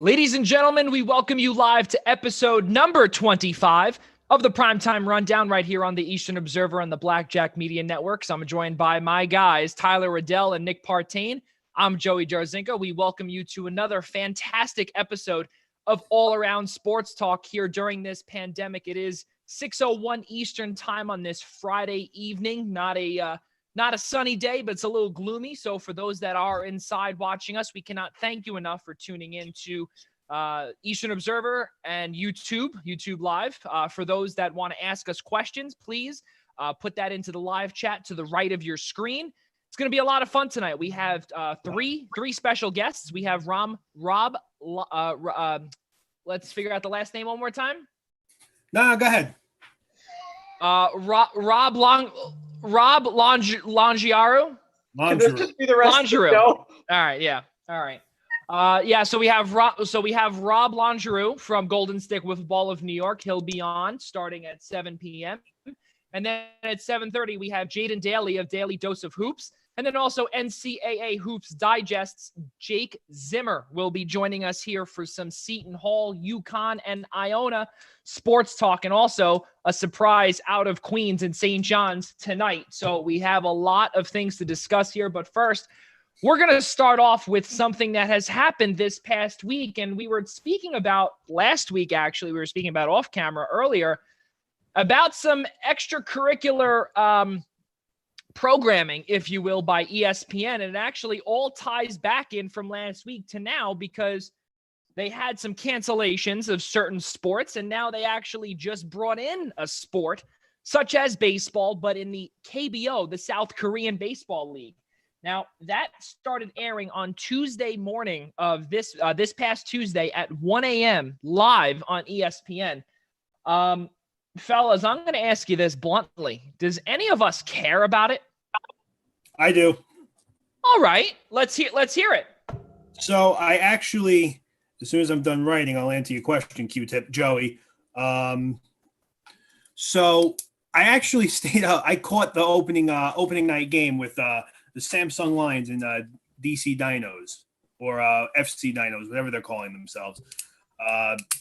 Ladies and gentlemen, we welcome you live to episode number 25 of the Primetime Rundown right here on the Eastern Observer and the Blackjack Media Networks. I'm joined by my guys, Tyler Adelle and Nick Partain. I'm Joey Jarzynka. We welcome you to another fantastic episode of all-around sports talk here during this pandemic. It is 6:01 Eastern time on this Friday evening. Not a sunny day, but it's a little gloomy. So for those that are inside watching us, we cannot thank you enough for tuning in to Eastern Observer and YouTube Live. For those that want to ask us questions, please put that into the live chat to the right of your screen. It's going to be a lot of fun tonight. We have three special guests. We have Rob. Let's figure out the last name one more time. No, go ahead. Rob Longiaru. Longiaru. All right, yeah. All right. So we have Rob Longiaru from Golden Stick Wiffle of New York. He'll be on starting at 7 p.m. And then at 7:30, we have Jaden Daly of Daily Dose of Hoops. And then also NCAA Hoops Digests. Jake Zimmer will be joining us here for some Seton Hall, UConn, and Iona sports talk, and also a surprise out of Queens and St. John's tonight. So we have a lot of things to discuss here. But first, we're going to start off with something that has happened this past week. And we were speaking about last week, actually. We were speaking about off camera earlier about some extracurricular programming, if you will, by ESPN. And it actually all ties back in from last week to now because they had some cancellations of certain sports, and now they actually just brought in a sport such as baseball, but in the KBO, the South Korean Baseball League. Now, that started airing on Tuesday morning of this past Tuesday at 1 a.m. live on ESPN. Fellas, I'm going to ask you this bluntly. Does any of us care about it? I do. All right. Let's hear it. So I actually, as soon as I'm done writing, I'll answer your question, Q-Tip, Joey. So I actually stayed up. I caught the opening night game with the Samsung Lions and DC Dinos, or FC Dinos, whatever they're calling themselves.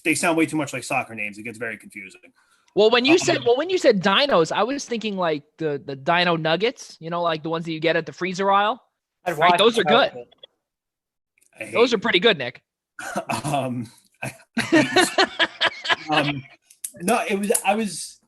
They sound way too much like soccer names. It gets very confusing. Well, when you said dinos, I was thinking like the dino nuggets, like the ones that you get at the freezer aisle. Right, those are good. Those are pretty good, Nick. No, I was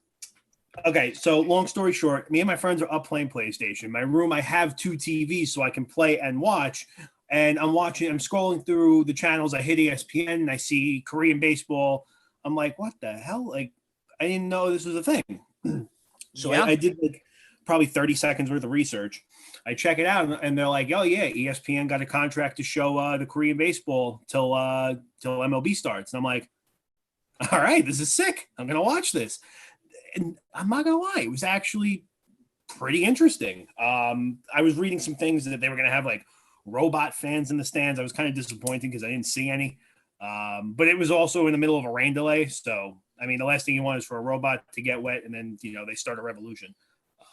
okay. So long story short, me and my friends are up playing PlayStation. My room, I have two TVs so I can play and watch. And I'm scrolling through the channels. I hit ESPN and I see Korean baseball. I'm like, what the hell? Like, I didn't know this was a thing. So yeah. I did like probably 30 seconds worth of research. I check it out and they're like, oh yeah, ESPN got a contract to show the Korean baseball till MLB starts. And I'm like, all right, this is sick. I'm going to watch this. And I'm not going to lie, it was actually pretty interesting. I was reading some things that they were going to have like robot fans in the stands. I was kind of disappointed because I didn't see any. But it was also in the middle of a rain delay. So, I mean, the last thing you want is for a robot to get wet and then, they start a revolution.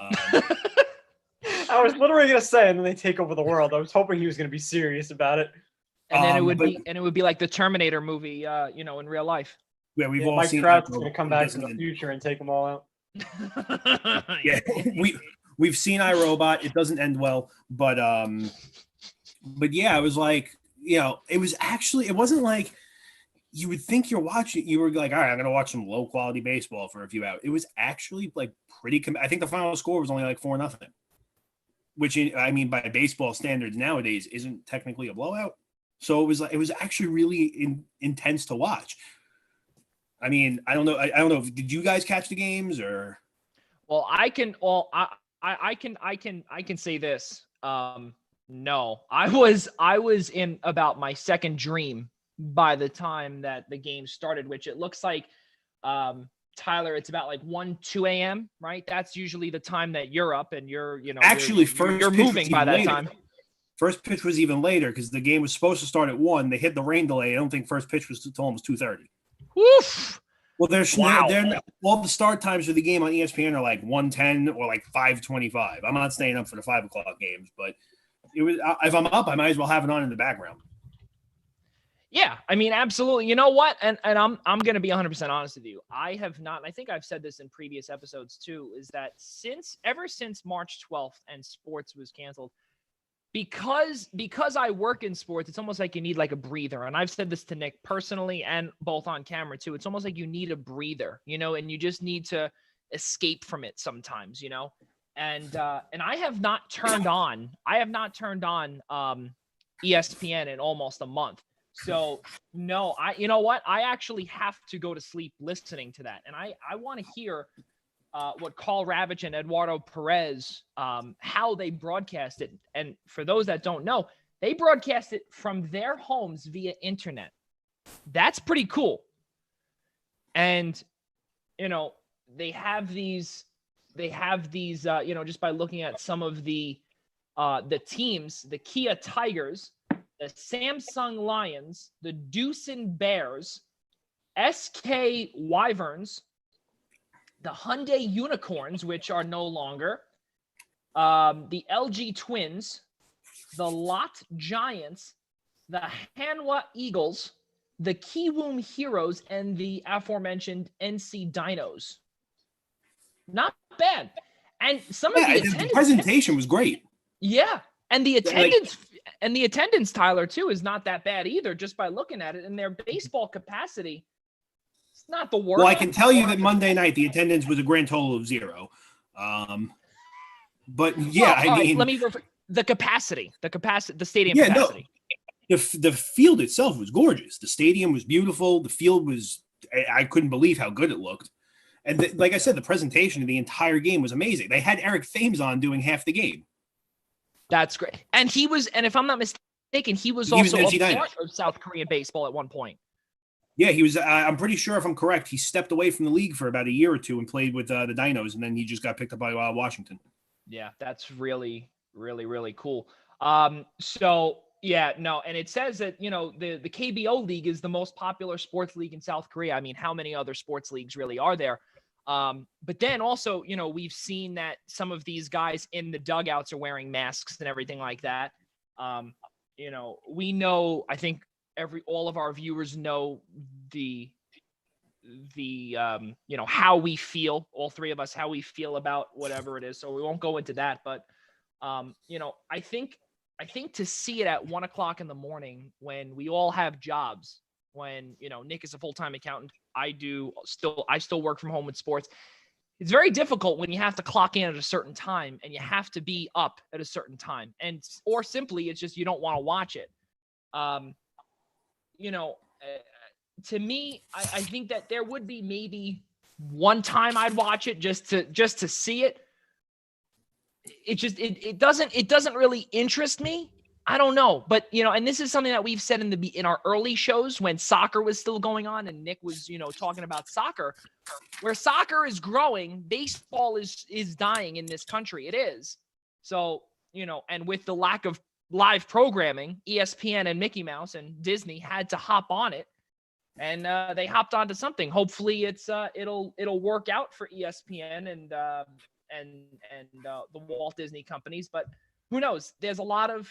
I was literally going to say, and then they take over the world. I was hoping he was going to be serious about it. And then it would be like the Terminator movie, in real life. Yeah, we've all Mike seen Trout's going to come back in the future and take them all out. Yeah, we've seen iRobot. It doesn't end well, but yeah, it was like, it was actually, it wasn't like you would think you were like, all right, I'm going to watch some low quality baseball for a few hours. It was actually like pretty, I think the final score was only like 4-0, which I mean, by baseball standards nowadays isn't technically a blowout. So it was actually really intense to watch. I mean, I don't know. Did you guys catch the games or? Well, I can say this. No, I was in about my second dream by the time that the game started, which it looks like, Tyler, it's about like 2 a.m., right? That's usually the time that you're up and you're moving by that time. First pitch was even later because the game was supposed to start at 1. They hit the rain delay. I don't think first pitch was until almost 2:30. Woof. Well, all the start times for the game on ESPN are like 1:10 or like 5:25. I'm not staying up for the 5 o'clock games, but it was, if I'm up, I might as well have it on in the background. Yeah, I mean, absolutely. You know what? And I'm going to be 100% honest with you. I have not, and I think I've said this in previous episodes too, is that ever since March 12th and sports was canceled, because I work in sports, it's almost like you need like a breather. And I've said this to Nick personally and both on camera too. It's almost like you need a breather, and you just need to escape from it sometimes, And I have not turned on ESPN in almost a month. So no, you know what? I actually have to go to sleep listening to that. And I want to hear what Carl Ravitch and Eduardo Perez, how they broadcast it. And for those that don't know, they broadcast it from their homes via internet. That's pretty cool. And, they have these, just by looking at some of the teams, the Kia Tigers, the Samsung Lions, the Doosan Bears, SK Wyverns, the Hyundai Unicorns, which are no longer, the LG Twins, the Lot Giants, the Hanwha Eagles, the Kiwoom Heroes, and the aforementioned NC Dinos. Not bad. And some of the presentation was great. Yeah. And the attendance, Tyler, too, is not that bad either, just by looking at it. And their baseball capacity, it's not the worst. Well, I can tell you that Monday night the attendance was a grand total of 0. But yeah, well, let me the capacity, the stadium capacity. No, the field itself was gorgeous. The stadium was beautiful. The field was, I couldn't believe how good it looked. And like I said, the presentation of the entire game was amazing. They had Eric Thames on doing half the game. That's great. And if I'm not mistaken, he was also a part of South Korean baseball at one point. Yeah, he was. I'm pretty sure, if I'm correct, he stepped away from the league for about a year or two and played with the Dinos, and then he just got picked up by Washington. Yeah, that's really, really, really cool. So yeah, no, and it says that the KBO league is the most popular sports league in South Korea. I mean, how many other sports leagues really are there? But then also, we've seen that some of these guys in the dugouts are wearing masks and everything like that. We know, I think all of our viewers know the how we feel, all three of us, how we feel about whatever it is. So we won't go into that, but I think to see it at 1:00 in the morning when we all have jobs, when, Nick is a full-time accountant, I still work from home with sports. It's very difficult when you have to clock in at a certain time and you have to be up at a certain time, or simply it's just you don't want to watch it. To me, I think that there would be maybe one time I'd watch it just to see it. It doesn't really interest me. I don't know, but and this is something that we've said in our early shows when soccer was still going on and Nick was talking about soccer. Where soccer is growing, baseball is dying in this country. It is. So and with the lack of live programming, ESPN and Mickey Mouse and Disney had to hop on it, and they hopped onto something. Hopefully, it'll work out for ESPN and the Walt Disney companies, but who knows? There's a lot of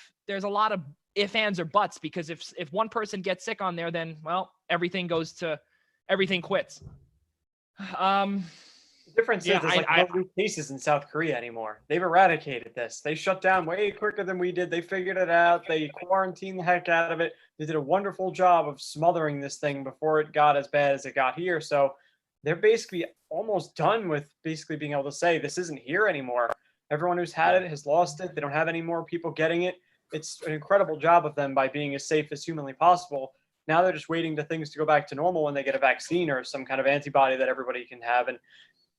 if, ands, or buts, because if one person gets sick on there, then everything quits. The difference is there's no new cases in South Korea anymore. They've eradicated this. They shut down way quicker than we did. They figured it out. They quarantined the heck out of it. They did a wonderful job of smothering this thing before it got as bad as it got here. So they're basically almost done with basically being able to say this isn't here anymore. Everyone who's had it has lost it. They don't have any more people getting it. It's an incredible job of them by being as safe as humanly possible. Now they're just waiting for things to go back to normal when they get a vaccine or some kind of antibody that everybody can have. And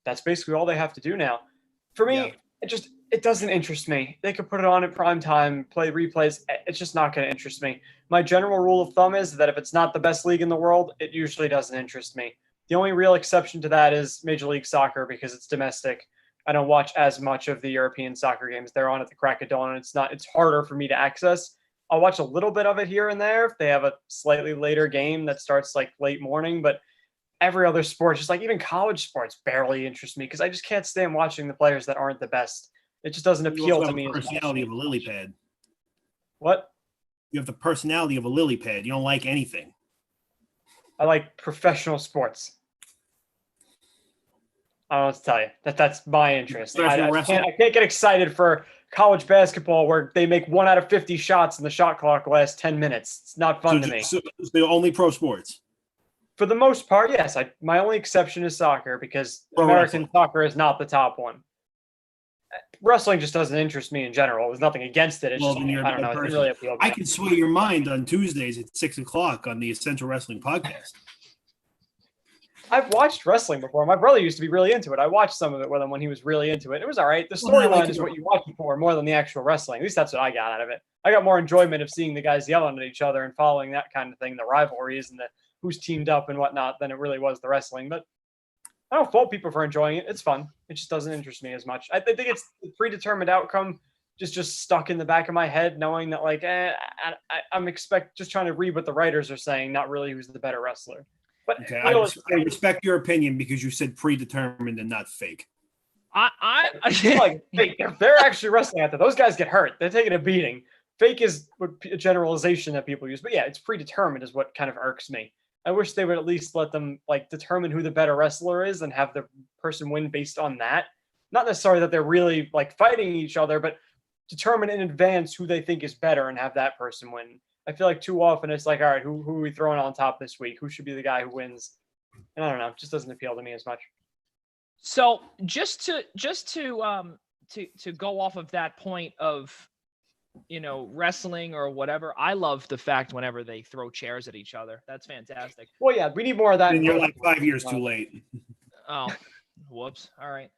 that's basically all they have to do now. For me, it doesn't interest me. They could put it on at prime time, play replays. It's just not going to interest me. My general rule of thumb is that if it's not the best league in the world, it usually doesn't interest me. The only real exception to that is Major League Soccer because it's domestic. I don't watch as much of the European soccer games. They're on at the crack of dawn, and it's harder for me to access. I'll watch a little bit of it here and there if they have a slightly later game that starts like late morning, but every other sport, just like even college sports, barely interest me because I just can't stand watching the players that aren't the best. It just doesn't appeal to me. The personality of a lily pad. What? You have the personality of a lily pad. You don't like anything. I like professional sports. I don't know what to tell you. That's my interest. I can't get excited for college basketball where they make 1 out of 50 shots and the shot clock lasts 10 minutes. It's not fun to me. So the only pro sports. For the most part, yes. My only exception is soccer because American soccer is not the top one. Wrestling just doesn't interest me in general. There's nothing against it. It's just, I don't know. It didn't really appeal to me. I can sway your mind on Tuesdays at 6 o'clock on the Essential Wrestling Podcast. I've watched wrestling before. My brother used to be really into it. I watched some of it with him when he was really into it. It was all right. The storyline is what you watch it for more than the actual wrestling. At least that's what I got out of it. I got more enjoyment of seeing the guys yelling at each other and following that kind of thing, the rivalries and the who's teamed up and whatnot, than it really was the wrestling. But I don't fault people for enjoying it. It's fun. It just doesn't interest me as much. I think it's the predetermined outcome just stuck in the back of my head, knowing that I'm just trying to read what the writers are saying, not really who's the better wrestler. But okay, I respect your opinion because you said predetermined and not fake. They're actually wrestling out there. Those guys get hurt. They're taking a beating. Fake is a generalization that people use, but yeah, it's predetermined is what kind of irks me. I wish they would at least let them determine who the better wrestler is and have the person win based on that. Not necessarily that they're really fighting each other, but determine in advance who they think is better and have that person win. I feel like too often it's all right, who are we throwing on top this week? Who should be the guy who wins? And I don't know, it just doesn't appeal to me as much. So just to go off of that point of, wrestling or whatever, I love the fact whenever they throw chairs at each other. That's fantastic. Well, yeah, we need more of that. And you're 5 years too late. Oh, whoops. All right.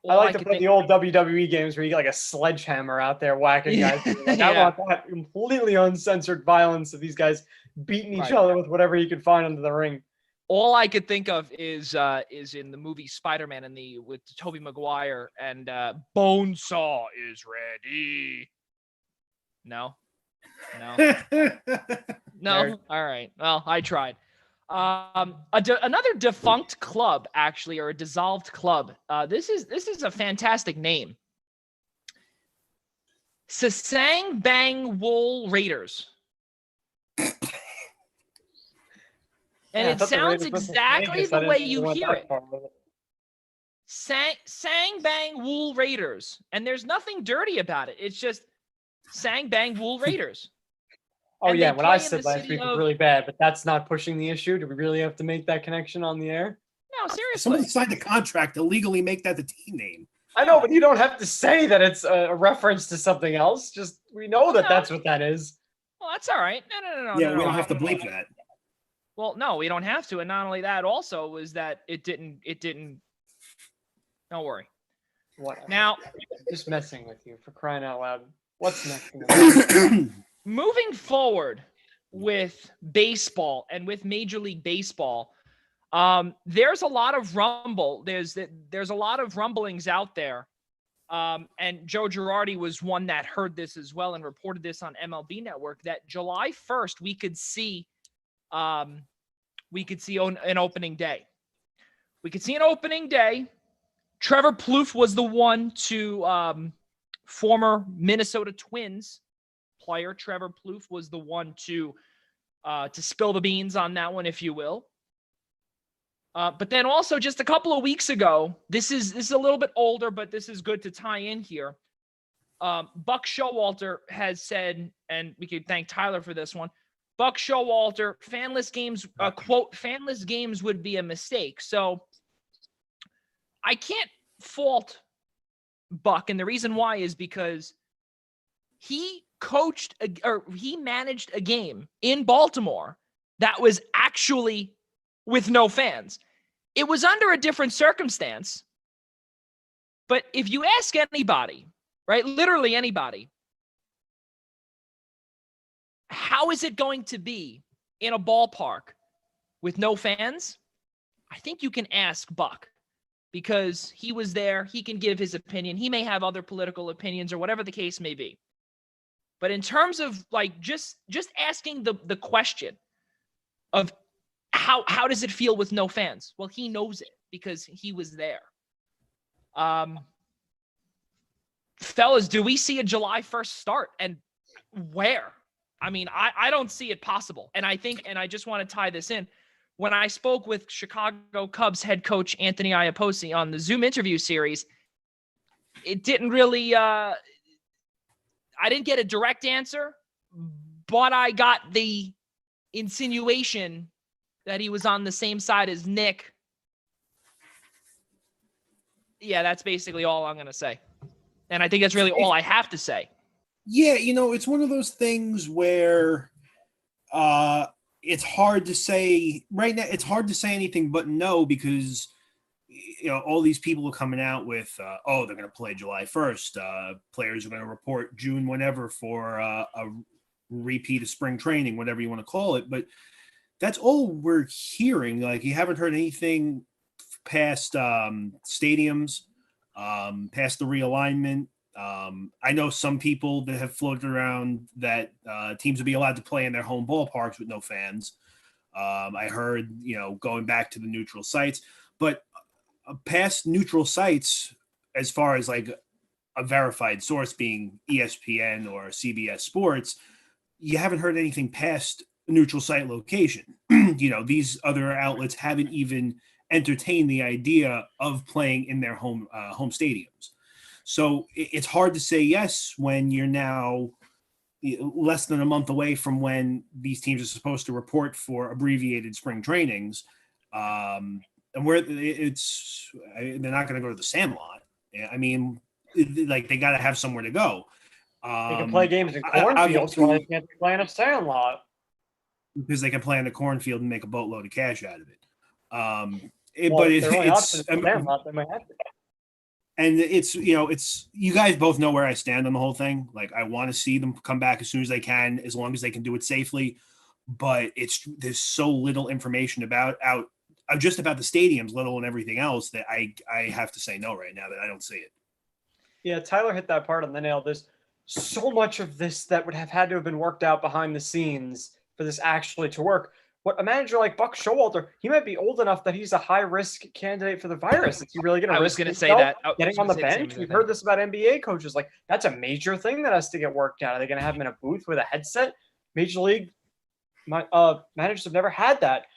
Well, I like to play the old WWE games where you get a sledgehammer out there whacking guys. I want that completely uncensored violence of these guys beating each other with whatever you can find under the ring. All I could think of is in the movie Spider-Man with Tobey Maguire and Bonesaw is ready. No. No. All right. Well, I tried. Another defunct club, actually, or a dissolved club. This is a fantastic name. Sasang Bang Wool Raiders. And it sounds exactly the way you hear it. Sang Bang Wool Raiders. And there's nothing dirty about it. It's just Sang Bang Wool Raiders. Oh, and yeah, what I said last week was really bad, but that's not pushing the issue. Do we really have to make that connection on the air? No, seriously. Somebody signed a contract to legally make that the team name. I know, but you don't have to say that it's a reference to something else. Just, we know that that's what that is. Well, that's all right. No. Yeah, we don't have to bleep that. Well, no, we don't have to. And not only that, also was that it didn't, don't worry. Whatever. Now, just messing with you, for crying out loud. What's next? Moving forward with baseball and with Major League Baseball, there's a lot of rumble. There's a lot of rumblings out there. And Joe Girardi was one that heard this as well and reported this on MLB Network that July 1st we could see an opening day. We could see an opening day. Trevor Plouffe was the one to former Minnesota Twins player. Trevor Plouffe was the one to spill the beans on that one, if you will. But then also just a couple of weeks ago, this is a little bit older, but this is good to tie in here. Buck Showalter has said, and we could thank Tyler for this one. Buck Showalter, fanless games, quote, fanless games would be a mistake. So I can't fault Buck. And the reason why is because he he managed a game in Baltimore that was actually with no fans. It was under a different circumstance. But if you ask anybody, right, literally anybody, how is it going to be in a ballpark with no fans? I think you can ask Buck because he was there. He can give his opinion. He may have other political opinions or whatever the case may be. But in terms of just asking the question of how does it feel with no fans? Well, he knows it because he was there. Fellas, do we see a July 1st start and where? I mean, I don't see it possible. And I think, and I just want to tie this in. When I spoke with Chicago Cubs head coach Anthony Iapoce on the Zoom interview series, it didn't really, I didn't get a direct answer, but I got the insinuation that he was on the same side as Nick. Yeah, that's basically all I'm going to say. And I think that's really all I have to say. Yeah, it's one of those things where it's hard to say right now. It's hard to say anything but no, because all these people are coming out with, they're going to play July 1st. Players are going to report June whenever for a repeat of spring training, whatever you want to call it. But that's all we're hearing. Like, you haven't heard anything past stadiums, past the realignment. I know some people that have floated around that teams will be allowed to play in their home ballparks with no fans. I heard, going back to the neutral sites, but past neutral sites, as far as like a verified source being ESPN or CBS Sports, you haven't heard anything past neutral site location. These other outlets haven't even entertained the idea of playing in their home stadiums. So it's hard to say yes when you're now less than a month away from when these teams are supposed to report for abbreviated spring trainings. And where they're not going to go to the Sandlot. I mean, like, they got to have somewhere to go. They can play games in cornfields, why they can't play in a Sandlot? Because they can play in the cornfield and make a boatload of cash out of it. And it's, you guys both know where I stand on the whole thing. Like, I want to see them come back as soon as they can, as long as they can do it safely. But there's so little information about the stadiums, little and everything else, that I have to say no right now, that I don't see it. Yeah, Tyler hit that part on the nail. There's so much of this that would have had to have been worked out behind the scenes for this actually to work. What a manager like Buck Showalter, he might be old enough that he's a high-risk candidate for the virus. Is he really going to risk getting on the bench? We've heard this about NBA coaches. Like, that's a major thing that has to get worked out. Are they going to have him in a booth with a headset? Major League managers have never had that.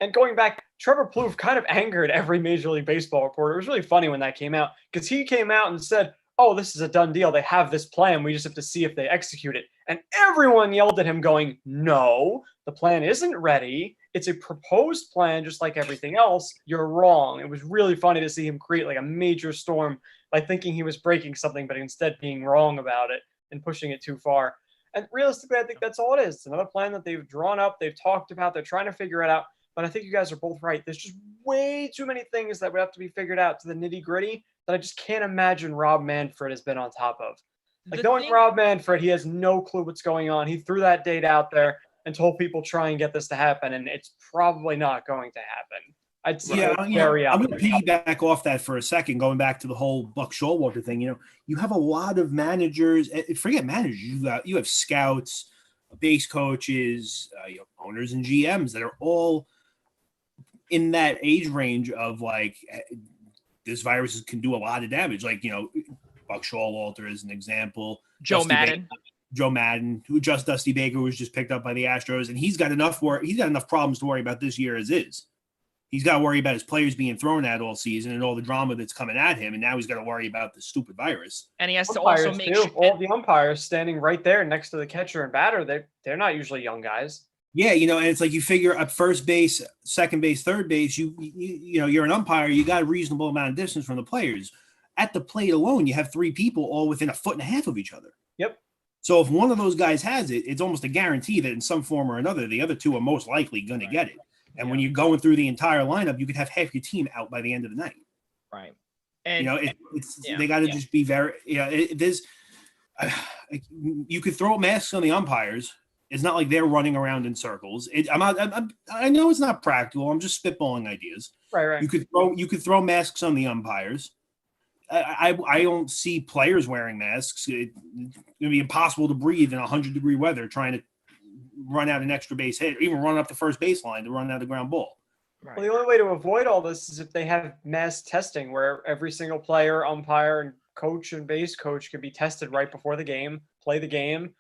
And going back, Trevor Plouffe kind of angered every Major League Baseball reporter. It was really funny when that came out, because he came out and said, this is a done deal. They have this plan. We just have to see if they execute it. And everyone yelled at him going, no, the plan isn't ready. It's a proposed plan, just like everything else. You're wrong. It was really funny to see him create like a major storm by thinking he was breaking something, but instead being wrong about it and pushing it too far. And realistically, I think that's all it is. It's another plan that they've drawn up. They've talked about. They're trying to figure it out. But I think you guys are both right. There's just way too many things that would have to be figured out to the nitty-gritty that I just can't imagine Rob Manfred has been on top of. Like, Rob Manfred, he has no clue what's going on. He threw that date out there and told people try and get this to happen, and it's probably not going to happen. I'd say I'm going to piggyback off that for a second, going back to the whole Buck Showalter thing. You have a lot of managers. Forget managers. You have scouts, base coaches, owners and GMs that are all in that age range of, like, this virus can do a lot of damage. Like, Buck Showalter is an example. Joe Madden, who Dusty Baker was just picked up by the Astros, and he's got enough problems to worry about this year as is. He's got to worry about his players being thrown at all season and all the drama that's coming at him, and now he's got to worry about the stupid virus. And he has to also make sure all the umpires standing right there next to the catcher and batter. They're not usually young guys. Yeah, and it's like, you figure at first base, second base, third base, you're an umpire, you got a reasonable amount of distance from the players. At the plate alone, you have three people all within 1.5 feet of each other. Yep. So if one of those guys has it, it's almost a guarantee that in some form or another, the other two are most likely going to get it. And when you're going through the entire lineup, you could have half your team out by the end of the night. Right. And they got to just be very, you could throw masks on the umpires. It's not like they're running around in circles. I know it's not practical. I'm just spitballing ideas. Right. You could throw masks on the umpires. I don't see players wearing masks. It's going to be impossible to breathe in 100-degree weather trying to run out an extra base hit, or even run up the first baseline to run out a ground ball. Right. Well, the only way to avoid all this is if they have mass testing, where every single player, umpire, and coach and base coach can be tested right before the game, play the game,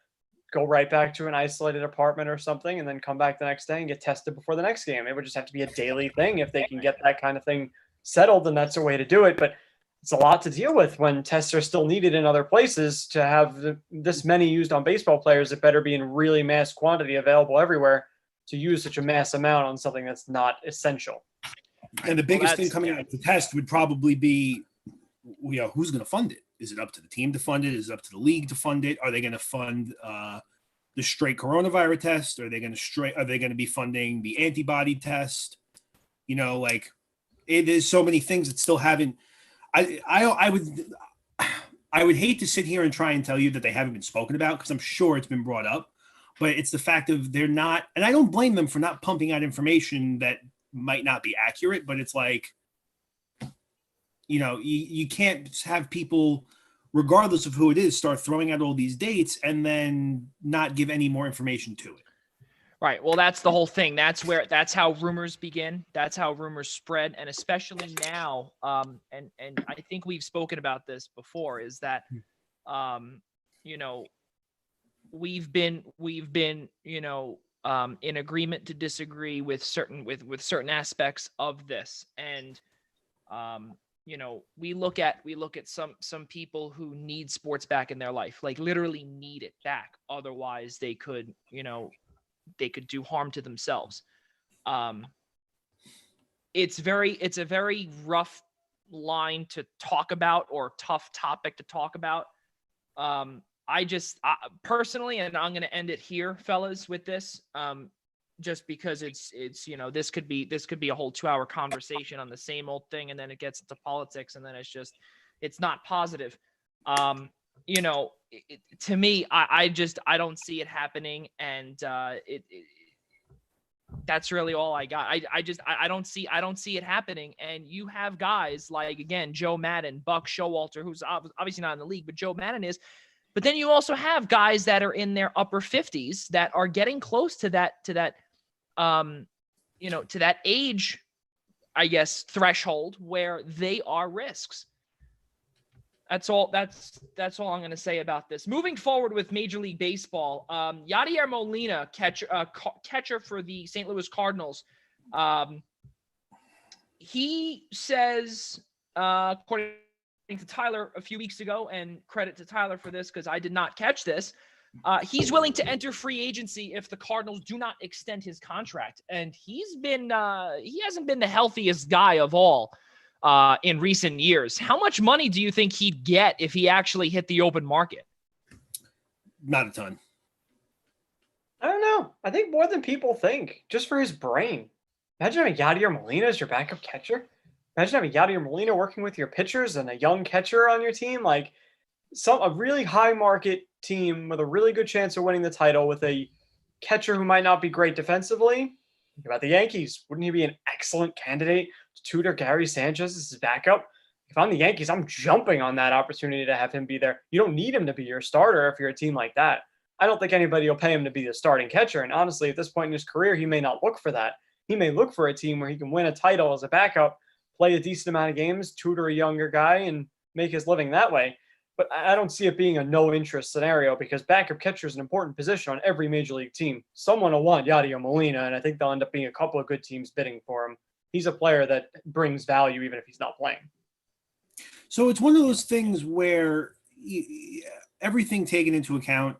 go right back to an isolated apartment or something and then come back the next day and get tested before the next game. It would just have to be a daily thing. If they can get that kind of thing settled, then that's a way to do it. But it's a lot to deal with when tests are still needed in other places. To have this many used on baseball players, it better be in really mass quantity available everywhere. To use such a mass amount on something that's not essential. And the biggest thing coming out of the test would probably be, who's going to fund it? Is it up to the team to fund it? Is it up to the league to fund it? Are they going to fund the straight coronavirus test? Are they going to be funding the antibody test? There's so many things that still haven't. I would hate to sit here and try and tell you that they haven't been spoken about, because I'm sure it's been brought up, but it's the fact of they're not, and I don't blame them for not pumping out information that might not be accurate, but it's like, you can't have people, regardless of who it is, start throwing out all these dates and then not give any more information to it. Right. Well, that's the whole thing. That's how rumors begin. That's how rumors spread. And especially now, and I think we've spoken about this before, is that, we've been, in agreement to disagree with certain aspects of this. And, we look at some people who need sports back in their life, like literally need it back. Otherwise they could do harm to themselves. It's a very rough line to talk about, or tough topic to talk about. I personally, and I'm going to end it here, fellas, with this, just because it's this could be a whole 2-hour conversation on the same old thing, and then it gets into politics, and then it's not positive. To me, I don't see it happening, and that's really all I got. I don't see it happening. And you have guys like, again, Joe Maddon, Buck Showalter, who's obviously not in the league, but Joe Maddon is. But then you also have guys that are in their upper 50s that are getting close to that age, I guess, threshold where they are risks. That's all I'm going to say about this. Moving forward with Major League Baseball, Yadier Molina, catcher for the St. Louis Cardinals, he says, according to Tyler a few weeks ago, and credit to Tyler for this because I did not catch this, he's willing to enter free agency if the Cardinals do not extend his contract. And he hasn't been the healthiest guy of all in recent years. How much money do you think he'd get if he actually hit the open market? Not a ton. I don't know. I think more than people think, just for his brain. Imagine having Yadier Molina as your backup catcher. Imagine having Yadier Molina working with your pitchers and a young catcher on your team. Like a really high market team with a really good chance of winning the title with a catcher who might not be great defensively. Think about the Yankees. Wouldn't he be an excellent candidate to tutor Gary Sanchez as his backup? If I'm the Yankees, I'm jumping on that opportunity to have him be there. You don't need him to be your starter if you're a team like that. I don't think anybody will pay him to be the starting catcher. And honestly, at this point in his career, he may not look for that. He may look for a team where he can win a title as a backup, play a decent amount of games, tutor a younger guy, and make his living that way. But I don't see it being a no-interest scenario, because backup catcher is an important position on every major league team. Someone will want Yadier Molina, and I think there'll end up being a couple of good teams bidding for him. He's a player that brings value even if he's not playing. So it's one of those things where everything taken into account,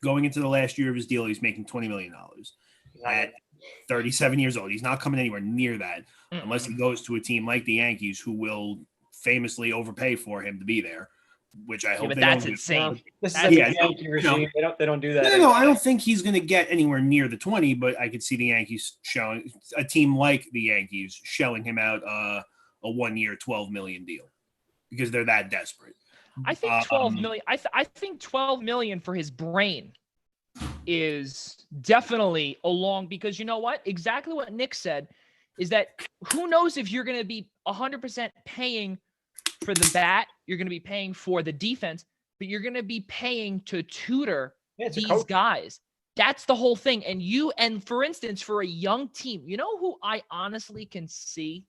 going into the last year of his deal, he's making $20 million at 37 years old. He's not coming anywhere near that unless he goes to a team like the Yankees, who will famously overpay for him to be there, which I hope but they that's don't. insane. This is a Yankee regime. They don't do that. No, I don't think he's going to get anywhere near the 20, but I could see the Yankees showing a team like the Yankees shelling him out a 1-year, $12 million deal because they're that desperate. I think 12 million. I think 12 million for his brain is definitely because you know what? Exactly what Nick said is that who knows if you're going to be 100% paying for the bat, you're going to be paying for the defense, but you're going to be paying to tutor these guys. That's the whole thing. And for instance, for a young team, you know who I honestly can see,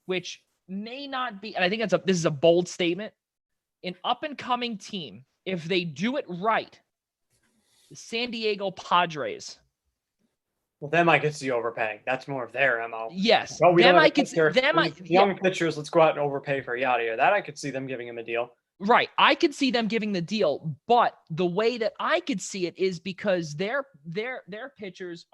which may not be, and I think this is a bold statement, an up and coming team, if they do it right, the San Diego Padres. Well, them I could see overpaying. That's more of their MO. Yes, Oh, them I could see. Young pitchers, let's go out and overpay for Yadier. That I could see them giving him a deal. Right. I could see them giving the deal, but the way that I could see it is because their pitchers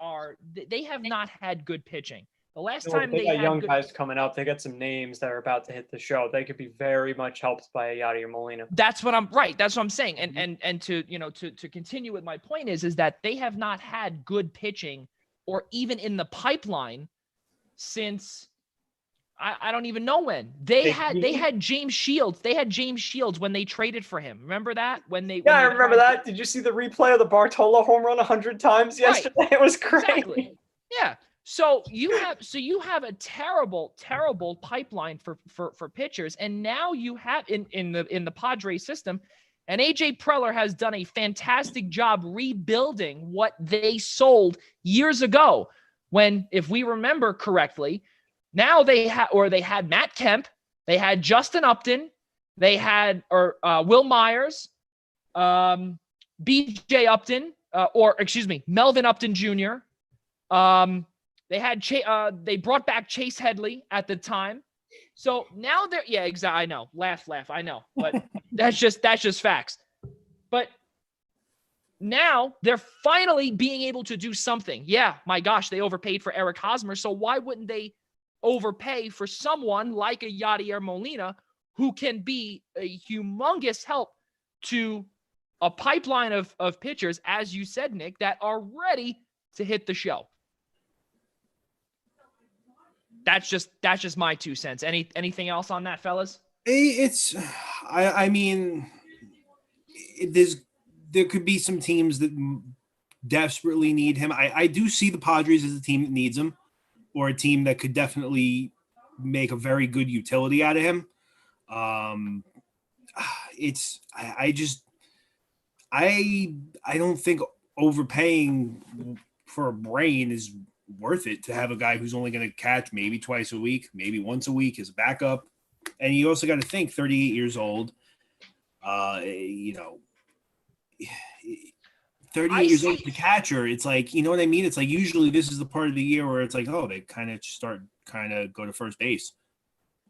they have not had good pitching. The last time they got had young guys coming up, they got some names that are about to hit the show. They could be very much helped by a Yadier Molina. That's what I'm saying. And to to continue with my point is that they have not had good pitching or even in the pipeline since I don't even know when. They had James Shields. They had James Shields when they traded for him. Remember that? I remember that. Did you see the replay of the Bartolo home run 100 times yesterday? Right. It was great. Exactly. Yeah. So you have a terrible pipeline for pitchers, and now you have in the Padres system, and AJ Preller has done a fantastic job rebuilding what they sold years ago. When, if we remember correctly, now they had Matt Kemp, they had Justin Upton, they had Will Myers, B.J. Upton, Melvin Upton Jr. They had they brought back Chase Headley at the time. So now exactly. I know. Laugh. I know. But that's just facts. But now they're finally being able to do something. Yeah, my gosh, they overpaid for Eric Hosmer. So why wouldn't they overpay for someone like a Yadier Molina who can be a humongous help to a pipeline of pitchers, as you said, Nick, that are ready to hit the show? That's just my 2 cents. Anything else on that, fellas? I mean, there could be some teams that desperately need him. I do see the Padres as a team that needs him, or a team that could definitely make a very good utility out of him. I don't think overpaying for a brain is worth it to have a guy who's only going to catch maybe twice a week, maybe once a week as a backup. And you also got to think 38 years old, 38 years old, the catcher. It's like, you know what I mean? It's like, usually this is the part of the year where it's like, oh, they kind of go to first base.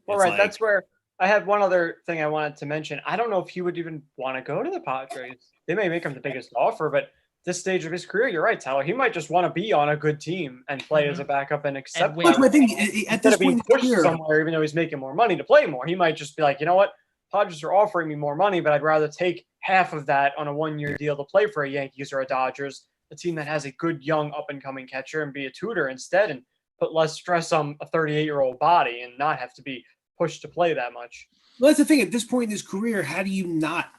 Well, right. That's where I had one other thing I wanted to mention. I don't know if he would even want to go to the Padres. They may make him the biggest offer, but this stage of his career, you're right, Tyler. He might just want to be on a good team and play as a backup and accept. That's my thing. At this point, pushed somewhere, even though he's making more money to play more, he might just be like, you know what, Padres are offering me more money, but I'd rather take half of that on a 1-year deal to play for a Yankees or a Dodgers, a team that has a good young up and coming catcher, and be a tutor instead, and put less stress on a 38-year-old body and not have to be pushed to play that much. Well, that's the thing. At this point in his career, how do you not,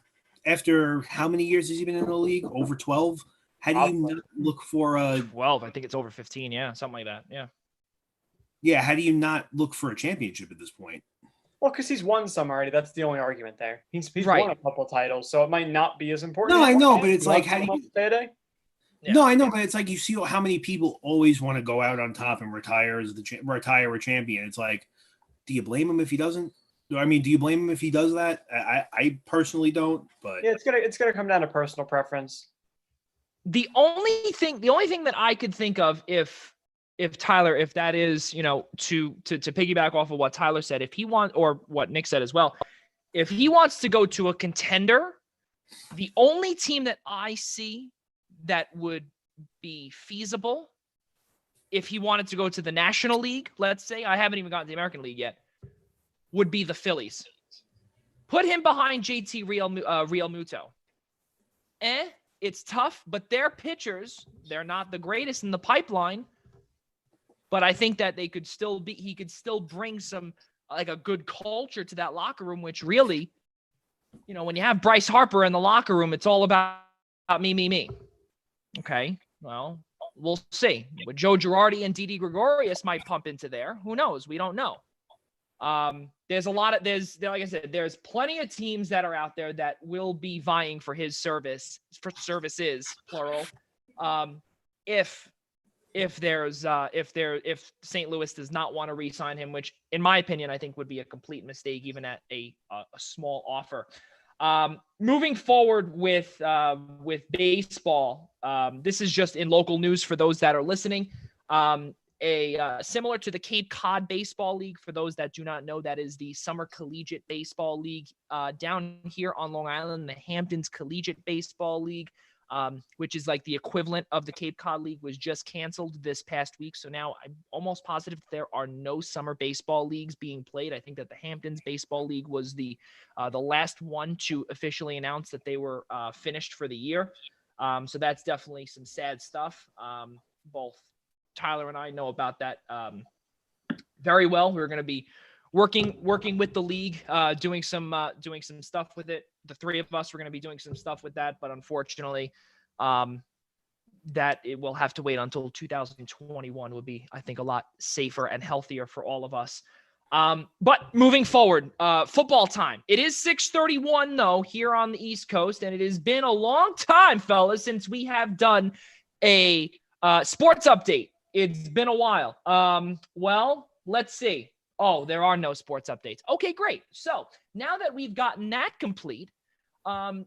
after how many years has he been in the league? Over 12. How do you not look for a 12? I think it's over 15. Yeah, something like that. Yeah. Yeah. How do you not look for a championship at this point? Well, because he's won some already. That's the only argument there. He's right. won a couple titles, so it might not be as important. No, I know, but it's like, how do you stay a day? Yeah. No, I know, but it's like, you see how many people always want to go out on top and retire as retire a champion. It's like, do you blame him if he doesn't? I mean, do you blame him if he does that? I personally don't, but yeah, it's gonna come down to personal preference. The only thing that I could think of, if Tyler, if that is, to piggyback off of what Tyler said, if he wants, or what Nick said as well, if he wants to go to a contender, the only team that I see that would be feasible, if he wanted to go to the National League, let's say, I haven't even gotten to the American League yet, would be the Phillies. Put him behind JT Real Muto. It's tough, but their pitchers, they're not the greatest in the pipeline. But I think that he could still bring some, like, a good culture to that locker room, which really, when you have Bryce Harper in the locker room, it's all about me. Okay, well, we'll see. But Joe Girardi and Didi Gregorius might pump into there. Who knows? We don't know. There's like I said, there's plenty of teams that are out there that will be vying for his services, plural. If St. Louis does not want to re-sign him, which in my opinion, I think would be a complete mistake, even at a small offer. Moving forward with baseball, this is just in local news for those that are listening. Similar to the Cape Cod Baseball League, for those that do not know, that is the Summer Collegiate Baseball League. Down here on Long Island, the Hamptons Collegiate Baseball League, which is like the equivalent of the Cape Cod League, was just canceled this past week. So now I'm almost positive there are no summer baseball leagues being played. I think that the Hamptons Baseball League was the last one to officially announce that they were finished for the year. So that's definitely some sad stuff. Both Tyler and I know about that very well. We're going to be working with the league, doing some stuff with it. The three of us were going to be doing some stuff with that, but unfortunately, that it will have to wait until 2021 would be, I think, a lot safer and healthier for all of us. But moving forward, football time. It is 6:31 though here on the East Coast, and it has been a long time, fellas, since we have done a sports update. It's been a while. Well, let's see. Oh, there are no sports updates. Okay, great. So now that we've gotten that complete,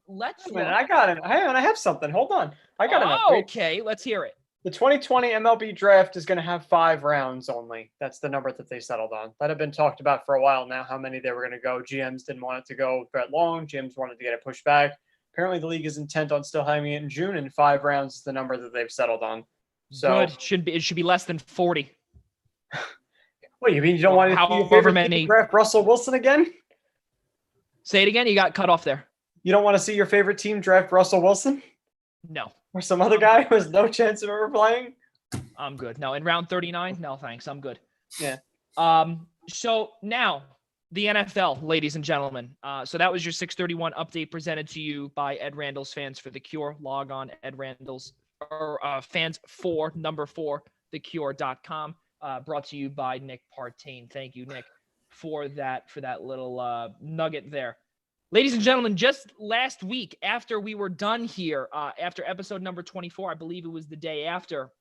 let's. Wait a minute, I got it. Hang on, I have something. Hold on. I got an update. Okay, let's hear it. The 2020 MLB draft is going to have 5 rounds only. That's the number that they settled on. That had been talked about for a while now, how many they were going to go. GMs didn't want it to go that long. GMs wanted to get it pushed back. Apparently, the league is intent on still having it in June, and 5 rounds is the number that they've settled on. So good. It should be less than 40. What, you mean you don't want to see your favorite team draft Russell Wilson again? Say it again. You got cut off there. You don't want to see your favorite team draft Russell Wilson? No. Or some other guy who has no chance of ever playing? I'm good. No, in round 39? No, thanks. I'm good. Yeah. So now the NFL, ladies and gentlemen. So that was your 631 update presented to you by Ed Randall's Fans for the Cure. Log on Ed Randall's fans for number 4 thecure.com. Brought to you by Nick Partain. Thank you, Nick, for that little nugget there. Ladies and gentlemen, just last week after we were done here, after episode number 24, I believe it was the day after,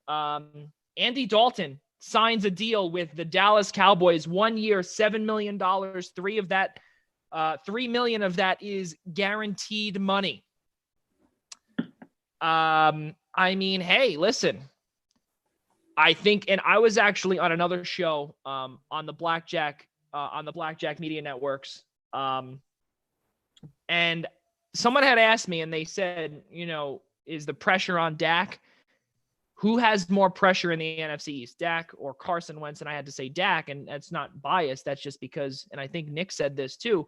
Andy Dalton signs a deal with the Dallas Cowboys. 1 year, $7 million. $3 million of that is guaranteed money. I mean, hey, listen. I think, and I was actually on another show on the Blackjack Media Networks, and someone had asked me, and they said, is the pressure on Dak? Who has more pressure in the NFC East, Dak or Carson Wentz? And I had to say Dak, and that's not biased. That's just because, and I think Nick said this too,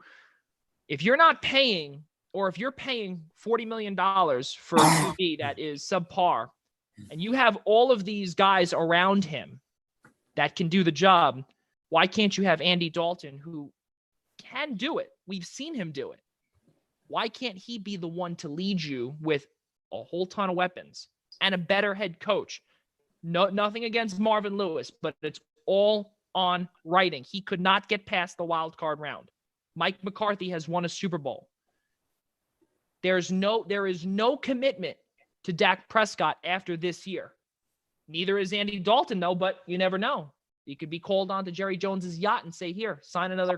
if you're not paying, or if you're paying $40 million for a QB that is subpar, and you have all of these guys around him that can do the job, why can't you have Andy Dalton, who can do it? We've seen him do it. Why can't he be the one to lead you with a whole ton of weapons and a better head coach? No, nothing against Marvin Lewis, but it's all on writing. He could not get past the wild card round. Mike McCarthy has won a Super Bowl. There is no commitment to Dak Prescott after this year. Neither is Andy Dalton, though, but you never know. He could be called on to Jerry Jones's yacht and say, here, sign another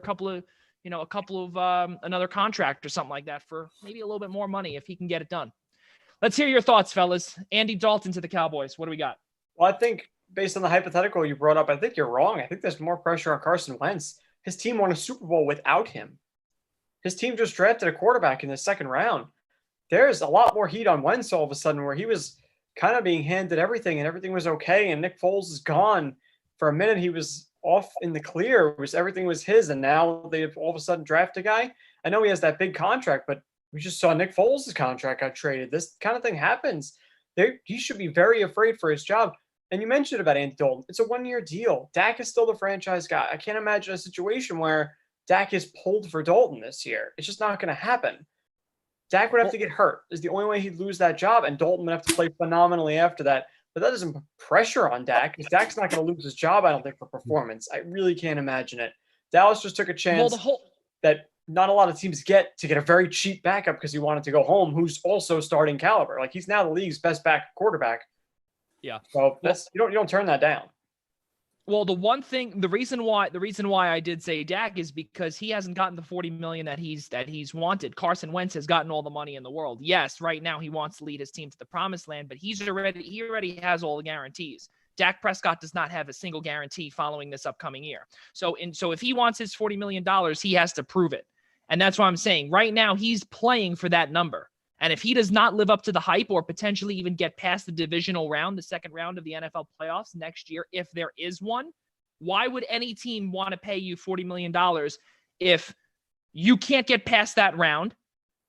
another contract or something like that for maybe a little bit more money if he can get it done. Let's hear your thoughts, fellas. Andy Dalton to the Cowboys. What do we got? Well, I think based on the hypothetical you brought up, I think you're wrong. I think there's more pressure on Carson Wentz. His team won a Super Bowl without him. His team just drafted a quarterback in the second round. There's a lot more heat on Wentz all of a sudden, where he was kind of being handed everything and everything was okay. And Nick Foles is gone. For a minute, he was off in the clear. Everything was his. And now they've all of a sudden drafted a guy. I know he has that big contract, but we just saw Nick Foles' contract got traded. This kind of thing happens. He should be very afraid for his job. And you mentioned about Andy Dalton. It's a 1-year deal. Dak is still the franchise guy. I can't imagine a situation where Dak is pulled for Dalton this year. It's just not going to happen. Dak would have to get hurt. Is the only way he'd lose that job, and Dalton would have to play phenomenally after that. But that doesn't put pressure on Dak, because Dak's not going to lose his job, I don't think, for performance. I really can't imagine it. Dallas just took a chance that not a lot of teams get to get a very cheap backup because he wanted to go home, who's also starting caliber. Like, he's now the league's best quarterback. Yeah. So you don't turn that down. Well, the reason why I did say Dak is because he hasn't gotten the $40 million that he's wanted. Carson Wentz has gotten all the money in the world. Yes, right now he wants to lead his team to the promised land, but he already has all the guarantees. Dak Prescott does not have a single guarantee following this upcoming year. So if he wants his $40 million, he has to prove it. And that's why I'm saying right now he's playing for that number. And if he does not live up to the hype or potentially even get past the divisional round, the second round of the NFL playoffs next year, if there is one, why would any team want to pay you $40 million if you can't get past that round?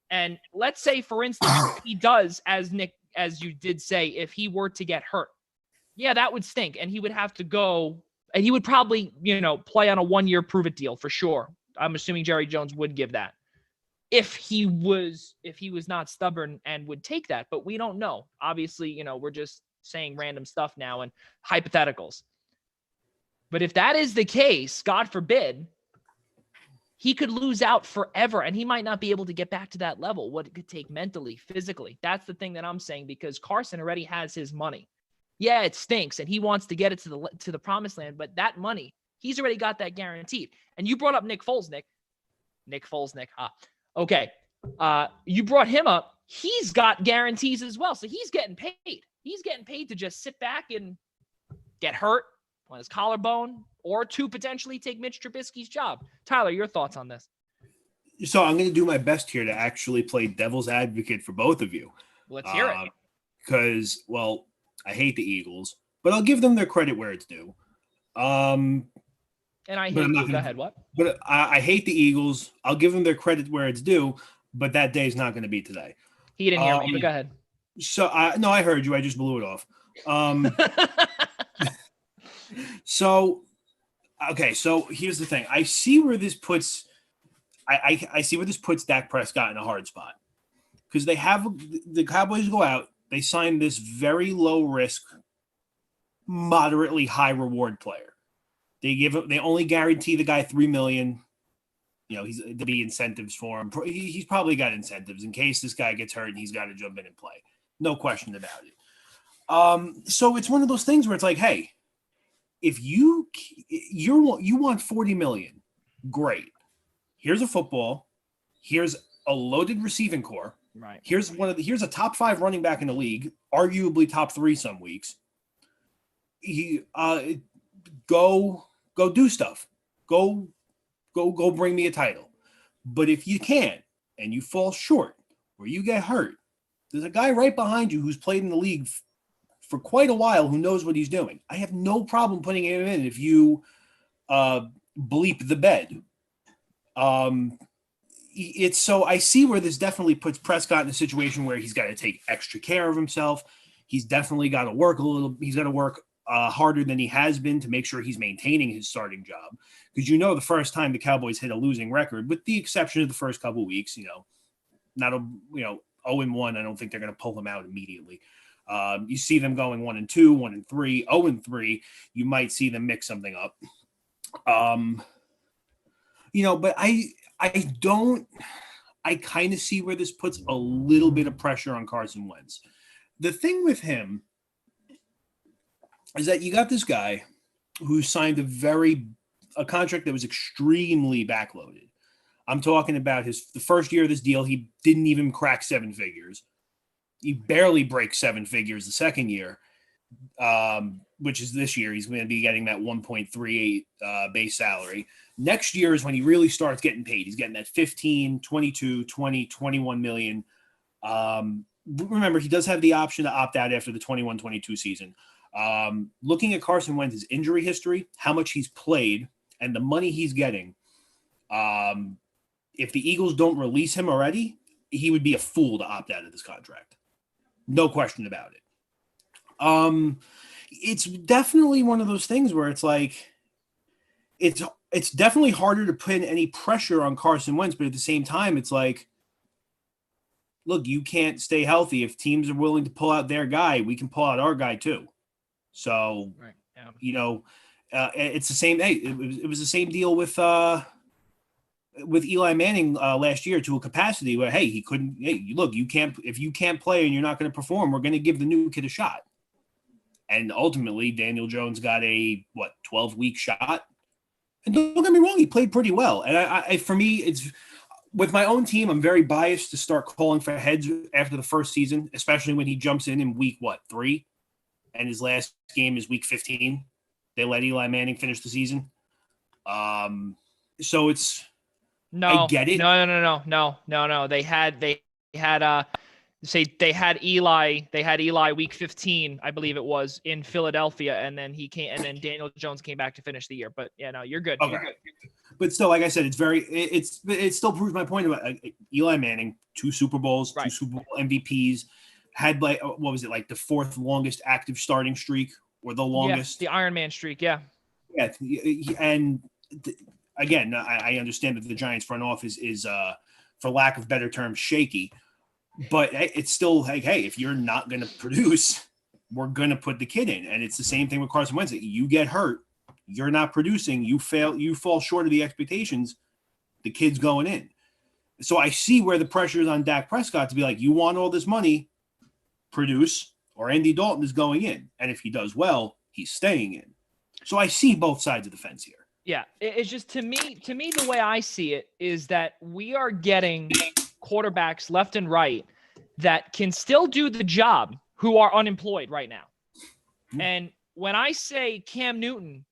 And let's say, for instance, he does, as you did say, if he were to get hurt, yeah, that would stink. And he would have to go, and he would probably, play on a 1-year prove-it deal for sure. I'm assuming Jerry Jones would give that. If he was not stubborn and would take that, but we don't know. Obviously, we're just saying random stuff now and hypotheticals. But if that is the case, God forbid, he could lose out forever and he might not be able to get back to that level, what it could take mentally, physically. That's the thing that I'm saying, because Carson already has his money. Yeah, it stinks and he wants to get it to the promised land, but that money, he's already got that guaranteed. And you brought up Nick Foles, Nick. Okay. You brought him up. He's got guarantees as well. So he's getting paid. He's getting paid to just sit back and get hurt on his collarbone or to potentially take Mitch Trubisky's job. Tyler, your thoughts on this? So I'm going to do my best here to actually play devil's advocate for both of you. Let's hear it. Because, I hate the Eagles, but I'll give them their credit where it's due. And I hate you. Go ahead. What? But I hate the Eagles. I'll give them their credit where it's due, but that day is not going to be today. He didn't hear me, but go ahead. So, no, I heard you. I just blew it off. So here's the thing. I see where this puts Dak Prescott in a hard spot, because the Cowboys go out, they sign this very low risk, moderately high reward player. They only guarantee the guy $3 million. There'll be incentives for him. He's probably got incentives in case this guy gets hurt and he's got to jump in and play. No question about it. So it's one of those things where it's like, hey, if you want $40 million, great. Here's a football. Here's a loaded receiving core. Right. Here's a top 5 running back in the league, arguably top 3 some weeks. Go do stuff. Go bring me a title. But if you can't and you fall short or you get hurt, there's a guy right behind you who's played in the league for quite a while who knows what he's doing. I have no problem putting him in if you bleep the bed. So I see where this definitely puts Prescott in a situation where he's got to take extra care of himself. He's definitely got to work a little. He's got to work harder than he has been to make sure he's maintaining his starting job. Because the first time the Cowboys hit a losing record, with the exception of the first couple of weeks, 0-1, I don't think they're going to pull them out immediately. You see them going 1-2, 1-3, 0-3. You might see them mix something up. But I kind of see where this puts a little bit of pressure on Carson Wentz. The thing with him is that you got this guy who signed a contract that was extremely backloaded. I'm talking about the first year of this deal, he didn't even crack 7 figures. He barely breaks 7 figures the second year, which is this year. He's going to be getting that 1.38 base salary. Next year is when he really starts getting paid. He's getting that 15, 22, 20, 21 million. Remember, he does have the option to opt out after the 21-22 season. Looking at Carson Wentz's injury history, how much he's played, and the money he's getting, if the Eagles don't release him already, he would be a fool to opt out of this contract. No question about it. It's definitely one of those things where it's like, it's definitely harder to put any pressure on Carson Wentz, but at the same time, it's like, look, you can't stay healthy. If teams are willing to pull out their guy, we can pull out our guy too. So, right. Yeah. It's the same. Hey, it was the same deal with Eli Manning last year to a capacity where, hey, he couldn't. Hey, look, if you can't play and you're not going to perform, we're going to give the new kid a shot. And ultimately, Daniel Jones got a 12-week shot. And don't get me wrong, he played pretty well. And I for me, it's with my own team, I'm very biased to start calling for heads after the first season, especially when he jumps in week 3, and his last game is week 15. They let Eli Manning finish the season. So it's I get it. No. They had Eli week 15, I believe it was, in Philadelphia, and then Daniel Jones came back to finish the year. But yeah, no, you're good. Okay. You're good. But still, like I said, it still proves my point about Eli Manning, 2 Super Bowls, right. 2 Super Bowl MVPs, had like the 4th longest active starting streak or the longest? Yeah, the Iron Man streak, yeah. Yeah, and again, I understand that the Giants front office is for lack of better terms, shaky. But it's still like, hey, if you're not going to produce, we're going to put the kid in. And it's the same thing with Carson Wentz. You get hurt, you're not producing, you fail, you fall short of the expectations, the kid's going in. So I see where the pressure is on Dak Prescott to be like, you want all this money, produce, or Andy Dalton is going in. And if he does well, he's staying in. So I see both sides of the fence here. Yeah, it's just to me, the way I see it is that we are getting quarterbacks left and right that can still do the job who are unemployed right now. Mm-hmm. And when I say Cam Newton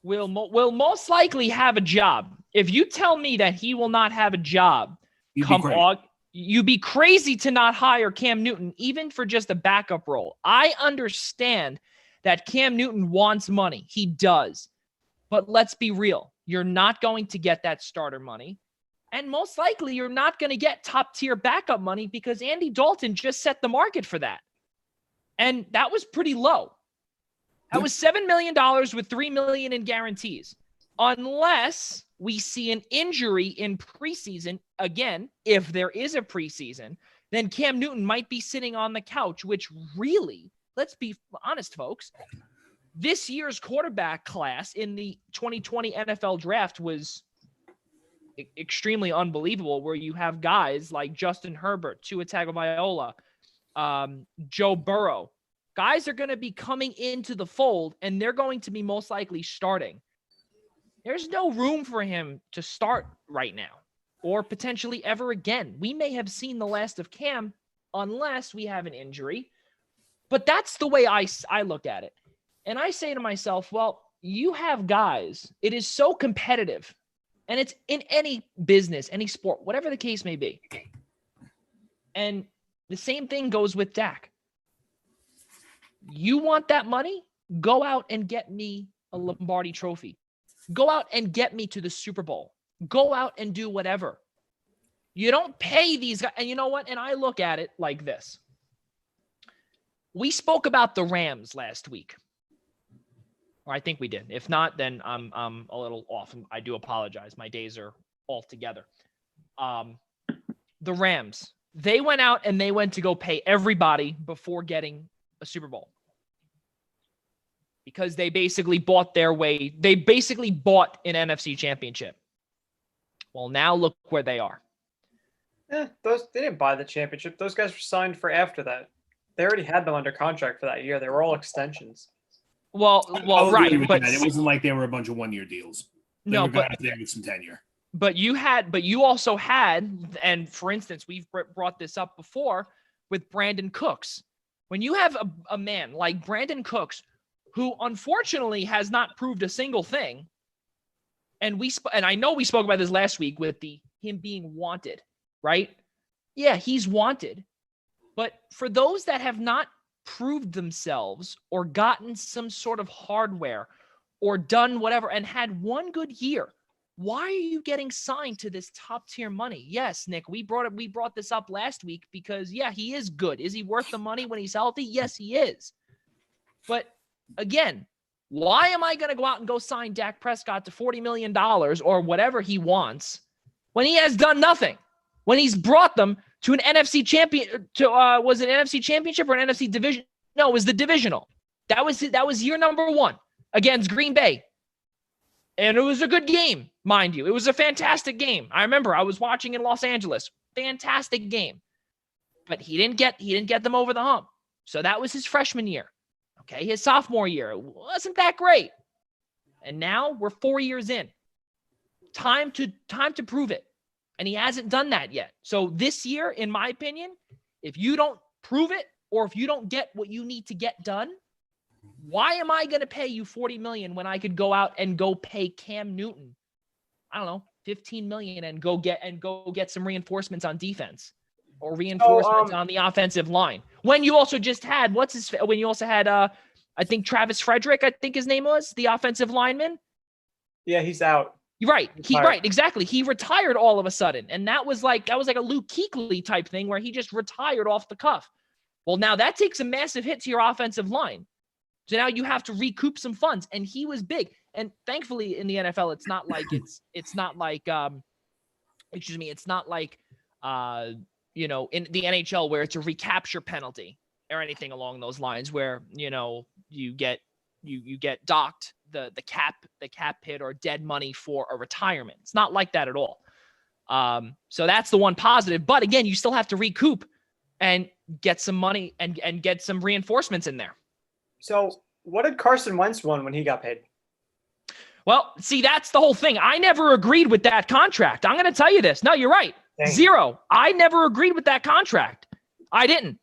will most likely have a job, if you tell me that he will not have a job come August, you'd be crazy to not hire Cam Newton, even for just a backup role. I understand that Cam Newton wants money. He does. But let's be real. You're not going to get that starter money. And most likely you're not going to get top tier backup money because Andy Dalton just set the market for that. And that was pretty low. That was $7 million with $3 million in guarantees. Unless we see an injury in preseason, again, if there is a preseason, then Cam Newton might be sitting on the couch, which really, let's be honest, folks, this year's quarterback class in the 2020 NFL draft was extremely unbelievable, where you have guys like Justin Herbert, Tua Tagovailoa, Joe Burrow. Guys are going to be coming into the fold, and they're going to be most likely starting. There's no room for him to start right now or potentially ever again. We may have seen the last of Cam unless we have an injury, but that's the way I look at it. And I say to myself, well, you have guys. It is so competitive. And it's in any business, any sport, whatever the case may be. And the same thing goes with Dak. You want that money? Go out and get me a Lombardi trophy. Go out and get me to the Super Bowl. Go out and do whatever. You don't pay these guys. And you know what? And I look at it like this. We spoke about the Rams last week. Or I think we did. If not, then I'm a little off. I do apologize. My days are all together. The Rams, they went out and they went to go pay everybody before getting a Super Bowl. Because they basically bought their way. They basically bought an NFC championship. Well, now look where they are. They didn't buy the championship. Those guys were signed for after that. They already had them under contract for that year. They were all extensions. Well, right, but it wasn't like they were a bunch of one-year deals. They were guys there with some tenure. But you also had, and for instance, we've brought this up before with Brandon Cooks. When you have a man like Brandon Cooks, who unfortunately has not proved a single thing, and I know we spoke about this last week with him being wanted, right? Yeah, he's wanted. But for those that have not proved themselves or gotten some sort of hardware or done whatever and had one good year, why are you getting signed to this top tier money? Yes, Nick, we brought this up last week because yeah, he is good. Is he worth the money when he's healthy? Yes, he is. But again, why am I going to go out and go sign Dak Prescott to $40 million or whatever he wants when he has done nothing? When he's brought them to an NFC champion, was it an NFC championship or an NFC division? No, it was the divisional. That was year number 1 against Green Bay. And it was a good game, mind you. It was a fantastic game. I remember I was watching in Los Angeles. Fantastic game. But he didn't get them over the hump. So that was his freshman year. Okay, his sophomore year wasn't that great. And now we're 4 years in. Time to prove it. And he hasn't done that yet. So this year, in my opinion, if you don't prove it or if you don't get what you need to get done, why am I going to pay you $40 million when I could go out and go pay Cam Newton, I don't know, $15 million and go get some reinforcements on defense or reinforcements on the offensive line? When you also just had I think Travis Frederick, I think his name was, the offensive lineman. Yeah, he's out. You're right. Right, exactly. He retired all of a sudden. And that was like a Luke Kuechly type thing where he just retired off the cuff. Well, now that takes a massive hit to your offensive line. So now you have to recoup some funds. And he was big. And thankfully in the NFL, it's not like in the NHL where it's a recapture penalty or anything along those lines where, you get docked the cap hit or dead money for a retirement. It's not like that at all. So that's the one positive. But again, you still have to recoup and get some money and get some reinforcements in there. So what did Carson Wentz win when he got paid? Well, see, that's the whole thing. I never agreed with that contract. I'm going to tell you this. No, you're right. Dang. 0. I never agreed with that contract. I didn't.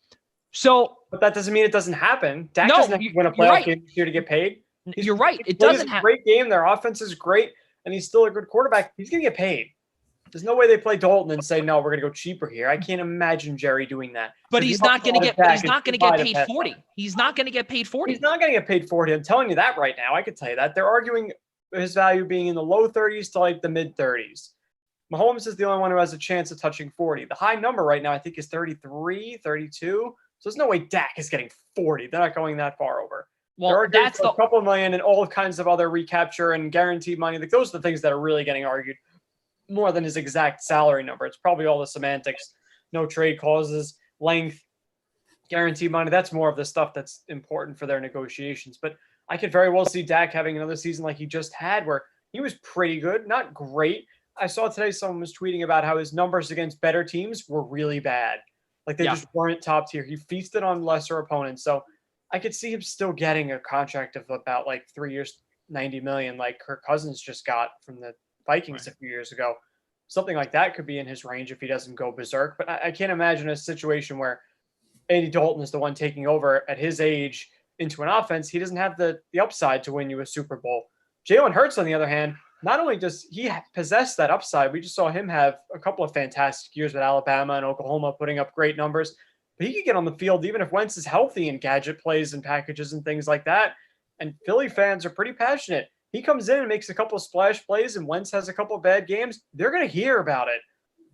So, but that doesn't mean it doesn't happen. Dak doesn't have to win a playoff game this year to get paid. You're right. It doesn't happen. Great game. Their offense is great, and he's still a good quarterback. He's going to get paid. There's no way they play Dalton and say, no, we're going to go cheaper here. I can't imagine Jerry doing that. But he's not going to get paid 40. He's not going to get paid 40. He's not going to get paid 40. I'm telling you that right now. I could tell you that. They're arguing his value being in the low 30s to like the mid 30s. Mahomes is the only one who has a chance of touching 40. The high number right now, I think, is 33, 32. So there's no way Dak is getting 40. They're not going that far over. Well, that's a couple million and all kinds of other recapture and guaranteed money. Like, those are the things that are really getting argued more than his exact salary number. It's probably all the semantics, no trade clauses, length, guaranteed money. That's more of the stuff that's important for their negotiations. But I could very well see Dak having another season like he just had where he was pretty good, not great. I saw today someone was tweeting about how his numbers against better teams were really bad. Like, they just weren't top tier. He feasted on lesser opponents. So I could see him still getting a contract of about like 3 years, $90 million, like Kirk Cousins just got from the Vikings a few years ago. Something like that could be in his range if he doesn't go berserk. But I can't imagine a situation where Andy Dalton is the one taking over at his age into an offense. He doesn't have the upside to win you a Super Bowl. Jalen Hurts, on the other hand, not only does he possess that upside, we just saw him have a couple of fantastic years with Alabama and Oklahoma putting up great numbers. But he could get on the field even if Wentz is healthy in gadget plays and packages and things like that. And Philly fans are pretty passionate. He comes in and makes a couple of splash plays and Wentz has a couple of bad games. They're going to hear about it.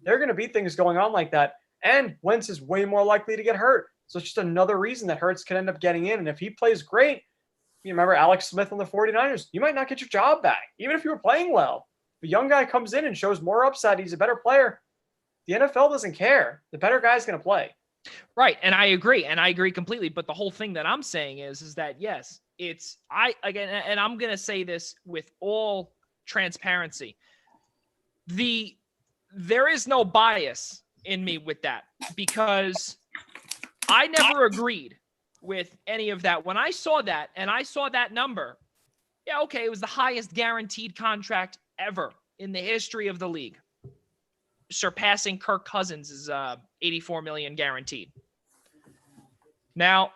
They're going to be things going on like that. And Wentz is way more likely to get hurt. So it's just another reason that Hurts could end up getting in. And if he plays great, you remember Alex Smith on the 49ers, you might not get your job back, even if you were playing well. If a young guy comes in and shows more upside, he's a better player. The NFL doesn't care. The better guy's going to play. Right. And I agree completely. But the whole thing that I'm saying is that, yes, and I'm going to say this with all transparency. There is no bias in me with that because I never agreed with any of that. When I saw that and I saw that number, yeah, okay, it was the highest guaranteed contract ever in the history of the league, surpassing Kirk Cousins' $84 million guaranteed. Now,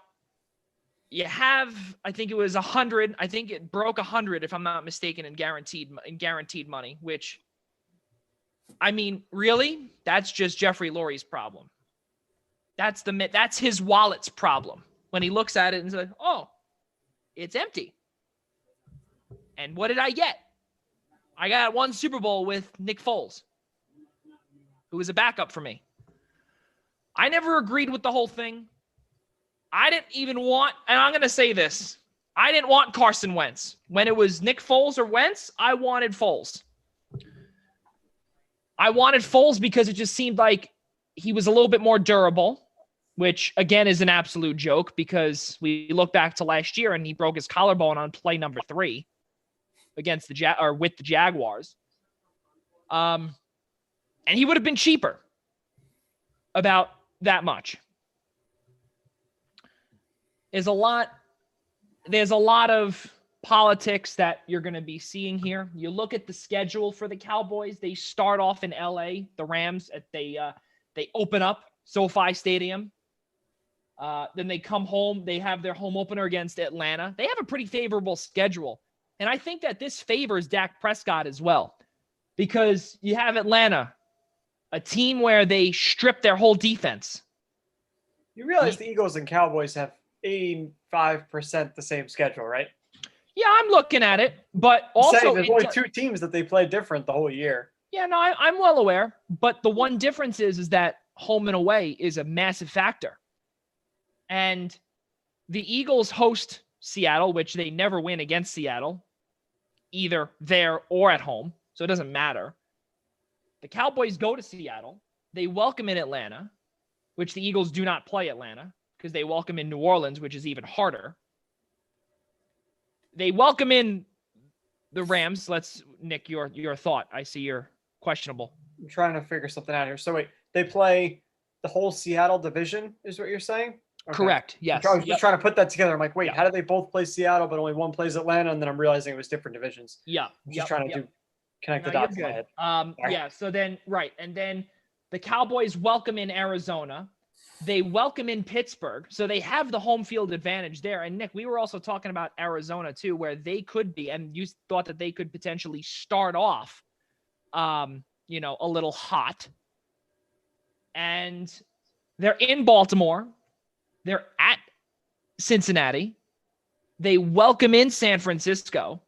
you have, I think it was 100. I think it broke 100, if I'm not mistaken, in guaranteed money. Which, I mean, really, that's just Jeffrey Lurie's problem. That's his wallet's problem. When he looks at it and says, "Oh, it's empty." And what did I get? I got one Super Bowl with Nick Foles, who was a backup for me. I never agreed with the whole thing. I didn't even want, and I'm going to say this, I didn't want Carson Wentz. When it was Nick Foles or Wentz, I wanted Foles. I wanted Foles because it just seemed like he was a little bit more durable, which, again, is an absolute joke because we look back to last year and he broke his collarbone on play number 3 against with the Jaguars. And he would have been cheaper about that much. There's a lot there's a lot of politics that you're going to be seeing here. You look at the schedule for the Cowboys. They start off in LA, the Rams, they open up SoFi Stadium. Then they come home. They have their home opener against Atlanta. They have a pretty favorable schedule. And I think that this favors Dak Prescott as well, because you have Atlanta, a team where they strip their whole defense. You realize the Eagles and Cowboys have 85% the same schedule, right? Yeah, I'm looking at it, but also there's only two teams that they play different the whole year. Yeah, no, I'm well aware. But the one difference is that home and away is a massive factor. And the Eagles host Seattle, which they never win against Seattle, either there or at home. So it doesn't matter. The Cowboys go to Seattle. They welcome in Atlanta, which the Eagles do not play Atlanta because they welcome in New Orleans, which is even harder. They welcome in the Rams. Nick, your thought. I see you're questionable. I'm trying to figure something out here. So wait, they play the whole Seattle division is what you're saying? Okay. Correct. Yes. I was just trying to put that together. I'm like, wait, how did they both play Seattle, but only one plays Atlanta? And then I'm realizing it was different divisions. Yeah. I'm just trying to connect the dots in my head. Yeah. So then, right. And then the Cowboys welcome in Arizona. They welcome in Pittsburgh. So they have the home field advantage there. And Nick, we were also talking about Arizona too, where they could be, and you thought that they could potentially start off, a little hot. And they're in Baltimore. They're at Cincinnati. They welcome in San Francisco.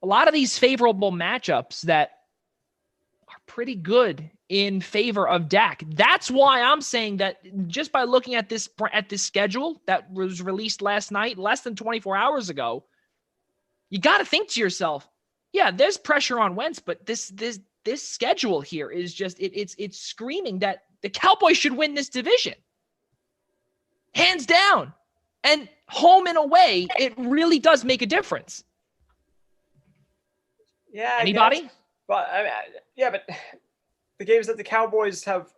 A lot of these favorable matchups that are pretty good in favor of Dak. That's why I'm saying that just by looking at this schedule that was released last night, less than 24 hours ago, you got to think to yourself, yeah, there's pressure on Wentz, but this schedule here is just it's screaming that the Cowboys should win this division. Hands down. And home and away, it really does make a difference. Yeah. Anybody? But but the games that the Cowboys have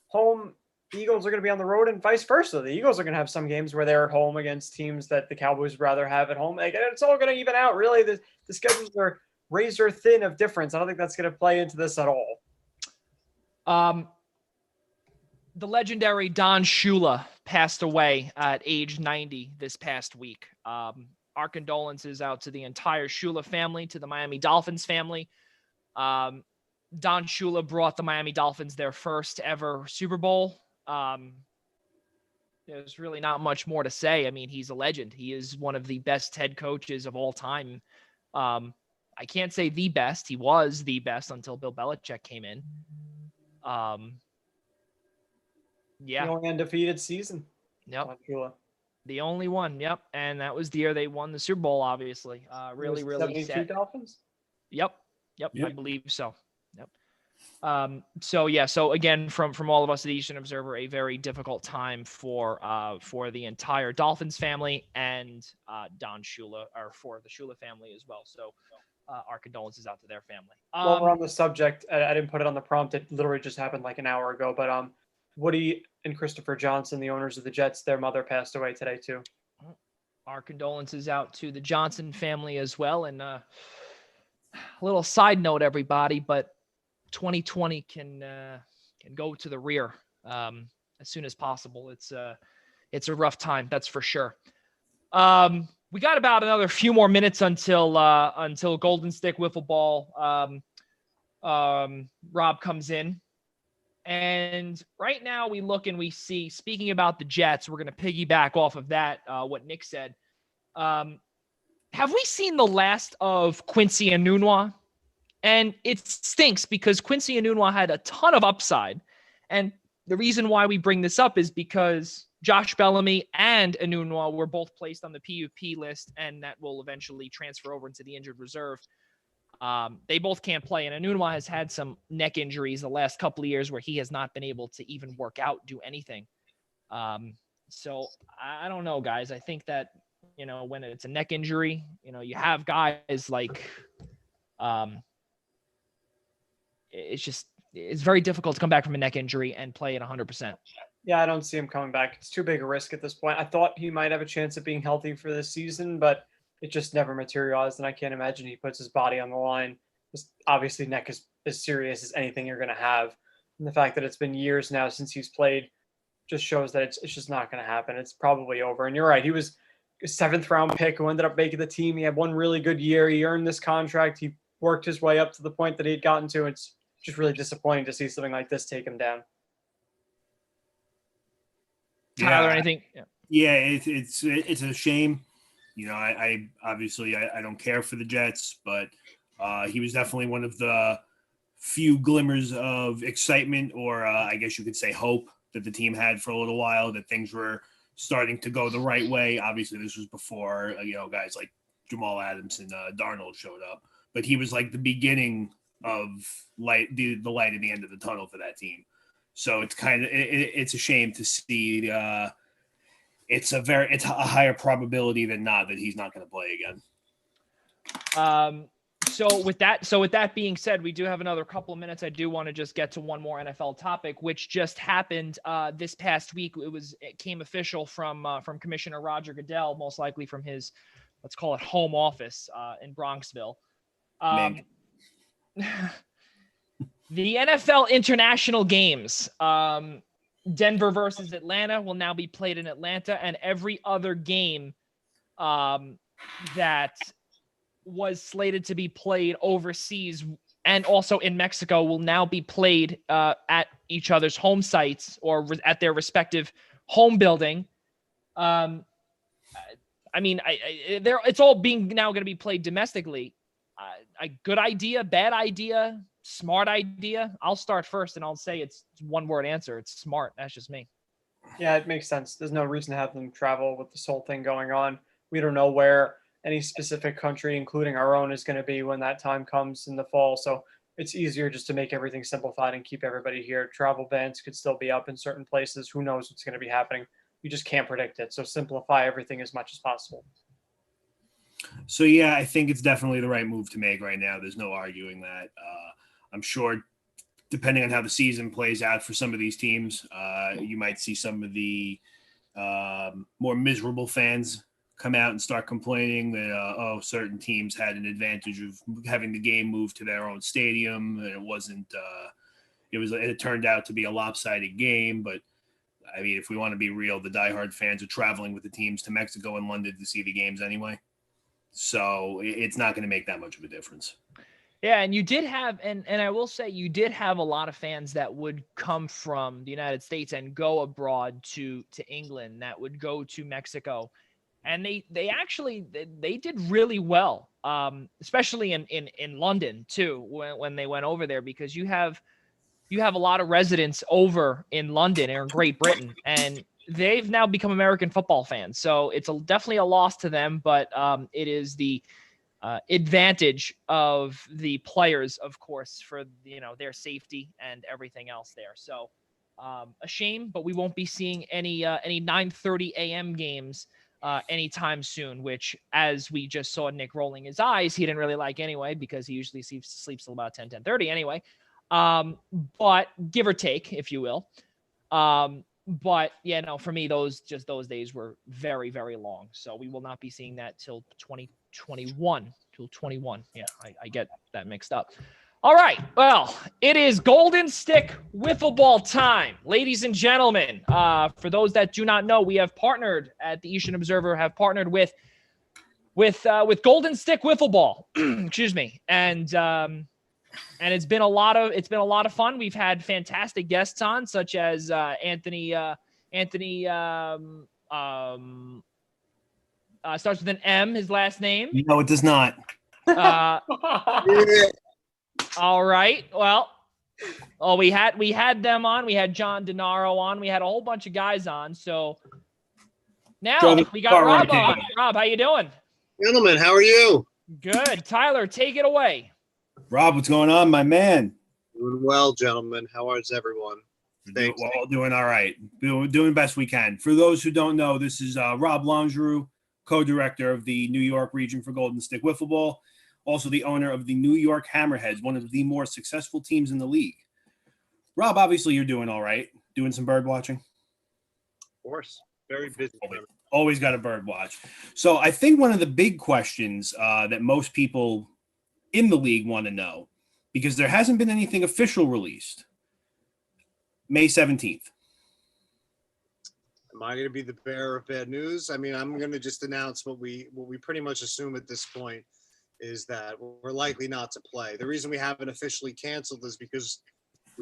home, the Eagles are going to be on the road, and vice versa. The Eagles are going to have some games where they're at home against teams that the Cowboys would rather have at home. Like, it's all going to even out, really. The schedules are razor thin of difference. I don't think that's going to play into this at all. The legendary Don Shula passed away at age 90 this past week. Our condolences out to the entire Shula family, to the Miami Dolphins family. Don Shula brought the Miami Dolphins their first ever Super Bowl. There's really not much more to say. I mean, he's a legend. He is one of the best head coaches of all time. I can't say the best. He was the best until Bill Belichick came in. Yeah. The only undefeated season. Yep. The only one. Yep. And that was the year they won the Super Bowl, obviously. Really sad. Dolphins? Yep. I believe so. Yep. So again, from all of us at the Eastern Observer, a very difficult time for the entire Dolphins family and Don Shula, or for the Shula family as well. So our condolences out to their family. While we're on the subject, I didn't put it on the prompt. It literally just happened like an hour ago, but Woody and Christopher Johnson, the owners of the Jets, their mother passed away today too. Our condolences out to the Johnson family as well. And a little side note, everybody, but 2020 can go to the rear as soon as possible. It's a rough time, that's for sure. We got about another few more minutes until Golden Stick Wiffle Ball Rob comes in. And right now we look and we see, speaking about the Jets, we're going to piggyback off of that, what Nick said. Have we seen the last of Quincy Enunwa? And it stinks because Quincy Enunwa had a ton of upside. And the reason why we bring this up is because Josh Bellamy and Enunwa were both placed on the PUP list, and that will eventually transfer over into the injured reserve. They both can't play, and Enunwa has had some neck injuries the last couple of years where he has not been able to even work out, do anything. So I don't know, guys. I think that, when it's a neck injury, you have guys like, it's very difficult to come back from a neck injury and play at 100%. Yeah, I don't see him coming back. It's too big a risk at this point. I thought he might have a chance of being healthy for this season, but it just never materialized, and I can't imagine he puts his body on the line. Just obviously, neck is as serious as anything you're going to have. And the fact that it's been years now since he's played just shows that it's just not going to happen. It's probably over. And you're right. He was a 7th-round pick who ended up making the team. He had one really good year. He earned this contract. He worked his way up to the point that he had gotten to. It's just really disappointing to see something like this take him down. Tyler, anything? Yeah, it's a shame. You know, I obviously don't care for the Jets, but he was definitely one of the few glimmers of excitement, or I guess you could say hope, that the team had for a little while, that things were starting to go the right way. Obviously, this was before guys like Jamal Adams and Darnold showed up, but he was like the beginning of light, the light at the end of the tunnel for that team. So it's kind of it's a shame to see. It's a higher probability than not that he's not going to play again. So with that being said, we do have another couple of minutes. I do want to just get to one more NFL topic, which just happened this past week. It came official from Commissioner Roger Goodell, most likely from his, let's call it, home office in Bronxville. The NFL international games, Denver versus Atlanta, will now be played in Atlanta, and every other game that was slated to be played overseas and also in Mexico will now be played at each other's home sites or at their respective home building. It's all being now going to be played domestically. A good idea, bad idea, smart idea. I'll start first and I'll say it's one word answer. It's smart. That's just me. Yeah, it makes sense. There's no reason to have them travel with this whole thing going on. We don't know where any specific country, including our own, is going to be when that time comes in the fall. So it's easier just to make everything simplified and keep everybody here. Travel bans could still be up in certain places. Who knows what's going to be happening? You just can't predict it. So simplify everything as much as possible. So, yeah, I think it's definitely the right move to make right now. There's no arguing that. I'm sure depending on how the season plays out for some of these teams, you might see some of the more miserable fans come out and start complaining that, certain teams had an advantage of having the game moved to their own stadium. And it wasn't, it turned out to be a lopsided game. But I mean, if we want to be real, the diehard fans are traveling with the teams to Mexico and London to see the games anyway. So it's not going to make that much of a difference. Yeah, and you did have, and I will say, you did have a lot of fans that would come from the United States and go abroad to England, that would go to Mexico. And they did really well, especially in London too, when they went over there, because you have a lot of residents over in London or Great Britain, and they've now become American football fans. So it's definitely a loss to them, but it is the advantage of the players, of course, for their safety and everything else there. So a shame, but we won't be seeing any 9:30 a.m. games anytime soon, which, as we just saw Nick rolling his eyes, he didn't really like anyway, because he usually sleeps till about 10:30 anyway. But give or take, if you will. But yeah, no, for me, those days were very, very long. So we will not be seeing that till 2021. Yeah, I get that mixed up. All right. Well, it is Golden Stick Wiffle Ball time, ladies and gentlemen. For those that do not know, we have partnered at the Eastern Observer, have partnered with Golden Stick Wiffle Ball. Excuse me. And it's been a lot of fun. We've had fantastic guests on, such as Anthony starts with an M, his last name. No, it does not. All right. Well, we had them on. We had John DeNaro on. We had a whole bunch of guys on. So now we got Rob on. Rob, how you doing? Gentlemen, how are you? Good. Tyler, take it away. Rob, what's going on, my man? Doing well, gentlemen. How is everyone? We're all doing all right. Doing best we can. For those who don't know, this is Rob Longeroux, co-director of the New York region for Golden Stick Wiffle Ball, also the owner of the New York Hammerheads, one of the more successful teams in the league. Rob, obviously you're doing all right. Doing some bird watching? course. Very busy. Always got a bird watch. So I think one of the big questions that most people in the league want to know, because there hasn't been anything official released, May 17th. Am I going to be the bearer of bad news? I mean, I'm going to just announce what we pretty much assume at this point is that we're likely not to play. The reason we haven't officially canceled is because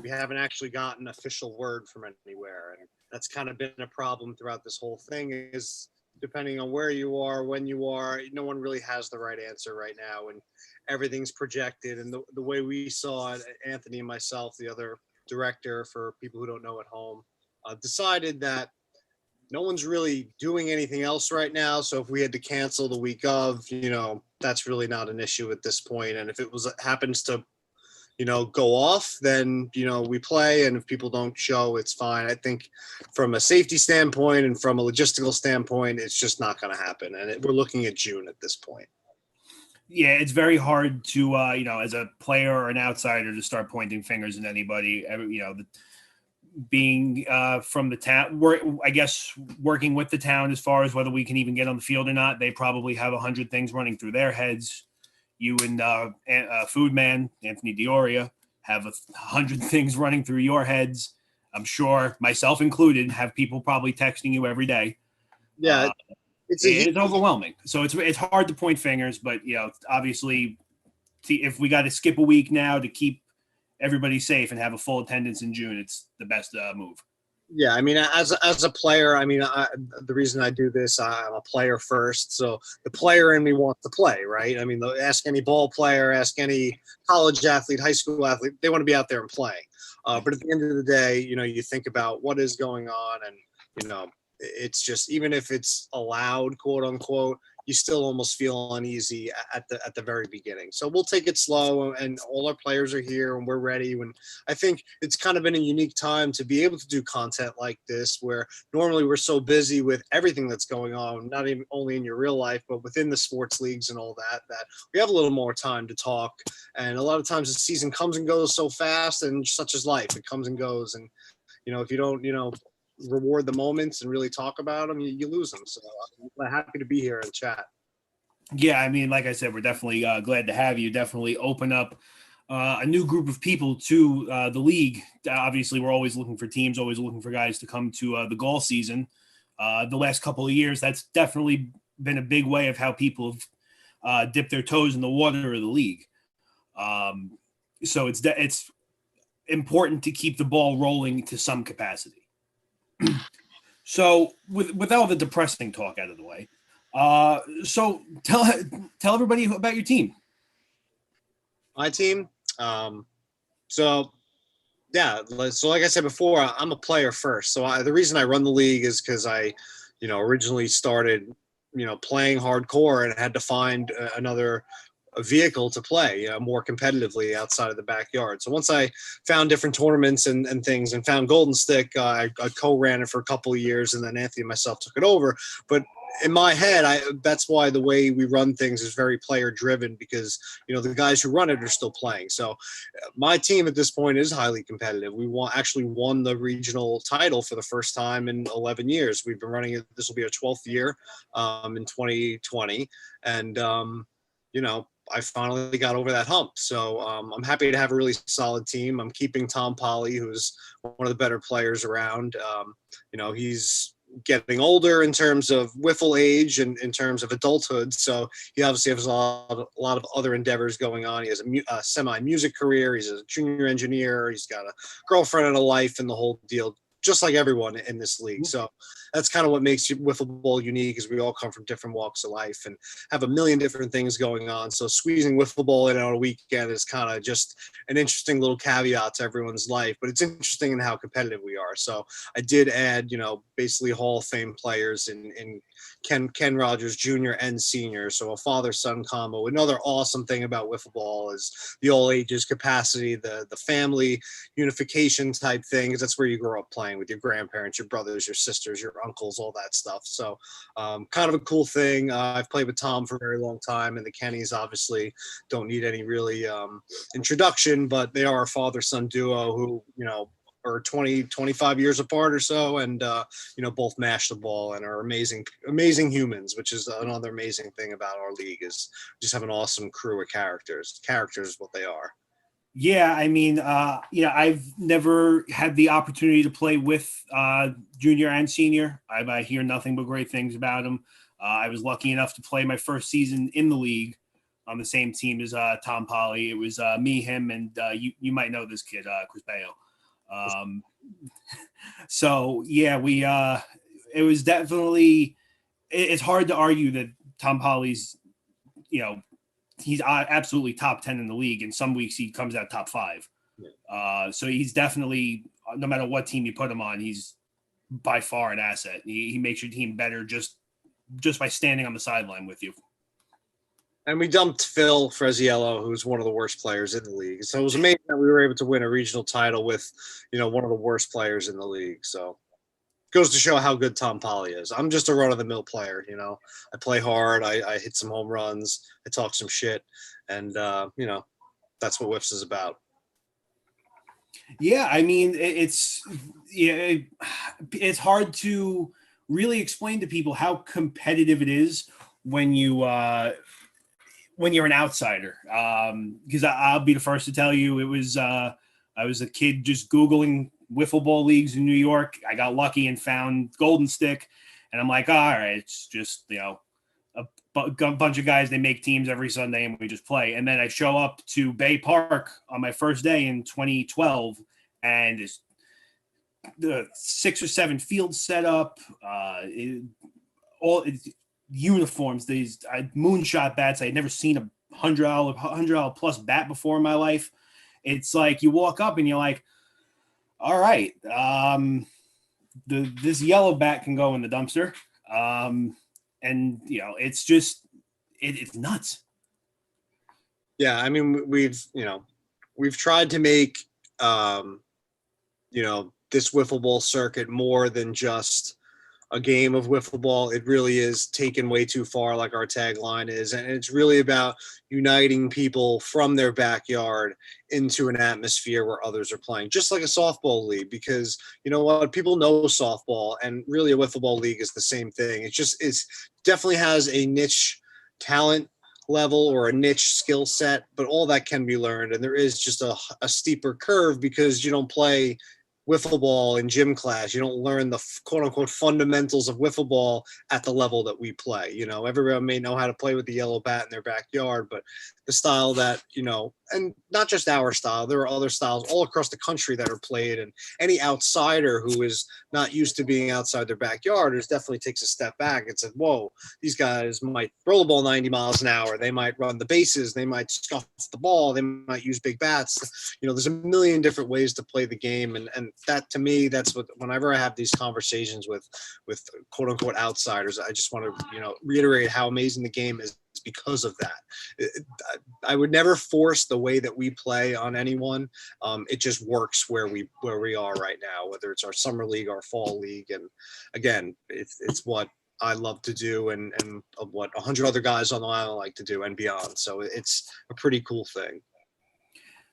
we haven't actually gotten official word from anywhere. And that's kind of been a problem throughout this whole thing is depending on where you are, when you are, no one really has the right answer right now. And everything's projected. And the way we saw it, Anthony and myself, the other director for people who don't know at home, decided that no one's really doing anything else right now. So if we had to cancel the week of, that's really not an issue at this point. And if it happens to, go off, then, we play. And if people don't show, it's fine. I think from a safety standpoint and from a logistical standpoint, it's just not going to happen. And we're looking at June at this point. Yeah, it's very hard to, as a player or an outsider to start pointing fingers at anybody, being from the town, I guess working with the town as far as whether we can even get on the field or not. They probably have 100 things running through their heads. You and Food Man, Anthony Dioria, have 100 things running through your heads. I'm sure, myself included, have people probably texting you every day. Yeah, it's overwhelming. So it's hard to point fingers, but obviously, if we got to skip a week now to keep everybody safe and have a full attendance in June, it's the best move. Yeah, I mean, as a player, I mean, the reason I do this, I'm a player first. So the player in me wants to play, right? I mean, ask any ball player, ask any college athlete, high school athlete, they want to be out there and playing. But at the end of the day, you think about what is going on and, it's just, even if it's allowed, quote unquote, you still almost feel uneasy at the very beginning. So we'll take it slow, and all our players are here and we're ready. And I think it's kind of been a unique time to be able to do content like this, where normally we're so busy with everything that's going on, not even only in your real life, but within the sports leagues and all that we have a little more time to talk. And a lot of times the season comes and goes so fast, and such is life. It comes and goes. And, if you don't, reward the moments and really talk about them, you lose them. So I'm happy to be here and chat. Yeah, I mean, like I said, we're definitely glad to have you. Definitely open up a new group of people to the league. Obviously, we're always looking for teams, always looking for guys to come to the golf season. The last couple of years, that's definitely been a big way of how people have dipped their toes in the water of the league. So it's important to keep the ball rolling to some capacity. So with all the depressing talk out of the way, so tell everybody about your team. My team. So like I said before, I'm a player first. So the reason I run the league is because I, originally started, playing hardcore and had to find another vehicle to play more competitively outside of the backyard. So once I found different tournaments and things and found Golden Stick, I co-ran it for a couple of years, and then Anthony and myself took it over. But in my head, that's why the way we run things is very player driven, because the guys who run it are still playing. So my team at this point is highly competitive. We actually won the regional title for the first time in 11 years. We've been running it. This will be our 12th year in 2020, and I finally got over that hump. So I'm happy to have a really solid team. I'm keeping Tom Polly, who's one of the better players around. He's getting older in terms of wiffle age and in terms of adulthood. So he obviously has a lot of other endeavors going on. He has a semi-music career. He's a junior engineer. He's got a girlfriend and a life and the whole deal, just like everyone in this league. So that's kind of what makes wiffle ball unique, is we all come from different walks of life and have a million different things going on. So squeezing wiffle ball in on a weekend is kind of just an interesting little caveat to everyone's life, but it's interesting in how competitive we are. So I did add, basically Hall of Fame players in Ken Rogers Jr. and Senior. So a father-son combo. Another awesome thing about wiffle ball is the all ages capacity, the family unification type thing, because that's where you grow up playing with your grandparents, your brothers, your sisters, your uncles, all that stuff. So kind of a cool thing. I've played with Tom for a very long time, and the Kennys obviously don't need any really introduction, but they are a father-son duo who, or 20, 25 years apart or so, and both mash the ball and are amazing humans, which is another amazing thing about our league is just have an awesome crew of characters. Characters is what they are. Yeah, I mean, I've never had the opportunity to play with junior and senior. I hear nothing but great things about them. I was lucky enough to play my first season in the league on the same team as Tom Polly. It was me, him, and you might know this kid, Chris Bayo. So yeah, it was definitely. It's hard to argue that Tom Polly's, he's absolutely top 10 in the league, and some weeks he comes out top 5. So he's definitely, no matter what team you put him on, he's by far an asset. He makes your team better just by standing on the sideline with you. And we dumped Phil Freziello, who's one of the worst players in the league. So it was amazing that we were able to win a regional title with, one of the worst players in the league. So it goes to show how good Tom Polly is. I'm just a run-of-the-mill player, I play hard. I hit some home runs. I talk some shit. And, that's what Whiffs is about. Yeah, I mean, it's hard to really explain to people how competitive it is when you're an outsider. Because I'll be the first to tell you, it was I was a kid just Googling wiffle ball leagues in New York. I got lucky and found Golden Stick, and I'm like, all right, it's just a bunch of guys. They make teams every Sunday, and we just play. And then I show up to Bay Park on my first day in 2012, and it's the 6 or 7 fields set up, uniforms, these moonshot bats. I had never seen a $100 plus bat before in my life. It's like you walk up and you're like, all right, this yellow bat can go in the dumpster. And it's just it's nuts. Yeah, I mean, we've tried to make this wiffle ball circuit more than just a game of wiffle ball. It really is taken way too far, like our tagline is, and it's really about uniting people from their backyard into an atmosphere where others are playing, just like a softball league. Because you know what, people know softball, and really a wiffle ball league is the same thing. It's definitely has a niche talent level or a niche skill set, but all that can be learned, and there is just a steeper curve because you don't play wiffle ball in gym class. You don't learn the quote unquote fundamentals of wiffle ball at the level that we play. Everyone may know how to play with the yellow bat in their backyard, but the style that, and not just our style, there are other styles all across the country that are played, and any outsider who is not used to being outside their backyard definitely takes a step back and says, whoa, these guys might throw the ball 90 miles an hour. They might run the bases. They might scuff the ball. They might use big bats. There's a million different ways to play the game. And that, to me, that's what, whenever I have these conversations with quote unquote outsiders, I just want to, reiterate how amazing the game is because of that. I would never force the way that we play on anyone. It just works where we are right now, whether it's our summer league, our fall league. And again, it's what I love to do and what 100 other guys on the island like to do and beyond. So it's a pretty cool thing.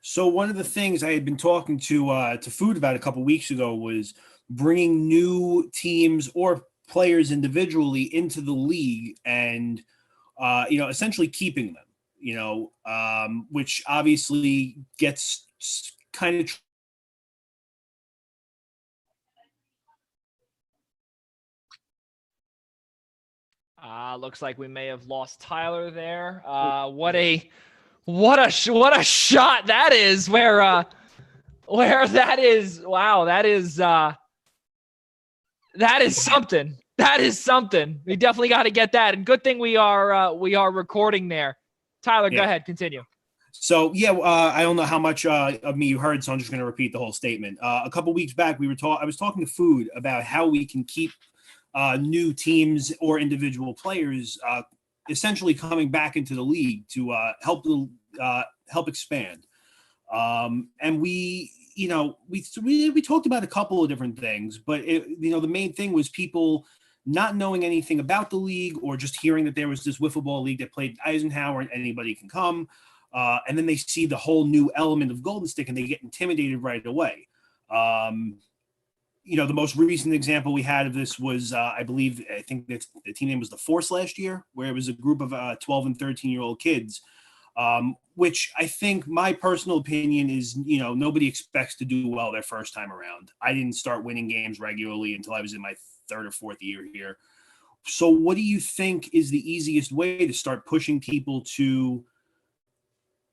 So one of the things I had been talking to Food about a couple of weeks ago was bringing new teams or players individually into the league and essentially keeping them, which obviously gets kind of looks like we may have lost Tyler there. What a shot that is! Where that is. Wow, that is something. That is something. We definitely got to get that. And good thing we are recording there. Tyler, Go ahead, continue. So I don't know how much of me you heard, so I'm just going to repeat the whole statement. A couple weeks back, I was talking to Food about how we can keep new teams or individual players essentially coming back into the league to help expand. And we talked about a couple of different things, but the main thing was people not knowing anything about the league or just hearing that there was this wiffle ball league that played Eisenhower and anybody can come. And then they see the whole new element of Golden Stick and they get intimidated right away. The most recent example we had of this was, I think the team name was the Force last year, where it was a group of 12 and 13-year-old kids, which I think my personal opinion is, nobody expects to do well their first time around. I didn't start winning games regularly until I was in my third or fourth year here. So what do you think is the easiest way to start pushing people to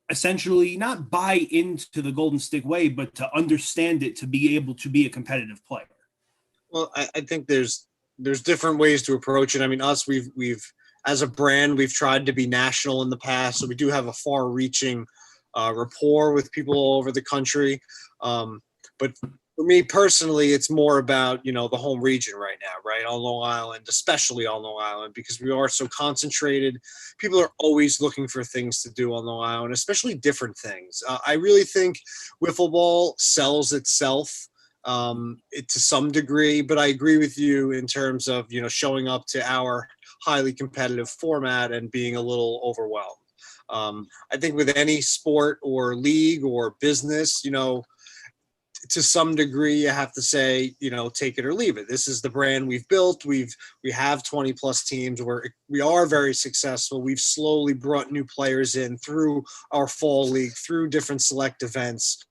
essentially not buy into the Golden Stick way, but to understand it, to be able to be a competitive player? Well, I think there's different ways to approach it. I mean, we've as a brand, we've tried to be national in the past, so we do have a far-reaching rapport with people all over the country. But for me personally, it's more about, the home region right now, right? On Long Island, especially on Long Island, because we are so concentrated. People are always looking for things to do on Long Island, especially different things. I really think wiffle ball sells itself to some degree, but I agree with you in terms of, showing up to our highly competitive format and being a little overwhelmed. I think with any sport or league or business, to some degree, you have to say, take it or leave it. This is the brand we've built. We have 20 plus teams where we are very successful. We've slowly brought new players in through our fall league, through different select events.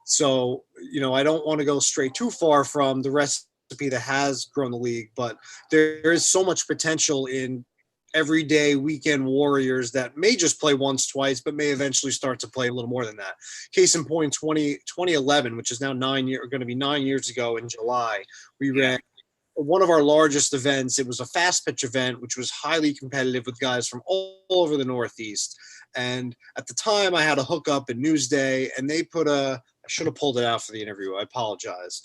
So, I don't want to go straight too far from the recipe that has grown the league, but there is so much potential in everyday weekend warriors that may just play once, twice, but may eventually start to play a little more than that. Case in point, 2011, which is now going to be 9 years ago in July, we ran one of our largest events. It was a fast pitch event, which was highly competitive with guys from all over the Northeast. And at the time I had a hookup in Newsday, and they put I should have pulled it out for the interview. I apologize.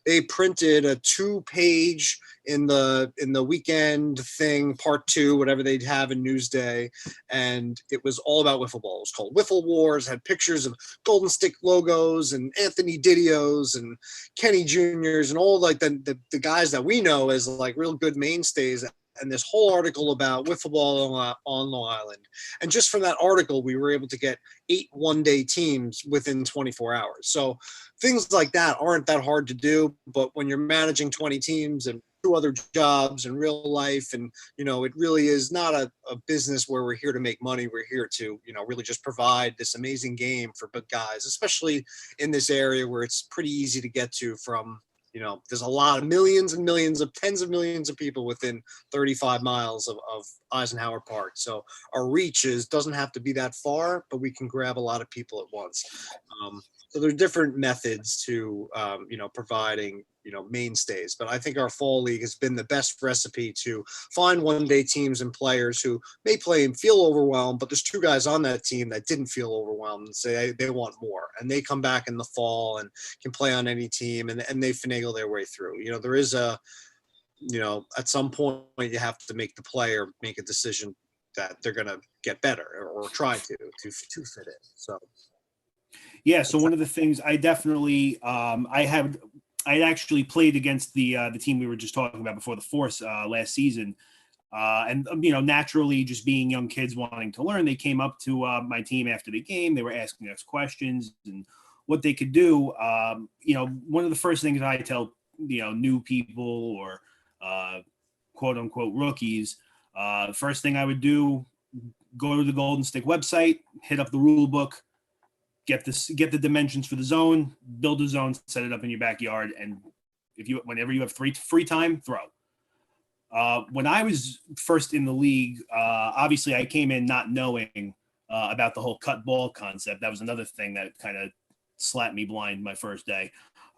They printed a 2-page in the weekend thing, part 2, whatever they'd have in Newsday, and it was all about wiffle ball. It was called Wiffle Wars, had pictures of Golden Stick logos and Anthony Didio's and Kenny Juniors and all like the guys that we know as like real good mainstays. And this whole article about wiffle ball on Long Island. And just from that article, we were able to get 8 one-day teams within 24 hours. So things like that aren't that hard to do. But when you're managing 20 teams and 2 other jobs in real life, and, it really is not a business where we're here to make money. We're here to, really just provide this amazing game for big guys, especially in this area where it's pretty easy to get to from, there's a lot of millions and millions of tens of millions of people within 35 miles of Eisenhower Park. So our reach doesn't have to be that far, but we can grab a lot of people at once. So there's different methods to, providing, mainstays. But I think our fall league has been the best recipe to find one-day teams and players who may play and feel overwhelmed, but there's 2 guys on that team that didn't feel overwhelmed and say they want more. And they come back in the fall and can play on any team, and they finagle their way through. There is at some point you have to make the player make a decision that they're going to get better or try to fit in. So. Yeah. So one of the things I definitely, I actually played against the team we were just talking about before, the Force, last season. And naturally, just being young kids wanting to learn, they came up to my team after the game. They were asking us questions and what they could do. One of the first things I tell, new people or quote unquote rookies, the first thing I would do, go to the Golden Stick website, hit up the rule book, get the dimensions for the zone, build a zone, set it up in your backyard, and whenever you have free time, throw. When I was first in the league, obviously I came in not knowing about the whole cut ball concept. That was another thing that kind of slapped me blind my first day.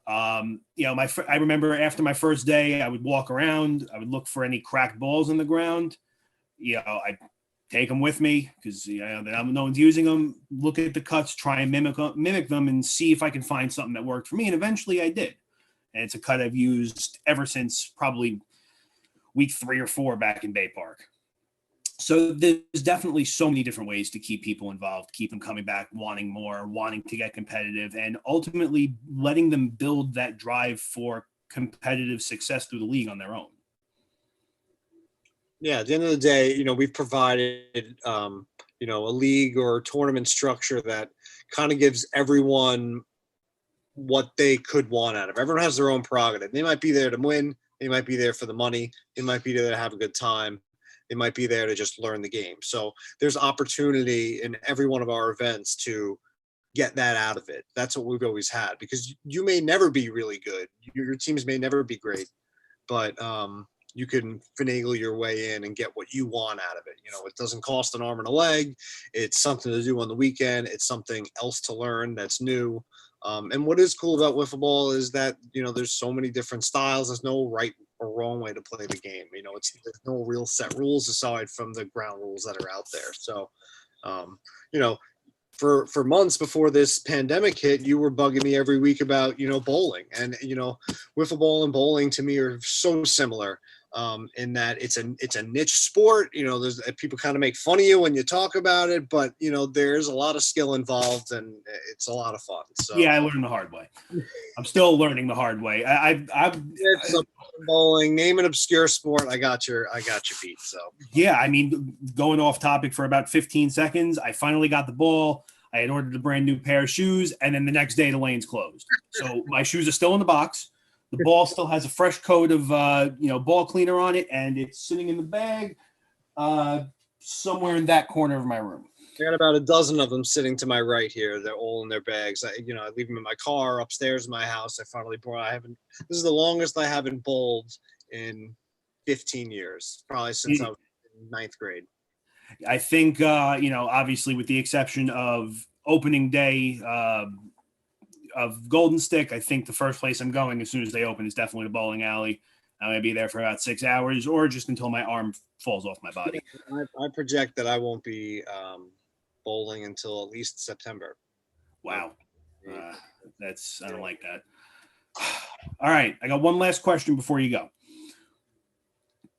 I remember after my first day, I would walk around, I would look for any cracked balls in the ground. I'd take them with me because no one's using them. Look at the cuts, try and mimic them, and see if I can find something that worked for me. And eventually, I did. And it's a cut I've used ever since probably week 3 or 4 back in Bay Park. So there's definitely so many different ways to keep people involved, keep them coming back, wanting more, wanting to get competitive, and ultimately letting them build that drive for competitive success through the league on their own. Yeah, at the end of the day, we've provided, a league or tournament structure that kind of gives everyone what they could want out of it. Everyone has their own prerogative. They might be there to win. They might be there for the money. They might be there to have a good time. They might be there to just learn the game. So there's opportunity in every one of our events to get that out of it. That's what we've always had, because you may never be really good. Your teams may never be great, but you can finagle your way in and get what you want out of it. It doesn't cost an arm and a leg. It's something to do on the weekend. It's something else to learn that's new. And what is cool about wiffle ball is that, there's so many different styles. There's no right or wrong way to play the game. There's no real set rules aside from the ground rules that are out there. So, for months before this pandemic hit, you were bugging me every week about, bowling. And, wiffle ball and bowling to me are so similar. In that it's a niche sport. There's people kind of make fun of you when you talk about it, but there's a lot of skill involved and it's a lot of fun. So yeah, I learned the hard way. I'm still learning the hard way. It's bowling. Name an obscure sport. I got your beat. So yeah, I mean, going off topic for about 15 seconds, I finally got the ball. I had ordered a brand new pair of shoes, and then the next day the lane's closed. So my shoes are still in the box. The ball still has a fresh coat of, ball cleaner on it, and it's sitting in the bag somewhere in that corner of my room. I got about a dozen of them sitting to my right here. They're all in their bags. I leave them in my car upstairs in my house. This is the longest I haven't bowled in 15 years, probably since I was in ninth grade. I think, obviously with the exception of opening day, of Golden Stick, I think the first place I'm going as soon as they open is definitely the bowling alley. I'm going to be there for about 6 hours or just until my arm falls off my body. I project that I won't be bowling until at least September. Wow. I don't like that. All right. I got one last question before you go.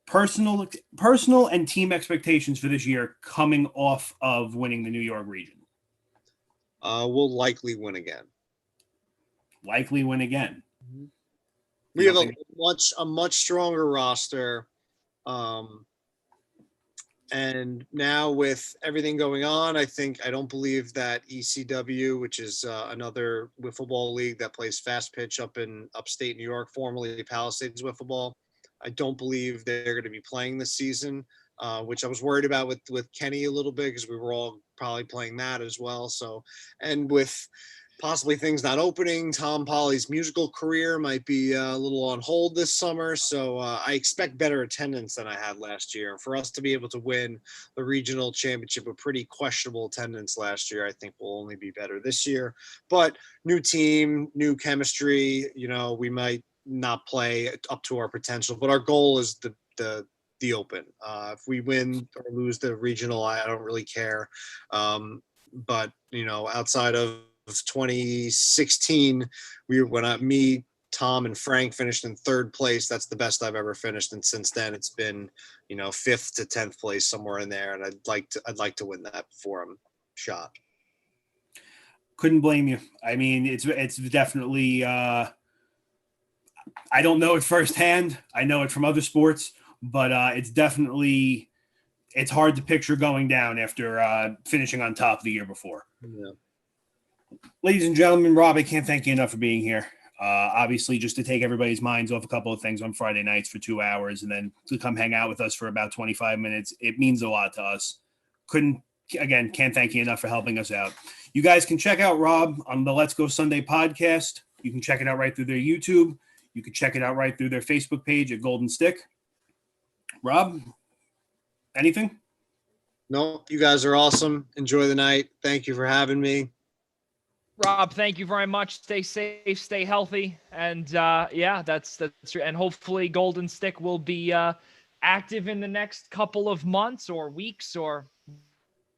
Personal and team expectations for this year coming off of winning the New York region. We'll likely win again. We have a much stronger roster. And now with everything going on, I don't believe that ECW, which is another wiffle ball league that plays fast pitch up in upstate New York, formerly Palisades Wiffle Ball, I don't believe they're going to be playing this season, which I was worried about with Kenny a little bit because we were all probably playing that as well. So, and with possibly things not opening, Tom Polly's musical career might be a little on hold this summer. So I expect better attendance than I had last year. And for us to be able to win the regional championship with pretty questionable attendance last year, I think will only be better this year. But new team, new chemistry, we might not play up to our potential, but our goal is the open. If we win or lose the regional, I don't really care. But outside of 2016, me, Tom, and Frank finished in third place. That's the best I've ever finished, and since then it's been 5th to 10th place, somewhere in there. And I'd like to win that before I'm shot. Couldn't blame you. I mean, it's definitely. I don't know it firsthand. I know it from other sports, but it's hard to picture going down after finishing on top the year before. Yeah. Ladies and gentlemen, Rob, I can't thank you enough for being here. Obviously, just to take everybody's minds off a couple of things on Friday nights for 2 hours and then to come hang out with us for about 25 minutes. It means a lot to us. Can't thank you enough for helping us out. You guys can check out Rob on the Let's Go Sunday podcast. You can check it out right through their YouTube. You can check it out right through their Facebook page at Golden Stick. Rob, anything? No, you guys are awesome. Enjoy the night. Thank you for having me. Rob, thank you very much. Stay safe, stay healthy. And that's and hopefully Golden Stick will be active in the next couple of months or weeks, or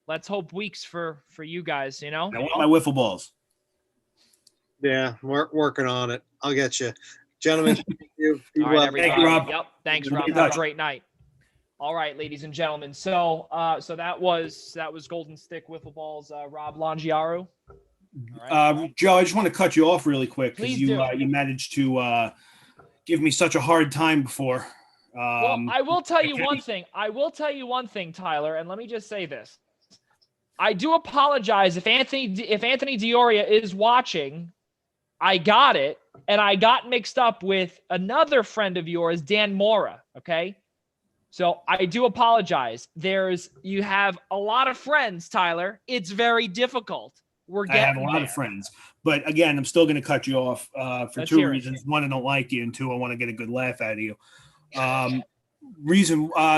let's hope weeks for you guys, I want my wiffle balls. Yeah, we're working on it. I'll get you. Gentlemen, thank you. All right, everybody. Thank you, Rob. Yep. Thanks, Rob. Have a great night. All right, ladies and gentlemen. So that was Golden Stick Wiffle Balls, Rob Longiaro. Right. Joe, I just want to cut you off really quick because you managed to give me such a hard time before. Well, I will tell you one thing. Tyler, and let me just say this. I do apologize if Anthony Dioria is watching. I got it, and I got mixed up with another friend of yours, Dan Mora, okay? So I do apologize. You have a lot of friends, Tyler. It's very difficult. I have a lot of friends. But again, I'm still going to cut you off for two reasons. One, I don't like you, and two, I want to get a good laugh out of you.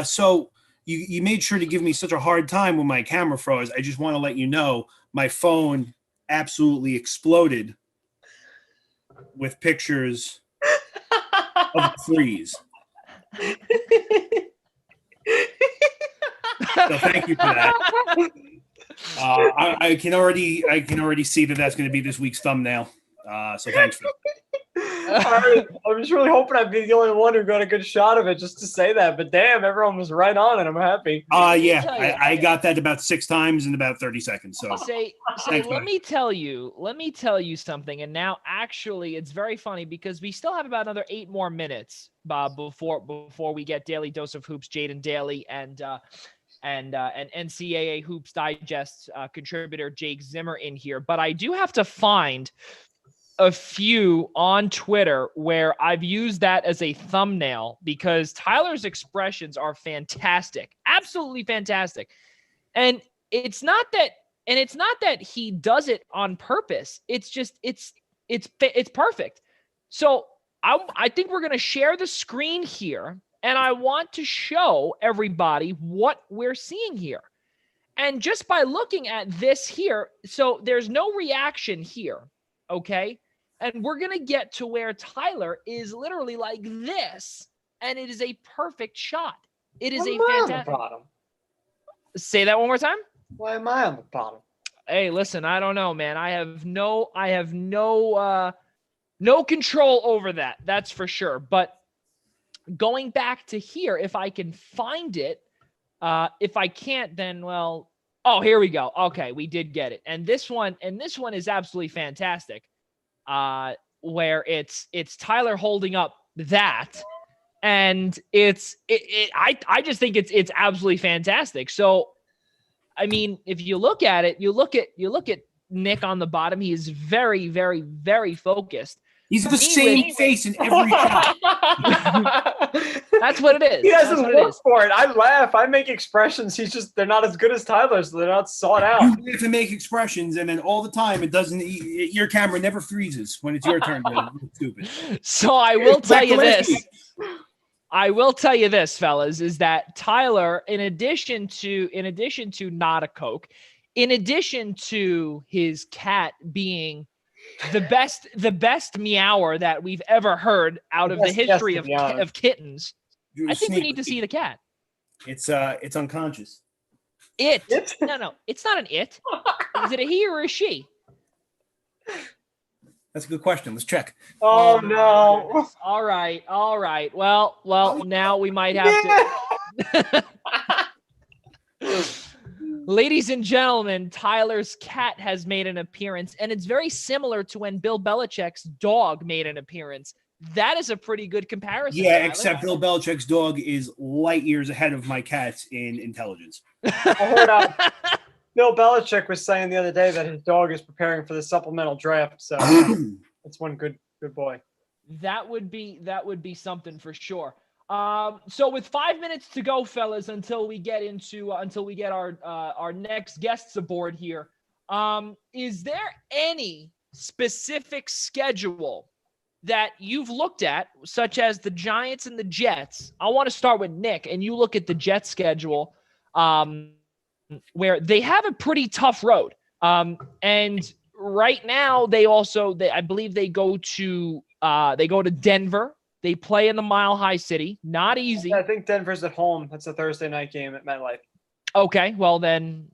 So you made sure to give me such a hard time when my camera froze. I just want to let you know my phone absolutely exploded with pictures of the freeze. So thank you for that. I can already see that that's going to be this week's thumbnail. So thanks for that. I was really hoping I'd be the only one who got a good shot of it just to say that, but damn, everyone was right on it. I'm happy. Yeah, I got that about 6 times in about 30 seconds. So let me tell you something. And now actually it's very funny because we still have about another 8 more minutes, Bob, before we get Daily Dose of Hoops, Jaden Daly and NCAA Hoops Digest contributor Jake Zimmer in here. But I do have to find a few on Twitter where I've used that as a thumbnail because Tyler's expressions are fantastic, absolutely fantastic. And it's not that he does it on purpose. It's just, it's perfect. So I think we're going to share the screen here, and I want to show everybody what we're seeing here. And just by looking at this here, so there's no reaction here. Okay. And we're going to get to where Tyler is literally like this. And it is a perfect shot. It is a fantastic. Bottom? Say that one more time. Why am I on the bottom? Hey, listen, I don't know, man. I have no control over that. That's for sure. But going back to here, if I can find it, if I can't, then, well, oh, here we go. Okay. We did get it. And this one is absolutely fantastic. Where it's Tyler holding up that, and I just think it's absolutely fantastic. So, I mean, if you look at it, you look at Nick on the bottom. He is very, very, very focused. He's the same face in every shot. That's what it is. He doesn't work for it. I laugh. I make expressions. They're not as good as Tyler's. So they're not sought out. You have to make expressions, and then all the time it doesn't. Your camera never freezes when it's your turn. It's stupid. So I will tell you this. I will tell you this, fellas, is that Tyler, in addition to not a Coke, in addition to his cat being the best meower that we've ever heard out of the history of kittens, I think we need to see the cat. It's unconscious. It? No, it's not an it. Is it a he or a she? That's a good question. Let's check. Oh no. All right. Well, now we might have to. Ladies and gentlemen, Tyler's cat has made an appearance, and it's very similar to when Bill Belichick's dog made an appearance. That is a pretty good comparison. Yeah, Tyler. Except Bill Belichick's dog is light years ahead of my cat in intelligence. I heard Bill Belichick was saying the other day that his dog is preparing for the supplemental draft, so that's one good boy. That would be something for sure. So with 5 minutes to go, fellas, until we get our next guests aboard here, is there any specific schedule that you've looked at, such as the Giants and the Jets? I want to start with Nick, and you look at the Jets schedule, where they have a pretty tough road. And right now I believe they go to Denver. They play in the Mile High City. Not easy. I think Denver's at home. That's a Thursday night game at MetLife. Okay, well then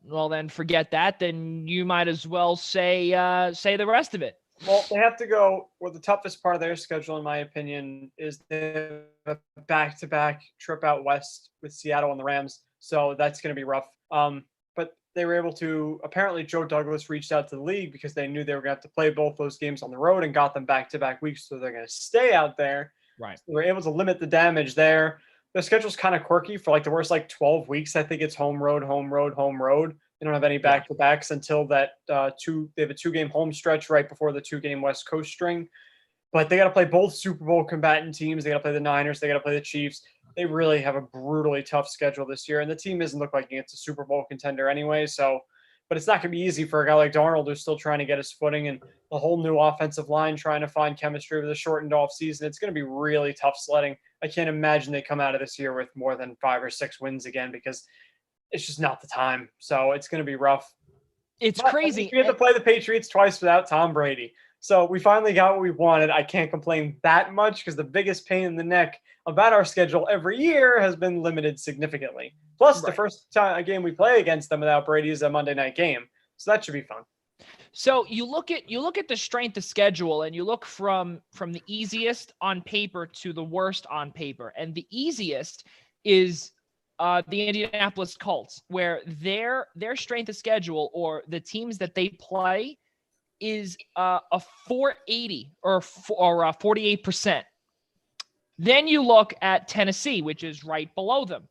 forget that. Then you might as well say the rest of it. Well, they have to go. Well, the toughest part of their schedule, in my opinion, is they have a back-to-back trip out west with Seattle and the Rams. So that's going to be rough. But they were able to. Apparently, Joe Douglas reached out to the league because they knew they were going to have to play both those games on the road and got them back-to-back weeks. So they're going to stay out there. Right. So we're able to limit the damage there. The schedule's kind of quirky for like the worst 12 weeks. I think it's home road, home road, home road. They don't have any back-to-backs until that they have a 2-game home stretch right before the 2-game West Coast string. But they got to play both Super Bowl combatant teams. They got to play the Niners. They got to play the Chiefs. They really have a brutally tough schedule this year. And the team doesn't look like it's a Super Bowl contender anyway. So, but it's not going to be easy for a guy like Darnold who's still trying to get his footing and the whole new offensive line trying to find chemistry with a shortened off season. It's going to be really tough sledding. I can't imagine they come out of this year with more than 5 or 6 wins again because it's just not the time. So it's going to be rough. It's crazy. We had to play the Patriots twice without Tom Brady. So we finally got what we wanted. I can't complain that much because the biggest pain in the neck about our schedule every year has been limited significantly. Plus, the first time a game we play against them without Brady is a Monday night game. So that should be fun. So you look at the strength of schedule and you look from the easiest on paper to the worst on paper. And the easiest is the Indianapolis Colts, where their strength of schedule or the teams that they play is a 480 or 48%. Then you look at Tennessee, which is right below them,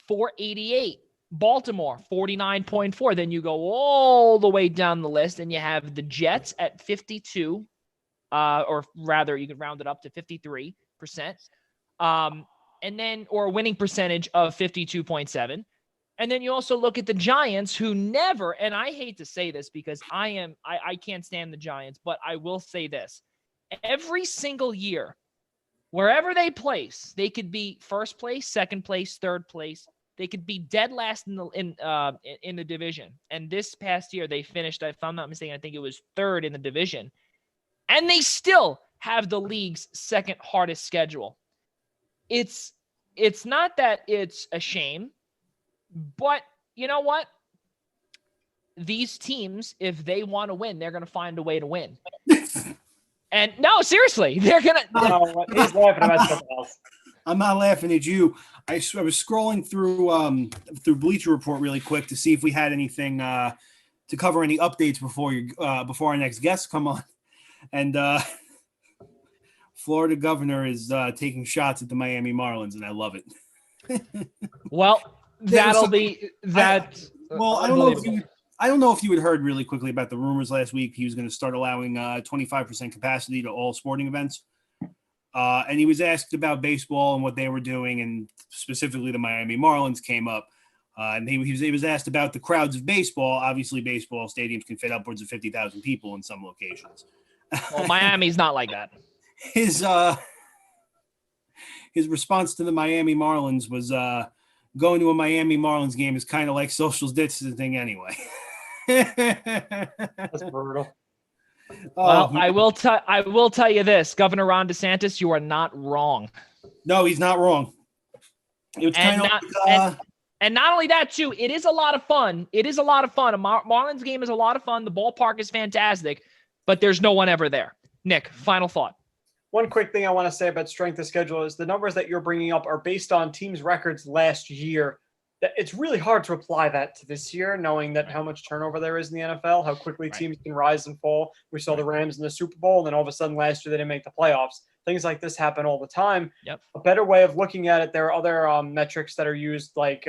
488. Baltimore, 49.4. Then you go all the way down the list and you have the Jets at 52, or rather you could round it up to 53%. And then, or a winning percentage of 52.7. And then you also look at the Giants, who never, and I hate to say this because I can't stand the Giants, but I will say this. Every single year, wherever they place, they could be first place, second place, third place. They could be dead last in the division. And this past year, they finished, if I'm not mistaken, I think it was third in the division. And they still have the league's second hardest schedule. It's not that it's a shame, but you know what? These teams, if they want to win, they're going to find a way to win. And no, seriously, they're going to. No, he's laughing about something else. I'm not laughing at you. I was scrolling through Bleacher Report really quick to see if we had anything to cover, any updates before our next guests come on. And Florida governor is taking shots at the Miami Marlins, and I love it. Well, that'll be that. I don't know if you had heard really quickly about the rumors last week. He was going to start allowing 25% capacity to all sporting events. And he was asked about baseball and what they were doing, and specifically the Miami Marlins came up. And he was asked about the crowds of baseball. Obviously, baseball stadiums can fit upwards of 50,000 people in some locations. Well, Miami's not like that. His response to the Miami Marlins was going to a Miami Marlins game is kind of like social distancing anyway. That's brutal. Well, I will tell you this, Governor Ron DeSantis, you are not wrong. No, he's not wrong. It's kind of and not only that too, it is a lot of fun. It is a lot of fun. A Marlins game is a lot of fun. The ballpark is fantastic, but there's no one ever there. Nick, final thought. One quick thing I want to say about strength of schedule is the numbers that you're bringing up are based on teams' records last year. It's really hard to apply that to this year, knowing that how much turnover there is in the NFL, how quickly teams can rise and fall. We saw the Rams in the Super Bowl, and then all of a sudden last year they didn't make the playoffs. Things like this happen all the time. Yep. A better way of looking at it, there are other metrics that are used, like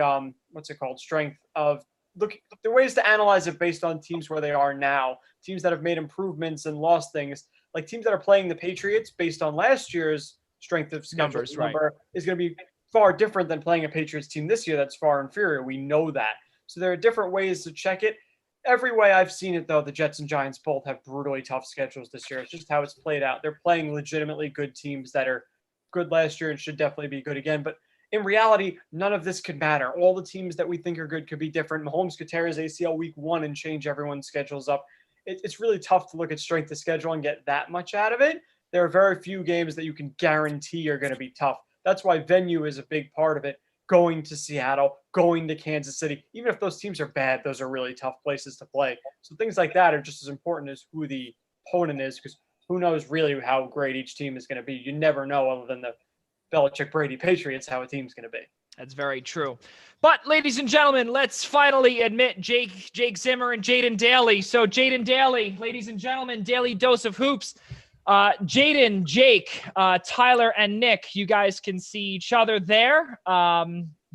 strength of look. There are ways to analyze it based on teams where they are now, teams that have made improvements and lost things. Like teams that are playing the Patriots based on last year's strength of schedule number is going to be far different than playing a Patriots team this year that's far inferior. We know that. So there are different ways to check it. Every way I've seen it, though, the Jets and Giants both have brutally tough schedules this year. It's just how it's played out. They're playing legitimately good teams that are good last year and should definitely be good again. But in reality, none of this could matter. All the teams that we think are good could be different. Mahomes could tear his ACL week 1 and change everyone's schedules up. It's really tough to look at strength of schedule and get that much out of it. There are very few games that you can guarantee are going to be tough. That's why venue is a big part of it. Going to Seattle, going to Kansas City. Even if those teams are bad, those are really tough places to play. So things like that are just as important as who the opponent is, because who knows really how great each team is going to be. You never know, other than the Belichick Brady Patriots, how a team's going to be. That's very true. But ladies and gentlemen, let's finally admit Jake Zimmer and Jaden Daly. So Jaden Daly, ladies and gentlemen, Daily Dose of Hoops. Jaden, Jake, Tyler, and Nick, you guys can see each other there.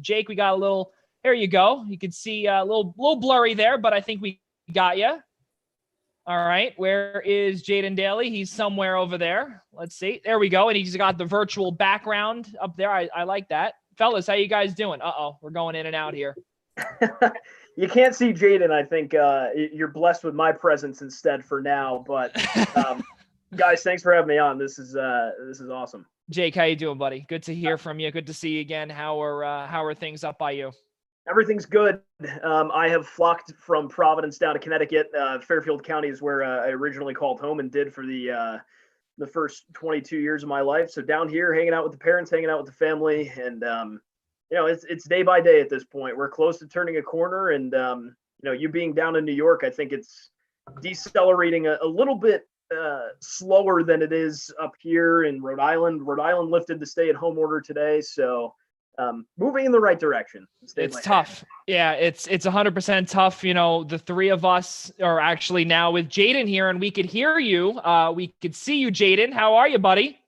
Jake, we got a little There you go. You can see a little blurry there, but I think we got you. All right. Where is Jaden Daly? He's somewhere over there. Let's see. There we go. And he's got the virtual background up there. I like that. Fellas, how you guys doing? Uh-oh. We're going in and out here. You can't see Jaden. I think you're blessed with my presence instead for now. But guys, thanks for having me on. This is awesome. Jake, how you doing, buddy? Good to hear from you. Good to see you again. How are things up by you? Everything's good. I have flocked from Providence down to Connecticut. Fairfield County is where I originally called home and did for the first 22 years of my life. So down here, hanging out with the parents, hanging out with the family, and it's day by day at this point. We're close to turning a corner, and you being down in New York, I think it's decelerating a little bit slower than it is up here in Rhode Island. Rhode Island lifted the stay-at-home order today, so. Moving in the right direction. It's tough. Yeah, it's 100% tough. The three of us are actually now with Jaden here, and we could hear you. We could see you, Jaden. How are you, buddy?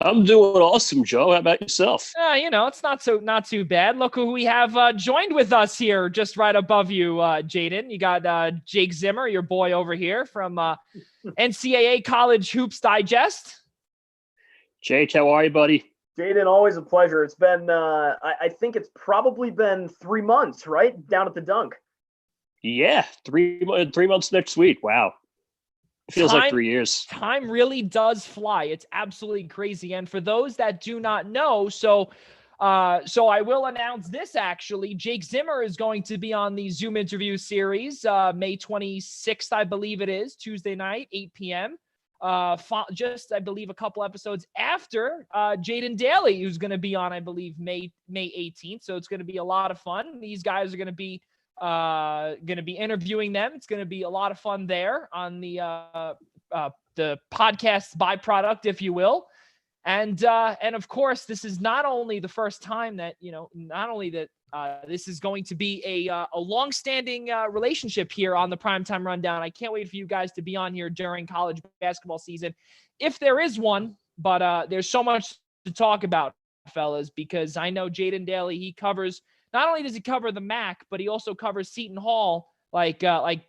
I'm doing awesome, Joe. How about yourself? It's not too bad. Look who we have joined with us here, just right above you, Jaden. You got Jake Zimmer, your boy over here from NCAA College Hoops Digest. Jake, how are you, buddy? Jaden, always a pleasure. It's been, I think it's probably been 3 months, right? Down at the Dunk. Yeah, 3 months next week. Wow. It feels like 3 years. Time really does fly. It's absolutely crazy. And for those that do not know, so I will announce this actually. Jake Zimmer is going to be on the Zoom interview series, May 26th, I believe it is, Tuesday night, 8 p.m. Just I believe a couple episodes after Jaden Daly, who's going to be on, I believe May 18th. So it's going to be a lot of fun. These guys are going to be interviewing them. It's going to be a lot of fun there on the podcast byproduct, if you will. And of course, this is not only the first time that this is going to be a long-standing relationship here on the Primetime Rundown. I can't wait for you guys to be on here during college basketball season, if there is one. But there's so much to talk about, fellas, because I know Jaden Daly, he covers, not only does he cover the MAC, but he also covers Seton Hall like a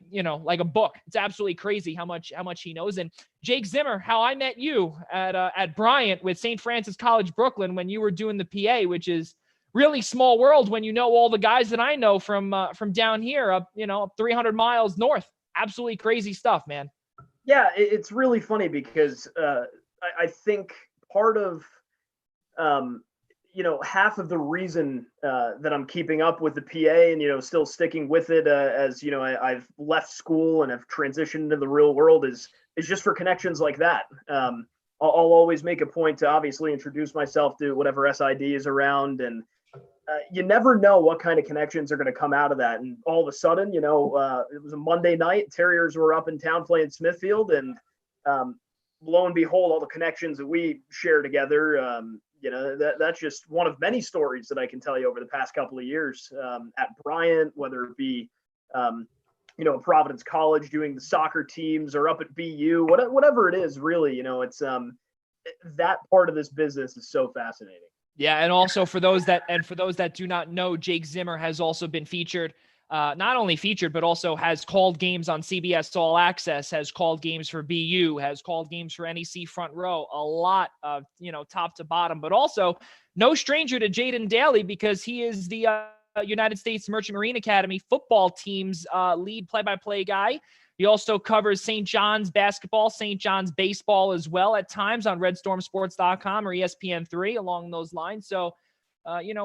book. It's absolutely crazy how much he knows. And Jake Zimmer, how I met you at Bryant with St. Francis College, Brooklyn, when you were doing the PA, which is really small world when you know all the guys that I know from down here up 300 miles north. Absolutely crazy stuff, man. Yeah, it's really funny because I think part of half of the reason that I'm keeping up with the PA and still sticking with it as I've left school and have transitioned into the real world is just for connections like that. I'll always make a point to obviously introduce myself to whatever SID is around, and you never know what kind of connections are going to come out of that. And all of a sudden, it was a Monday night. Terriers were up in town playing Smithfield, and lo and behold, all the connections that we share together. That's just one of many stories that I can tell you over the past couple of years at Bryant, whether it be Providence College doing the soccer teams, or up at BU, whatever it is. Really, it's that part of this business is so fascinating. Yeah, and also for those that do not know, Jake Zimmer has also been featured, not only featured, but also has called games on CBS All Access, has called games for BU, has called games for NEC Front Row, a lot of, top to bottom, but also no stranger to Jaden Daly because he is the United States Merchant Marine Academy football team's lead play-by-play guy. He also covers St. John's basketball, St. John's baseball as well at times on RedStormSports.com or ESPN3 along those lines. So,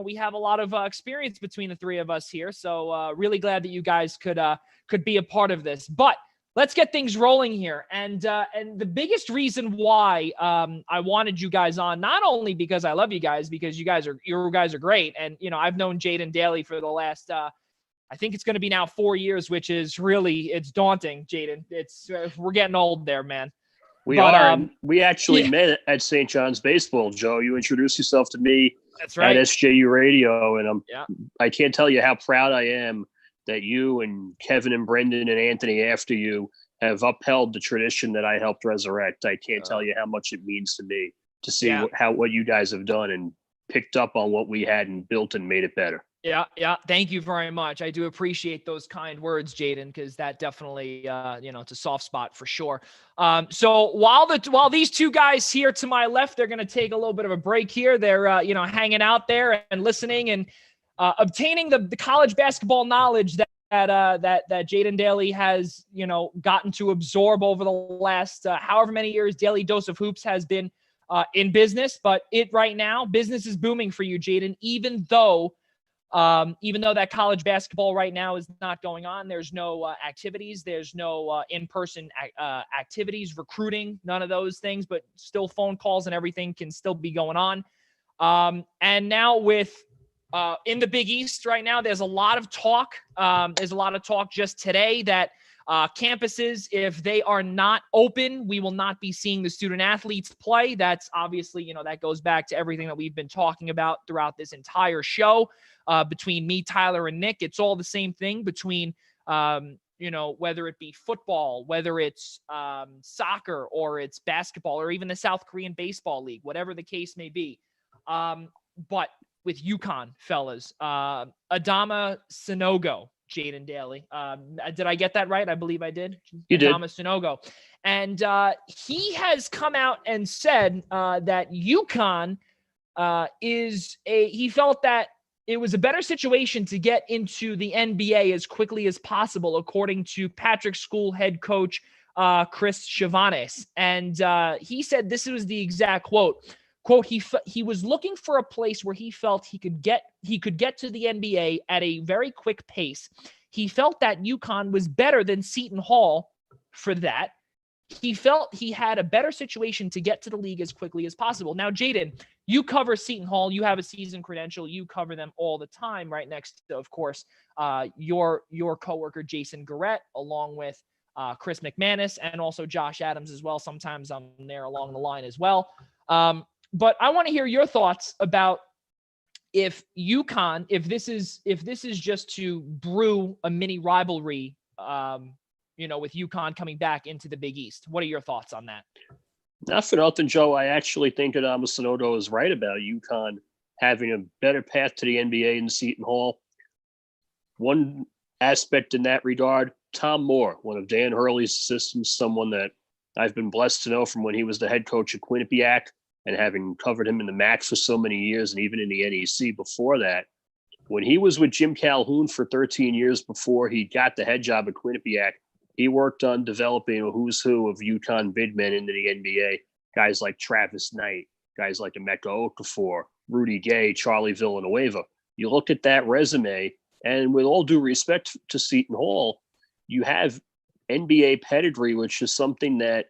we have a lot of experience between the three of us here. So really glad that you guys could be a part of this. But let's get things rolling here. And the biggest reason why I wanted you guys on, not only because I love you guys, because you guys are great. And, I've known Jaden Daly for the last I think it's going to be now 4 years, which is it's daunting, Jaden. We're getting old there, man. We actually met at St. John's baseball, Joe. You introduced yourself to me. That's right. At SJU Radio, and I can't tell you how proud I am that you and Kevin and Brendan and Anthony after you have upheld the tradition that I helped resurrect. I can't tell you how much it means to me to see what you guys have done and picked up on what we had and built and made it better. Yeah. Thank you very much. I do appreciate those kind words, Jaden, because that definitely, it's a soft spot for sure. So while these two guys here to my left, they're going to take a little bit of a break here. They're, hanging out there and listening and obtaining the college basketball knowledge that Jaden Daly has, gotten to absorb over the last however many years Daily Dose of Hoops has been in business. But right now, business is booming for you, Jaden, even though that college basketball right now is not going on. There's no activities. There's no in-person activities, recruiting, none of those things, but still phone calls and everything can still be going on. And now with in the Big East right now, there's a lot of talk. There's a lot of talk just today that campuses, if they are not open, we will not be seeing the student athletes play. That's obviously, that goes back to everything that we've been talking about throughout this entire show. Between me, Tyler, and Nick, it's all the same thing between, whether it be football, whether it's soccer or it's basketball or even the South Korean baseball league, whatever the case may be. But with UConn, fellas, Adama Sanogo, Jaden Daly. Did I get that right? I believe I did. You did. Adama Sanogo. And he has come out and said that UConn he felt that it was a better situation to get into the NBA as quickly as possible, according to Patrick School head coach Chris Chavanes. And he said this was the exact quote. Quote, he was looking for a place where he felt he could get to the NBA at a very quick pace. He felt that UConn was better than Seton Hall for that. He felt he had a better situation to get to the league as quickly as possible. Now, Jaden, you cover Seton Hall. You have a season credential. You cover them all the time, right next to, of course, your coworker Jason Garrett, along with Chris McManus and also Josh Adams as well. Sometimes I'm there along the line as well. But I want to hear your thoughts about if UConn, if this is just to brew a mini rivalry, with UConn coming back into the Big East. What are your thoughts on that? Not for nothing, Joe. I actually think that Sonodo is right about UConn having a better path to the NBA than Seton Hall. One aspect in that regard, Tom Moore, one of Dan Hurley's assistants, someone that I've been blessed to know from when he was the head coach at Quinnipiac and having covered him in the MAC for so many years and even in the NEC before that. When he was with Jim Calhoun for 13 years before he got the head job at Quinnipiac, he worked on developing a who's who of UConn big men into the NBA. Guys like Travis Knight, guys like Emeka Okafor, Rudy Gay, Charlie Villanueva. You look at that resume, and with all due respect to Seton Hall, you have NBA pedigree, which is something that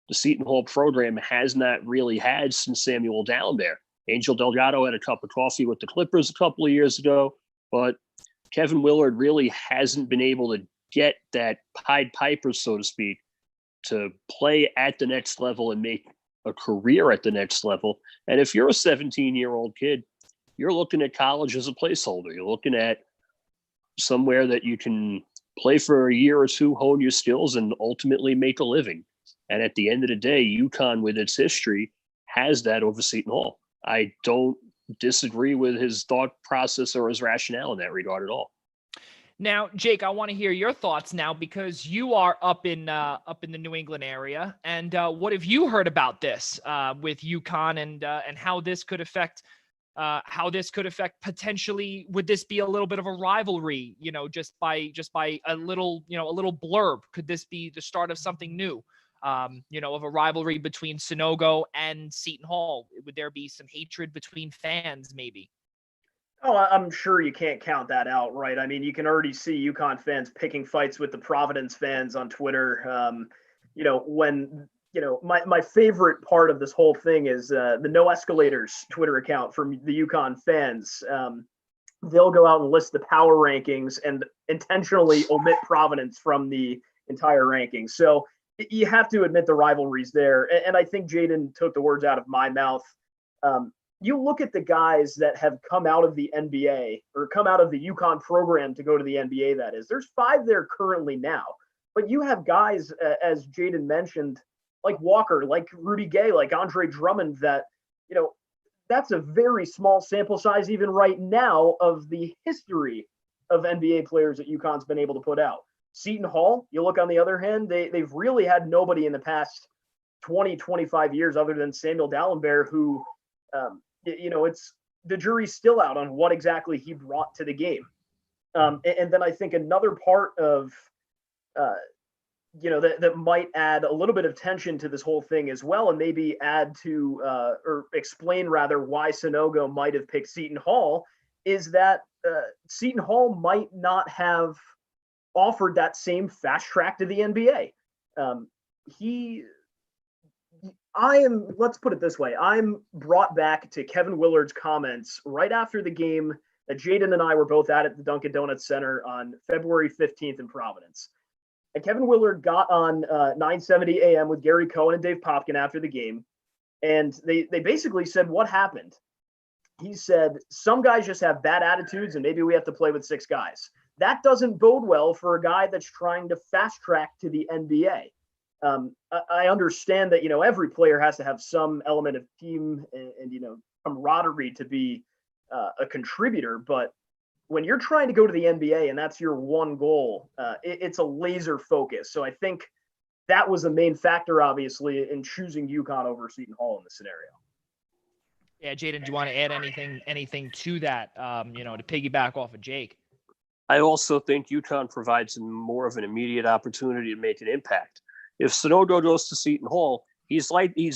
the Seton Hall program has not really had since Samuel Dallenberg. Angel Delgado had a cup of coffee with the Clippers a couple of years ago, but Kevin Willard really hasn't been able to get that Pied Piper, so to speak, to play at the next level and make a career at the next level. And if you're a 17-year-old kid, you're looking at college as a placeholder. You're looking at somewhere that you can play for a year or two, hone your skills, and ultimately make a living. And at the end of the day, UConn, with its history, has that over Seton Hall. I don't disagree with his thought process or his rationale in that regard at all. Now, Jake, I want to hear your thoughts now because you are up in the New England area. And what have you heard about this with UConn and how this could affect potentially? Would this be a little bit of a rivalry? Just by a little blurb. Could this be the start of something new? Of a rivalry between Sanogo and Seton Hall? Would there be some hatred between fans, maybe? Oh, I'm sure you can't count that out, right? I mean, you can already see UConn fans picking fights with the Providence fans on Twitter. My favorite part of this whole thing is the No Escalators Twitter account from the UConn fans. They'll go out and list the power rankings and intentionally omit Providence from the entire rankings. So you have to admit the rivalries there. And I think Jaden took the words out of my mouth. You look at the guys that have come out of the NBA or come out of the UConn program to go to the NBA, that is. There's 5 there currently now. But you have guys, as Jaden mentioned, like Walker, like Rudy Gay, like Andre Drummond, that, that's a very small sample size, even right now, of the history of NBA players that UConn's been able to put out. Seton Hall, you look on the other hand, they've really had nobody in the past 20, 25 years other than Samuel Dallenberg, who, it's the jury's still out on what exactly he brought to the game. And then I think another part of, that might add a little bit of tension to this whole thing as well, and maybe add to, or explain rather, why Sanogo might have picked Seton Hall, is that Seton Hall might not have offered that same fast track to the NBA. Let's put it this way. I'm brought back to Kevin Willard's comments right after the game that Jaden and I were both at the Dunkin' Donuts Center on February 15th in Providence. And Kevin Willard got on 970 AM with Gary Cohen and Dave Popkin after the game. And they basically said, what happened? He said, some guys just have bad attitudes and maybe we have to play with 6 guys. That doesn't bode well for a guy that's trying to fast track to the NBA. I understand that, every player has to have some element of team and camaraderie to be a contributor. But when you're trying to go to the NBA and that's your one goal, it's a laser focus. So I think that was the main factor, obviously, in choosing UConn over Seton Hall in this scenario. Yeah, Jaden, do you want to add anything to that, to piggyback off of Jake? I also think UConn provides more of an immediate opportunity to make an impact. If Sanogo goes to Seton Hall, he's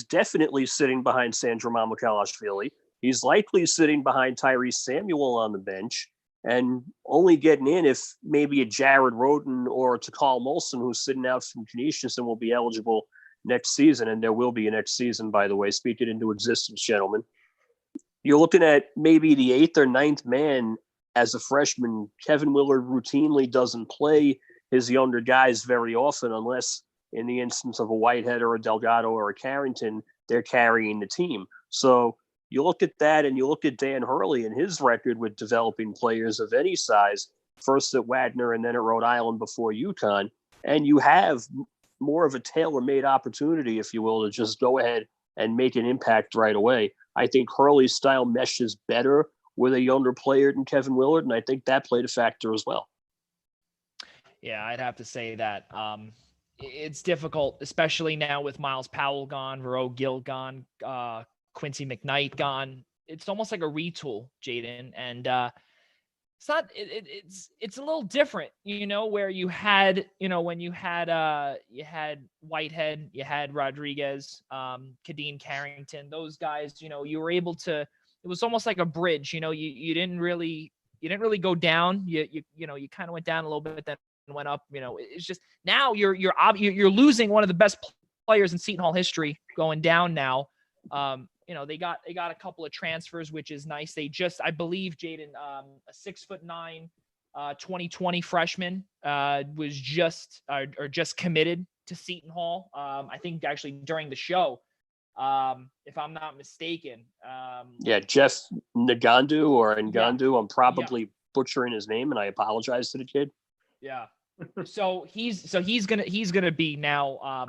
definitely sitting behind Sandro Mamukelashvili. He's likely sitting behind Tyrese Samuel on the bench and only getting in if maybe a Jared Roden or a Takal Molson, who's sitting out from Canisius and will be eligible next season. And there will be a next season, by the way, speak it into existence, gentlemen. You're looking at maybe the 8th or 9th man as a freshman. Kevin Willard routinely doesn't play his younger guys very often unless in the instance of a Whitehead or a Delgado or a Carrington, they're carrying the team. So you look at that and you look at Dan Hurley and his record with developing players of any size, first at Wagner and then at Rhode Island before UConn, and you have more of a tailor-made opportunity, if you will, to just go ahead and make an impact right away. I think Hurley's style meshes better with a younger player than Kevin Willard, and I think that played a factor as well. Yeah, I'd have to say that. It's difficult, especially now with Miles Powell gone, Vero Gill gone, Quincy McKnight gone. It's almost like a retool, Jaden, and it's not. It's a little different, where you had, when you had Whitehead, you had Rodriguez, Kadeen Carrington, those guys. You were able to. It was almost like a bridge. You didn't really go down. You kind of went down a little bit, then went up. It's just now you're losing one of the best players in Seton Hall history going down now. They got a couple of transfers, which is nice. They just, I believe, Jaden, a 6'9", 2020 freshman was just committed to Seton Hall. I think actually during the show, if I'm not mistaken. Jeff Ngandu or Ngandu. Yeah. I'm probably butchering his name, and I apologize to the kid. Yeah. So he's gonna be now.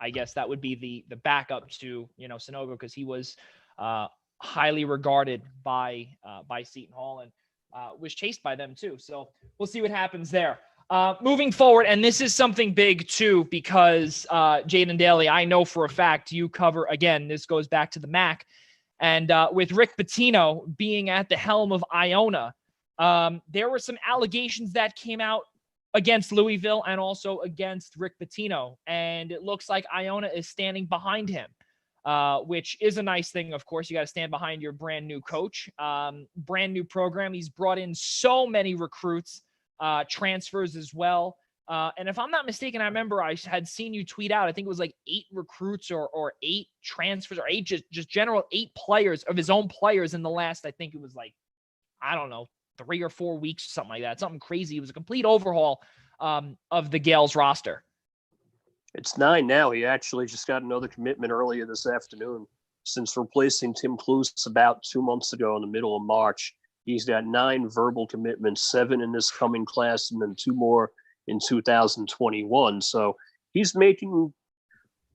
I guess that would be the backup to Sanogo, because he was highly regarded by Seton Hall and was chased by them too. So we'll see what happens there. Moving forward, and this is something big too, because Jaden Daly, I know for a fact you cover, again, this goes back to the MAC, and with Rick Pitino being at the helm of Iona, there were some allegations that came out against Louisville and also against Rick Pitino, and it looks like Iona is standing behind him, which is a nice thing. Of course, you got to stand behind your brand new coach, brand new program. He's brought in so many recruits, transfers as well. And if I'm not mistaken, I remember I had seen you tweet out, I think it was like 8 recruits or 8 transfers or 8, just general 8 players of his own players in the last, I think it was like, I don't know, 3 or 4 weeks, something like that. Something crazy. It was a complete overhaul of the Gales roster. It's 9 now. He actually just got another commitment earlier this afternoon. Since replacing Tim Cluse about 2 months ago in the middle of March, he's got 9 verbal commitments, 7 in this coming class, and then 2 more in 2021. So he's making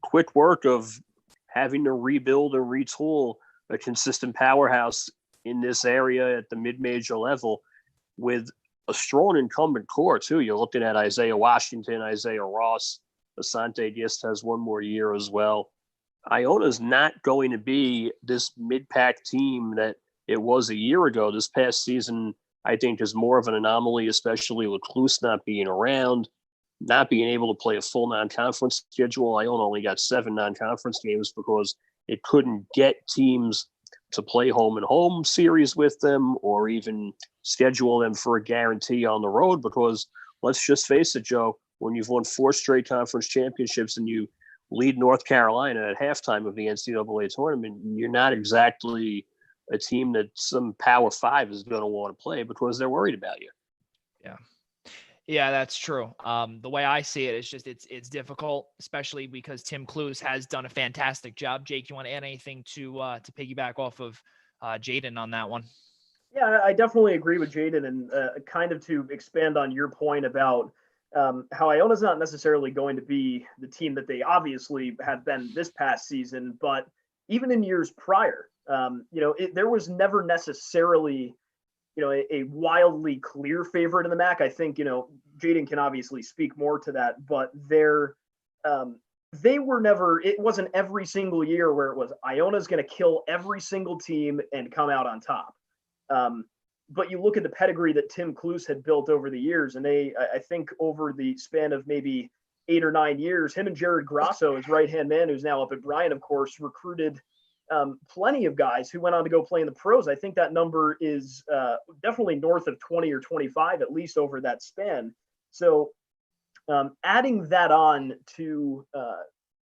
quick work of having to rebuild and retool a consistent powerhouse in this area at the mid-major level with a strong incumbent core, too. You're looking at Isaiah Washington, Isaiah Ross. Asante Gist has one more year as well. Iona's not going to be this mid-pack team that it was a year ago. This past season, I think, is more of an anomaly, especially with Klus not being around, not being able to play a full non-conference schedule. Iona only got 7 non-conference games because it couldn't get teams to play home-and-home series with them or even schedule them for a guarantee on the road because, let's just face it, Joe, when you've won 4 straight conference championships and you lead North Carolina at halftime of the NCAA tournament, you're not exactly a team that some Power 5 is going to want to play because they're worried about you. Yeah, that's true. The way I see it is just it's difficult, especially because Tim Klus has done a fantastic job. Jake, you want to add anything to piggyback off of Jaden on that one? Yeah, I definitely agree with Jaden, and kind of to expand on your point about how Iona's not necessarily going to be the team that they obviously have been this past season, but even in years prior, there was never necessarily a wildly clear favorite in the MAC. I think, Jaden can obviously speak more to that, but they were never, it wasn't every single year where it was Iona's going to kill every single team and come out on top. But you look at the pedigree that Tim Klus had built over the years, and I think over the span of maybe 8 or 9 years, him and Jared Grasso, his right-hand man, who's now up at Bryant, of course, recruited plenty of guys who went on to go play in the pros. I think that number is definitely north of 20 or 25, at least over that span. So adding that on to,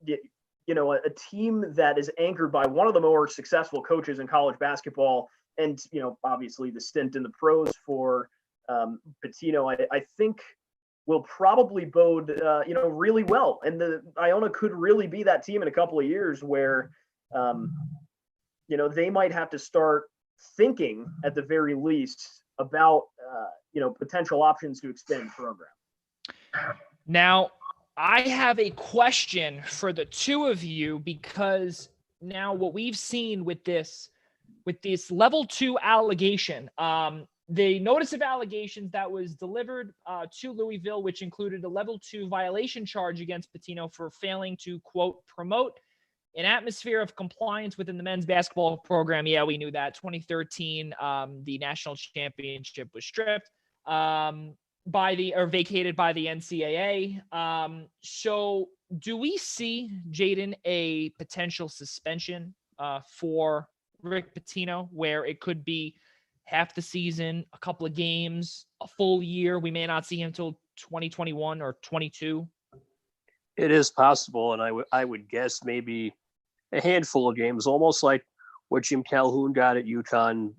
a team that is anchored by one of the more successful coaches in college basketball and, obviously the stint in the pros for Pitino, I think will probably bode, really well. And Iona could really be that team in a couple of years where, they might have to start thinking at the very least about, potential options to expand the program. Now, I have a question for the two of you, because now what we've seen with this level 2 allegation, the notice of allegations that was delivered to Louisville, which included a level 2 violation charge against Pitino for failing to, quote, promote an atmosphere of compliance within the men's basketball program. Yeah, we knew that. 2013, the national championship was stripped vacated by the NCAA. So do we see, Jaden, a potential suspension for Rick Pitino, where it could be half the season, a couple of games, a full year? We may not see him until 2021 or 22. It is possible, and I would guess maybe a handful of games, almost like what Jim Calhoun got at UConn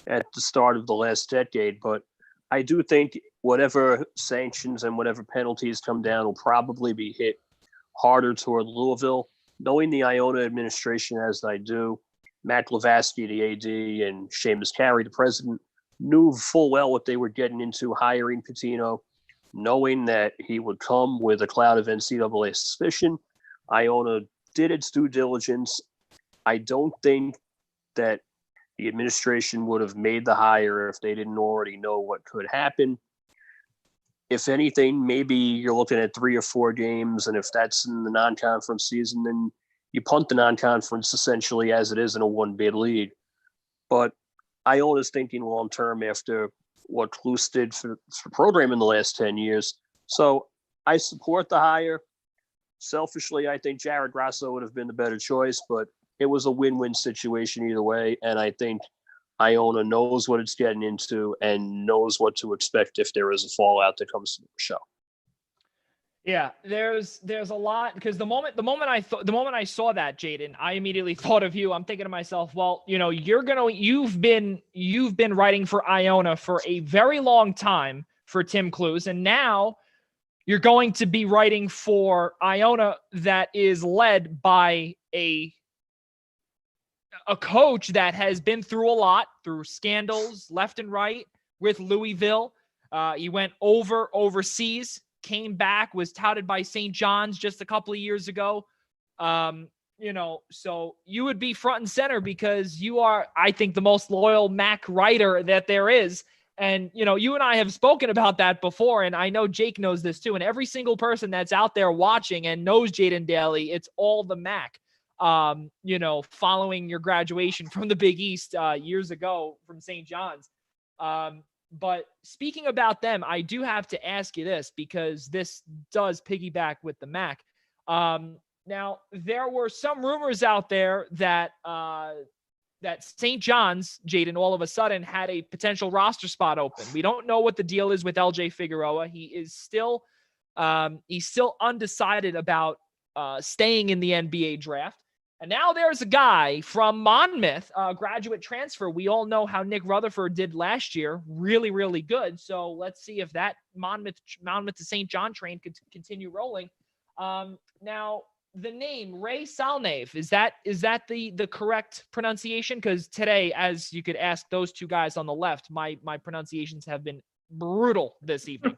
at the start of the last decade. But I do think whatever sanctions and whatever penalties come down will probably be hit harder toward Louisville. Knowing the Iona administration as I do, Matt Glavasky, the AD, and Seamus Carey, the president, knew full well what they were getting into hiring Pitino, knowing that he would come with a cloud of NCAA suspicion. Iona did its due diligence. I don't think that the administration would have made the hire if they didn't already know what could happen. If anything, maybe you're looking at 3 or 4 games, and if that's in the non-conference season, then you punt the non-conference essentially as it is in a 1-bid league. But Iona's thinking long-term after what Klus did for the program in the last 10 years. So I support the hire. Selfishly, I think Jared Grasso would have been the better choice, but it was a win-win situation either way. And I think Iona knows what it's getting into and knows what to expect if there is a fallout that comes to the show. Yeah, there's a lot, because the moment I saw that, Jaden, I immediately thought of you. I'm thinking to myself, well, you've been writing for Iona for a very long time for Tim Klus, and now you're going to be writing for Iona that is led by a coach that has been through a lot, through scandals left and right with Louisville. He went overseas, came back, was touted by St. John's just a couple of years ago. so you would be front and center because you are, I think, the most loyal Mac writer that there is. And, you and I have spoken about that before, and I know Jake knows this too. And every single person that's out there watching and knows Jaden Daly, it's all the Mac. Following your graduation from the Big East years ago from St. John's. But speaking about them, I do have to ask you this because this does piggyback with the Mac. Now, there were some rumors out there that St. John's, Jaden, all of a sudden had a potential roster spot open. We don't know what the deal is with LJ Figueroa. He is still undecided about staying in the NBA draft. And now there's a guy from Monmouth, graduate transfer. We all know how Nick Rutherford did last year. Really, really good. So let's see if that Monmouth to St. John train could continue rolling. Now, the name Ray Salnave, is that the correct pronunciation? Because today, as you could ask those two guys on the left, my pronunciations have been brutal this evening.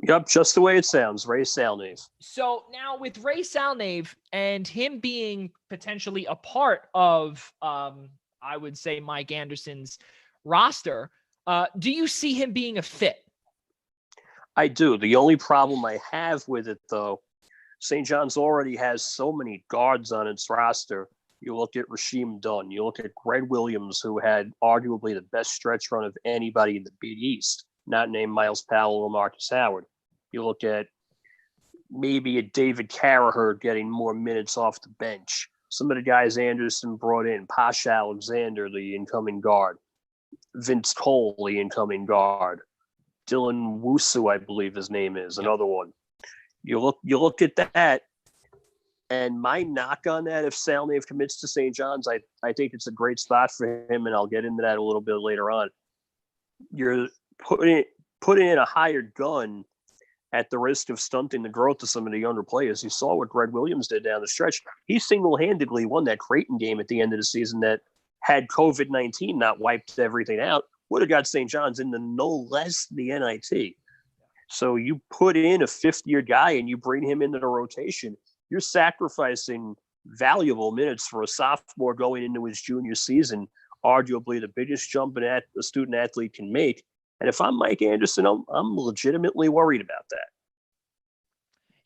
Yep, just the way it sounds, Ray Salnave. So now with Ray Salnave and him being potentially a part of, I would say, Mike Anderson's roster, do you see him being a fit? I do. The only problem I have with it, though, St. John's already has so many guards on its roster. You look at Rasheem Dunn. You look at Greg Williams, who had arguably the best stretch run of anybody in the Big East, not named Miles Powell or Marcus Howard. You look at maybe a David Carraher getting more minutes off the bench. Some of the guys Anderson brought in, Pasha Alexander, the incoming guard, Vince Cole, the incoming guard, Dylan Wusu, I believe his name is, another one. You look at that, and my knock on that, if Salnave commits to St. John's, I think it's a great spot for him, and I'll get into that a little bit later on. You're putting in a hired gun at the risk of stunting the growth of some of the younger players. You saw what Greg Williams did down the stretch. He single-handedly won that Creighton game at the end of the season that, had COVID-19 not wiped everything out, would have got St. John's into no less the NIT. So you put in a fifth-year guy and you bring him into the rotation, you're sacrificing valuable minutes for a sophomore going into his junior season, arguably the biggest jump a student athlete can make. And if I'm Mike Anderson, I'm legitimately worried about that.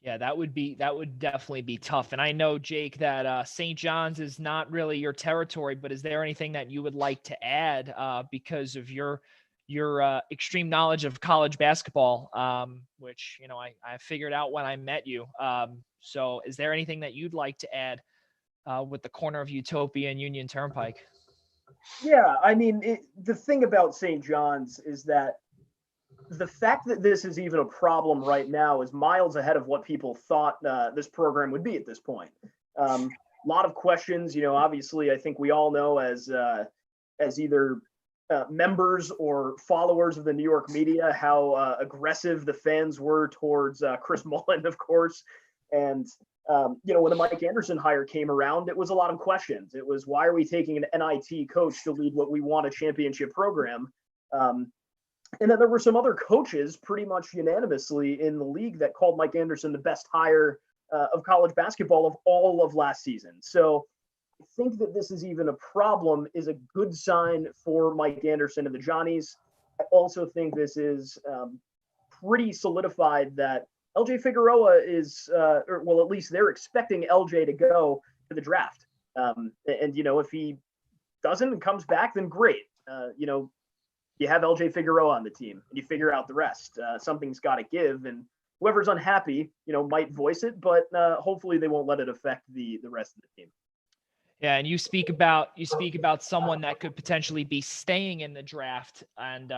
Yeah, that would definitely be tough. And I know, Jake, that St. John's is not really your territory, but is there anything that you would like to add because of your extreme knowledge of college basketball, which, I figured out when I met you. So is there anything that you'd like to add with the corner of Utopia and Union Turnpike? Yeah, I mean, the thing about St. John's is that the fact that this is even a problem right now is miles ahead of what people thought this program would be at this point. A lot of questions, obviously, I think we all know as either members or followers of the New York media, how aggressive the fans were towards Chris Mullin, of course. And, when the Mike Anderson hire came around, it was a lot of questions. It was, why are we taking an NIT coach to lead what we want a championship program? And then there were some other coaches pretty much unanimously in the league that called Mike Anderson the best hire of college basketball of all of last season. So I think that this is even a problem is a good sign for Mike Anderson and the Johnnies. I also think this is pretty solidified that LJ Figueroa is, at least they're expecting LJ to go to the draft. And if he doesn't and comes back, then great. You have LJ Figueroa on the team and you figure out the rest. Something's got to give, and whoever's unhappy, might voice it, but hopefully they won't let it affect the rest of the team. Yeah, and you speak about someone that could potentially be staying in the draft and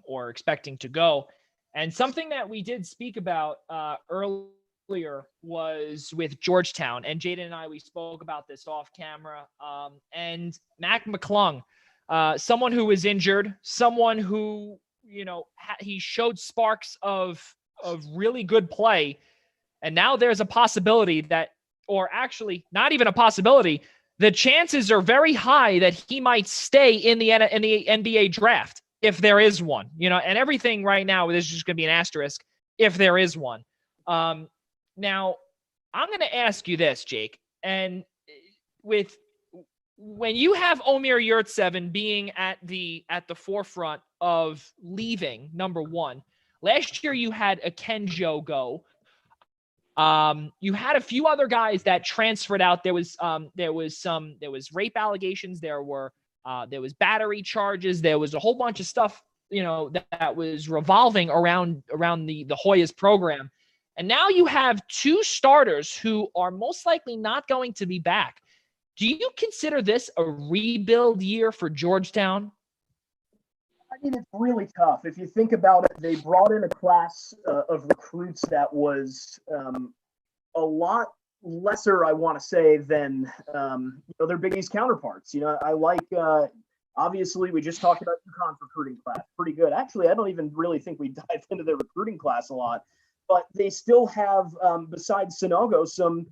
or expecting to go. And something that we did speak about earlier was with Georgetown. And Jaden and I, we spoke about this off camera. And Mac McClung, someone who was injured, someone who, he showed sparks of really good play. And now there's a possibility that, or actually not even a possibility, the chances are very high that he might stay in the NBA draft if there is one, and everything right now is just going to be an asterisk if there is one. Now, I'm going to ask you this, Jake, and when you have Omer Yurtseven being at the forefront of leaving, number one. Last year you had Akenjo go. You had a few other guys that transferred out. There was rape allegations. There was battery charges. There was a whole bunch of stuff, that was revolving around the Hoyas program. And now you have two starters who are most likely not going to be back. Do you consider this a rebuild year for Georgetown? I mean, it's really tough. If you think about it, they brought in a class of recruits that was a lot lesser, I want to say, than their Big East counterparts. I like, obviously, we just talked about UConn's recruiting class. Pretty good. Actually, I don't even really think we dived into their recruiting class a lot. But they still have, besides Sinogo, some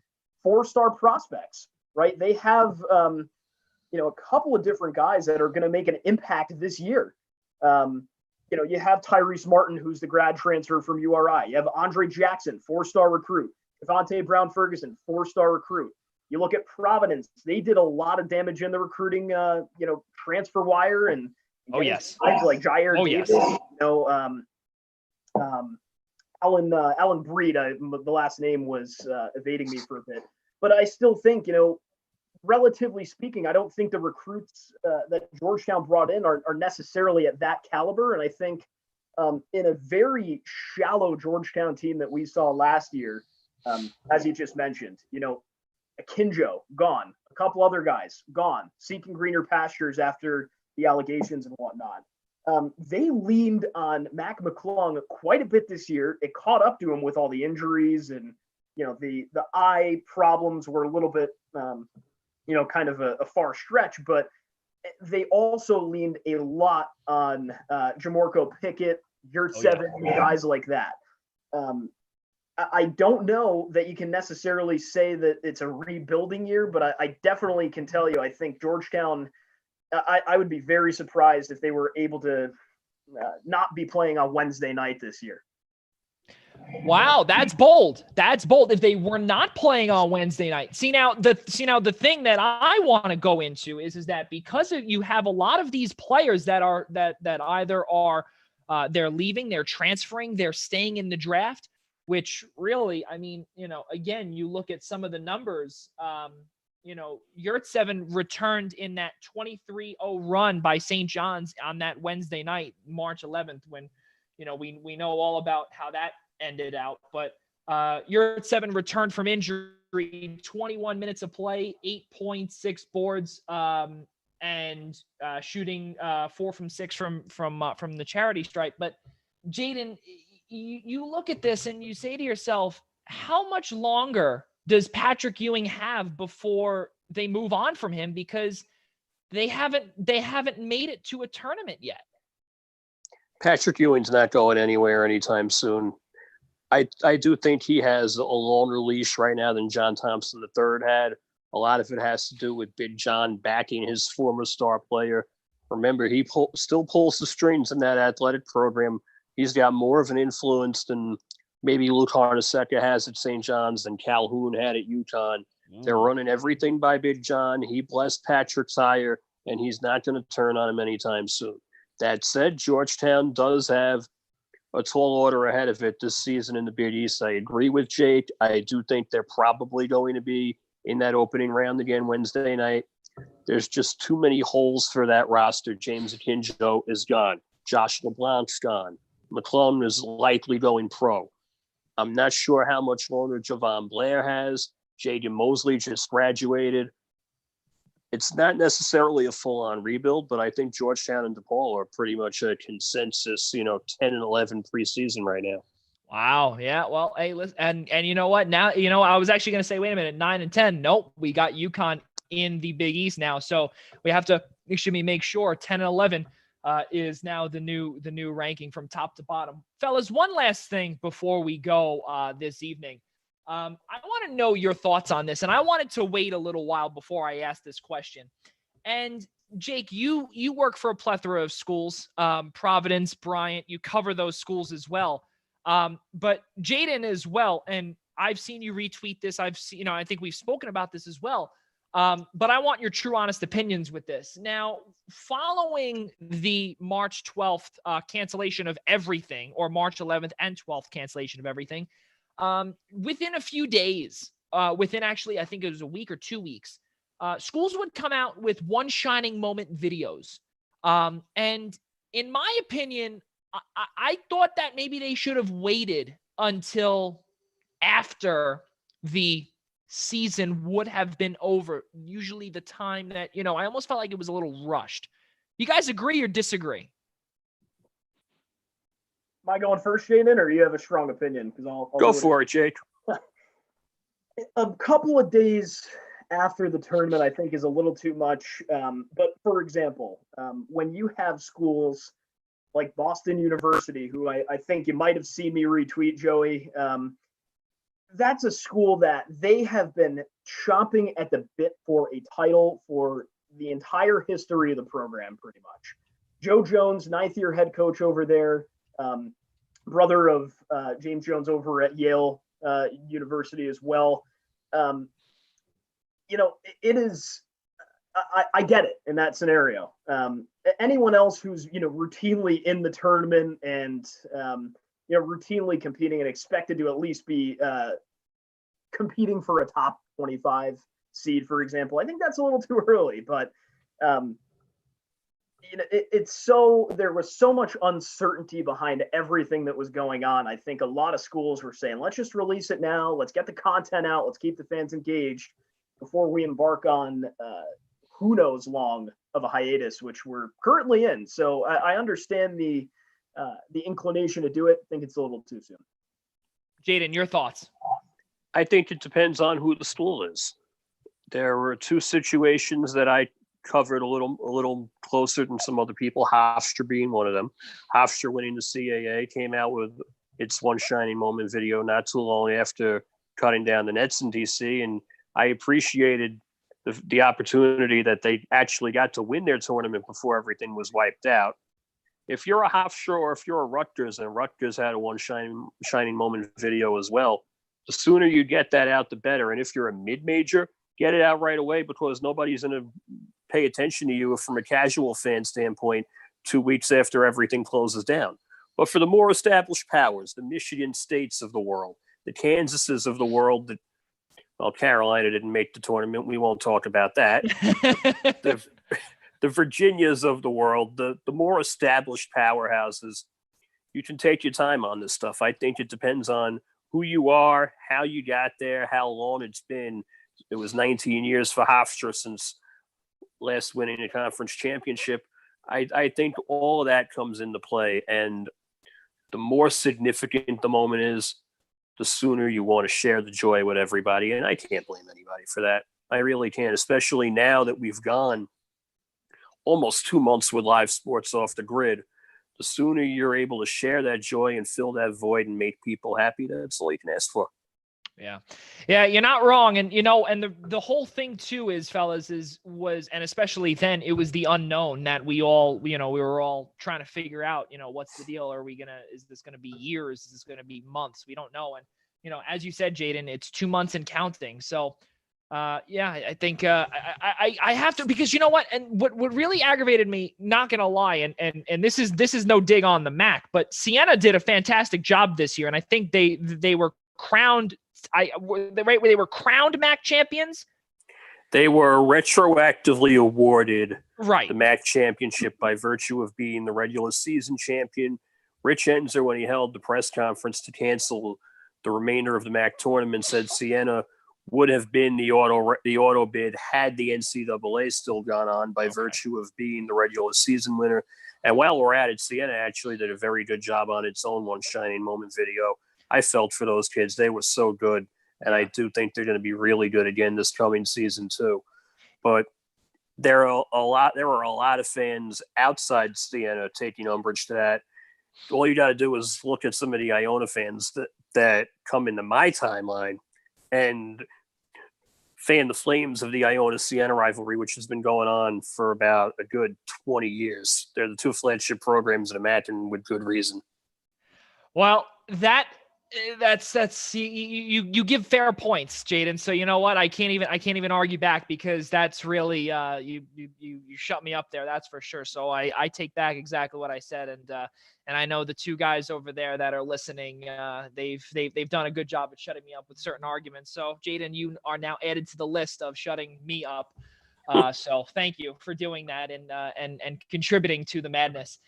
four-star prospects, right? They have, a couple of different guys that are going to make an impact this year. You have Tyrese Martin, who's the grad transfer from URI. You have Andre Jackson, four-star recruit. Devontae Brown-Ferguson, four-star recruit. You look at Providence; they did a lot of damage in the recruiting, transfer wire, and yes, guys like Jair Davis. Yes. Alan Breed. The last name was evading me for a bit, but I still think, relatively speaking, I don't think the recruits that Georgetown brought in are necessarily at that caliber. And I think in a very shallow Georgetown team that we saw last year, as you just mentioned, Akinjo gone, a couple other guys gone, seeking greener pastures after the allegations and whatnot. They leaned on Mac McClung quite a bit this year. It caught up to him with all the injuries, and the eye problems were a little bit kind of a far stretch, but they also leaned a lot on Jamorko Pickett, Yurtseven, guys like that. I don't know that you can necessarily say that it's a rebuilding year, but I definitely can tell you, I think Georgetown, I would be very surprised if they were able to not be playing on Wednesday night this year. Wow, that's bold. That's bold. If they were not playing on Wednesday night. See now the thing that I want to go into is that because you have a lot of these players that either are they're leaving, they're transferring, they're staying in the draft, which really, I mean, again, you look at some of the numbers, Yurtseven returned in that 23-0 run by St. John's on that Wednesday night, March 11th, when, we know all about how that ended out. But Yurtseven returned from injury, 21 minutes of play, 8.6 boards, and shooting 4 from 6 from the charity stripe. But Jaden, you look at this and you say to yourself, how much longer does Patrick Ewing have before they move on from him? Because they haven't made it to a tournament yet. Patrick Ewing's not going anywhere anytime soon. I do think he has a longer leash right now than John Thompson III had. A lot of it has to do with Big John backing his former star player. Remember, he still pulls the strings in that athletic program. He's got more of an influence than maybe Luke Harnaseka has at St. John's and Calhoun had at UConn. They're running everything by Big John. He blessed Patrick's hire, and he's not going to turn on him anytime soon. That said, Georgetown does have a tall order ahead of it this season in the Big East. I agree with Jake. I do think they're probably going to be in that opening round again Wednesday night. There's just too many holes for that roster. James Akinjo is gone. Josh LeBlanc's gone. McClung is likely going pro. I'm not sure how much longer Javon Blair has. Jaden Mosley just graduated. It's not necessarily a full-on rebuild, but I think Georgetown and DePaul are pretty much a consensus, 10-11 preseason right now. Wow. Yeah. Well, hey, listen, and you know what? Now, I was actually going to say, wait a minute, 9-10. Nope. We got UConn in the Big East now. So we have to make sure 10-11 is now the new ranking from top to bottom. Fellas, one last thing before we go this evening. I want to know your thoughts on this, and I wanted to wait a little while before I ask this question. And Jake, you work for a plethora of schools, Providence, Bryant, you cover those schools as well. But Jaden as well, and I've seen you retweet this. I've seen, I think we've spoken about this as well. But I want your true, honest opinions with this. Now, following the March 12th cancellation of everything, or March 11th and 12th cancellation of everything, within a few days, within actually, I think it was a week or 2 weeks, schools would come out with one shining moment videos. And in my opinion, I thought that maybe they should have waited until after the season would have been over. Usually the time that, I almost felt like it was a little rushed. You guys agree or disagree? Am I going first, Jaden, or do you have a strong opinion? Because I'll go for it, Jake. A couple of days after the tournament, I think, is a little too much. But for example, when you have schools like Boston University, who I think you might have seen me retweet, Joey, that's a school that they have been chomping at the bit for a title for the entire history of the program, pretty much. Joe Jones, ninth-year head coach over there, brother of James Jones over at Yale University as well. It is, I get it in that scenario. Anyone else who's, routinely in the tournament and, routinely competing and expected to at least be competing for a top 25 seed, for example, I think that's a little too early, but there was so much uncertainty behind everything that was going on. I think a lot of schools were saying, let's just release it now. Let's get the content out. Let's keep the fans engaged before we embark on who knows long of a hiatus, which we're currently in. So I understand the inclination to do it. I think it's a little too soon. Jaden, your thoughts? I think it depends on who the school is. There were two situations that I covered a little closer than some other people, Hofstra being one of them. Hofstra winning the CAA came out with its one shining moment video not too long after cutting down the nets in DC, and I appreciated the opportunity that they actually got to win their tournament before everything was wiped out. If you're a Hofstra or if you're a Rutgers, and Rutgers had a one shining moment video as well, the sooner you get that out, the better. And if you're a mid-major, get it out right away, because nobody's going to pay attention to you from a casual fan standpoint 2 weeks after everything closes down. But for the more established powers, the Michigan States of the world, the Kansases of the world, Carolina didn't make the tournament. We won't talk about that. The Virginias of the world, the more established powerhouses, you can take your time on this stuff. I think it depends on who you are, how you got there, how long it's been. It was 19 years for Hofstra since last winning a conference championship. I think all of that comes into play. And the more significant the moment is, the sooner you want to share the joy with everybody. And I can't blame anybody for that. I really can't, especially now that we've gone almost 2 months with live sports off the grid. The sooner you're able to share that joy and fill that void and make people happy, that's all you can ask for. Yeah, you're not wrong. And, and the whole thing too is, fellas, and especially then, it was the unknown that we all, we were all trying to figure out, what's the deal? Is this going to be years? Is this going to be months? We don't know. And, as you said, Jaden, it's 2 months and counting. So, I think I have to, because you know what? And what really aggravated me, not going to lie, and this is no dig on the MAC, but Siena did a fantastic job this year. And I think they were crowned. They were crowned MAC champions. They were retroactively awarded the MAC championship by virtue of being the regular season champion. Rich Enzer, when he held the press conference to cancel the remainder of the MAC tournament, said Siena would have been the auto bid had the NCAA still gone on by virtue of being the regular season winner. And while we're at it, Siena actually did a very good job on its own one shining moment video. I felt for those kids. They were so good. And I do think they're going to be really good again this coming season too. But there were a lot of fans outside Siena taking umbrage to that. All you got to do is look at some of the Iona fans that come into my timeline and fan the flames of the Iona-Siena rivalry, which has been going on for about a good 20 years. They're the two flagship programs in the MAC, and with good reason. Well, that That's you give fair points, Jaden. So you know what? I can't even argue back, because that's really you shut me up there. That's for sure. So I take back exactly what I said, and I know the two guys over there that are listening, they've done a good job at shutting me up with certain arguments. So Jaden, you are now added to the list of shutting me up. So thank you for doing that and contributing to the madness.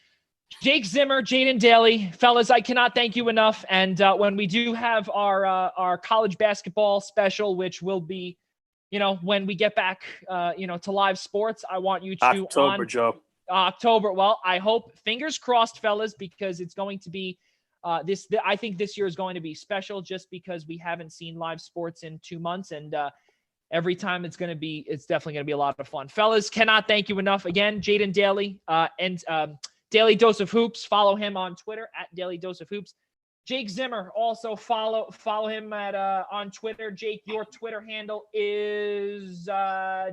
Jake Zimmer, Jaden Daly, fellas, I cannot thank you enough. And when we do have our college basketball special, which will be, when we get back, to live sports, I want you to October, Joe. October. Well, I hope, fingers crossed, fellas, because it's going to be I think this year is going to be special, just because we haven't seen live sports in 2 months, and every time it's definitely going to be a lot of fun. Fellas, cannot thank you enough. Again, Jaden Daly and Daily Dose of Hoops. Follow him on Twitter at Daily Dose of Hoops. Jake Zimmer, also follow him at on Twitter. Jake, your Twitter handle is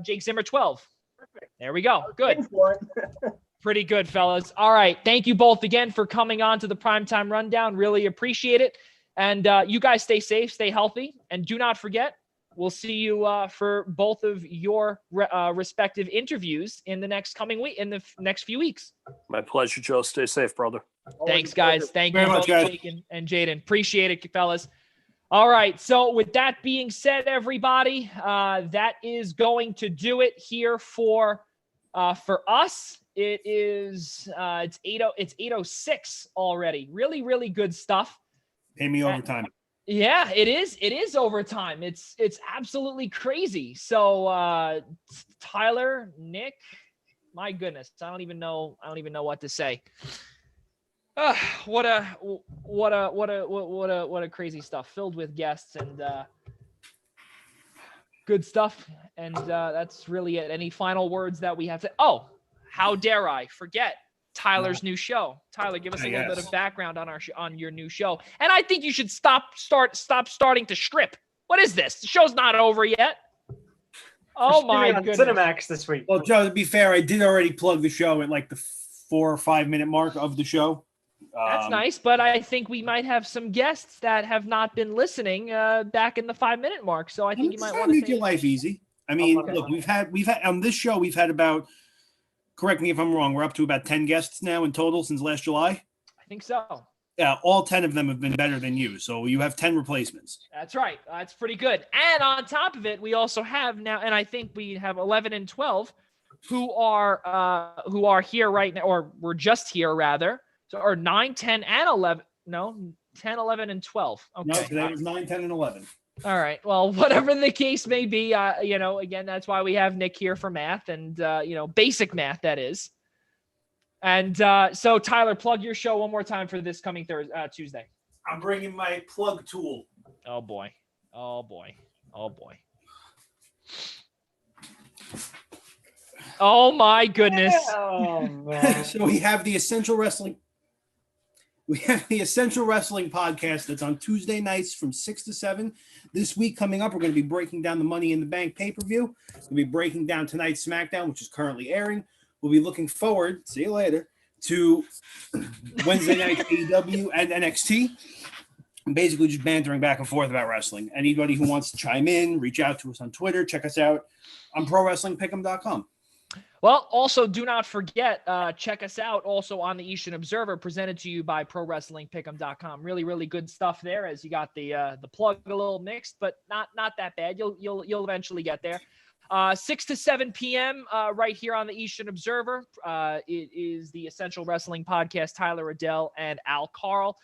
Jake Zimmer 12. Perfect. There we go. Good. Pretty good, fellas. All right. Thank you both again for coming on to the Primetime Rundown. Really appreciate it. And you guys stay safe, stay healthy, and do not forget, we'll see you for both of your respective interviews in the next few weeks. My pleasure, Joe. Stay safe, brother. Thanks, guys. Thank you very much, Jake and Jaden. Appreciate it, fellas. All right. So with that being said, everybody, that is going to do it here for us. It is it's 8:06 already. Really, really good stuff. Pay me overtime. Yeah, it is. It is overtime. It's absolutely crazy. So Tyler, Nick, my goodness, I don't even know what to say. What a crazy stuff, filled with guests and good stuff. And that's really it. Any final words that we have to? Oh, how dare I forget Tyler's new show. Tyler, give us a little bit of background on your new show. And I think you should stop starting to strip. What is this? The show's not over yet. Oh my goodness. Cinemax this week. Well, Joe, to be fair, I did already plug the show at like the 4 or 5 minute mark of the show. That's nice, but I think we might have some guests that have not been listening back in the 5 minute mark. So I think you might want to make your life easy. I mean, look, we've had on this show, we've had about, correct me if I'm wrong, we're up to about 10 guests now in total since last July. I think so. Yeah, all 10 of them have been better than you. So you have 10 replacements. That's right. That's pretty good. And on top of it, we also have now, and I think we have 11 and 12 who are here right now, or were just here rather. So, or 9, 10, and 11. No, 10, 11, and 12. Okay. No, today was 9, 10, and 11. All right. Well, whatever the case may be, again, that's why we have Nick here for math and, basic math, that is. And so, Tyler, plug your show one more time for this coming Tuesday. I'm bringing my plug tool. Oh, boy. Oh, boy. Oh, boy. Oh, my goodness. Oh, man. So we have the Essential Wrestling. We have the Essential Wrestling podcast that's on Tuesday nights from 6 to 7. This week coming up, we're going to be breaking down the Money in the Bank pay-per-view. We'll be breaking down tonight's SmackDown, which is currently airing. We'll be looking forward, see you later, to Wednesday night AEW and NXT. And basically just bantering back and forth about wrestling. Anybody who wants to chime in, reach out to us on Twitter. Check us out on ProWrestlingPick'em.com. Well, also do not forget, check us out also on the Eastern Observer, presented to you by ProWrestlingPick'em.com. Really, really good stuff there. As you got the plug a little mixed, but not that bad. You'll eventually get there. 6 to 7 p.m. Right here on the Eastern Observer. It is the Essential Wrestling Podcast. Tyler, Adelle, and Al Carl.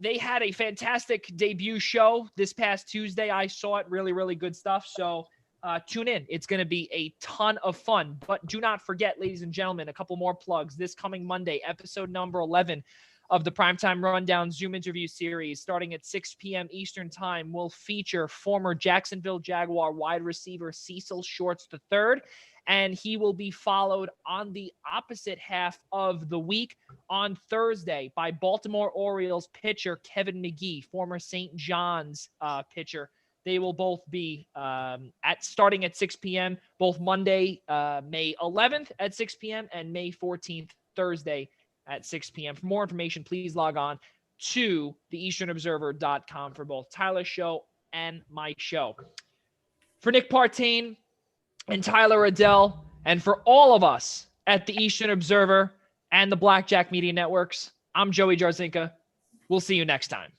They had a fantastic debut show this past Tuesday. I saw it. Really, really good stuff. So. Tune in. It's going to be a ton of fun. But do not forget, ladies and gentlemen, a couple more plugs. This coming Monday, episode number 11 of the Primetime Rundown Zoom interview series, starting at 6 p.m. Eastern Time, will feature former Jacksonville Jaguar wide receiver Cecil Shorts III, and he will be followed on the opposite half of the week on Thursday by Baltimore Orioles pitcher Kevin McGee, former St. John's pitcher. They will both be starting at 6 p.m., both Monday, May 11th at 6 p.m. and May 14th, Thursday at 6 p.m. For more information, please log on to theeasternobserver.com for both Tyler's show and my show. For Nick Partain and Tyler Adelle, and for all of us at the Eastern Observer and the Blackjack Media Networks, I'm Joey Jarzynka. We'll see you next time.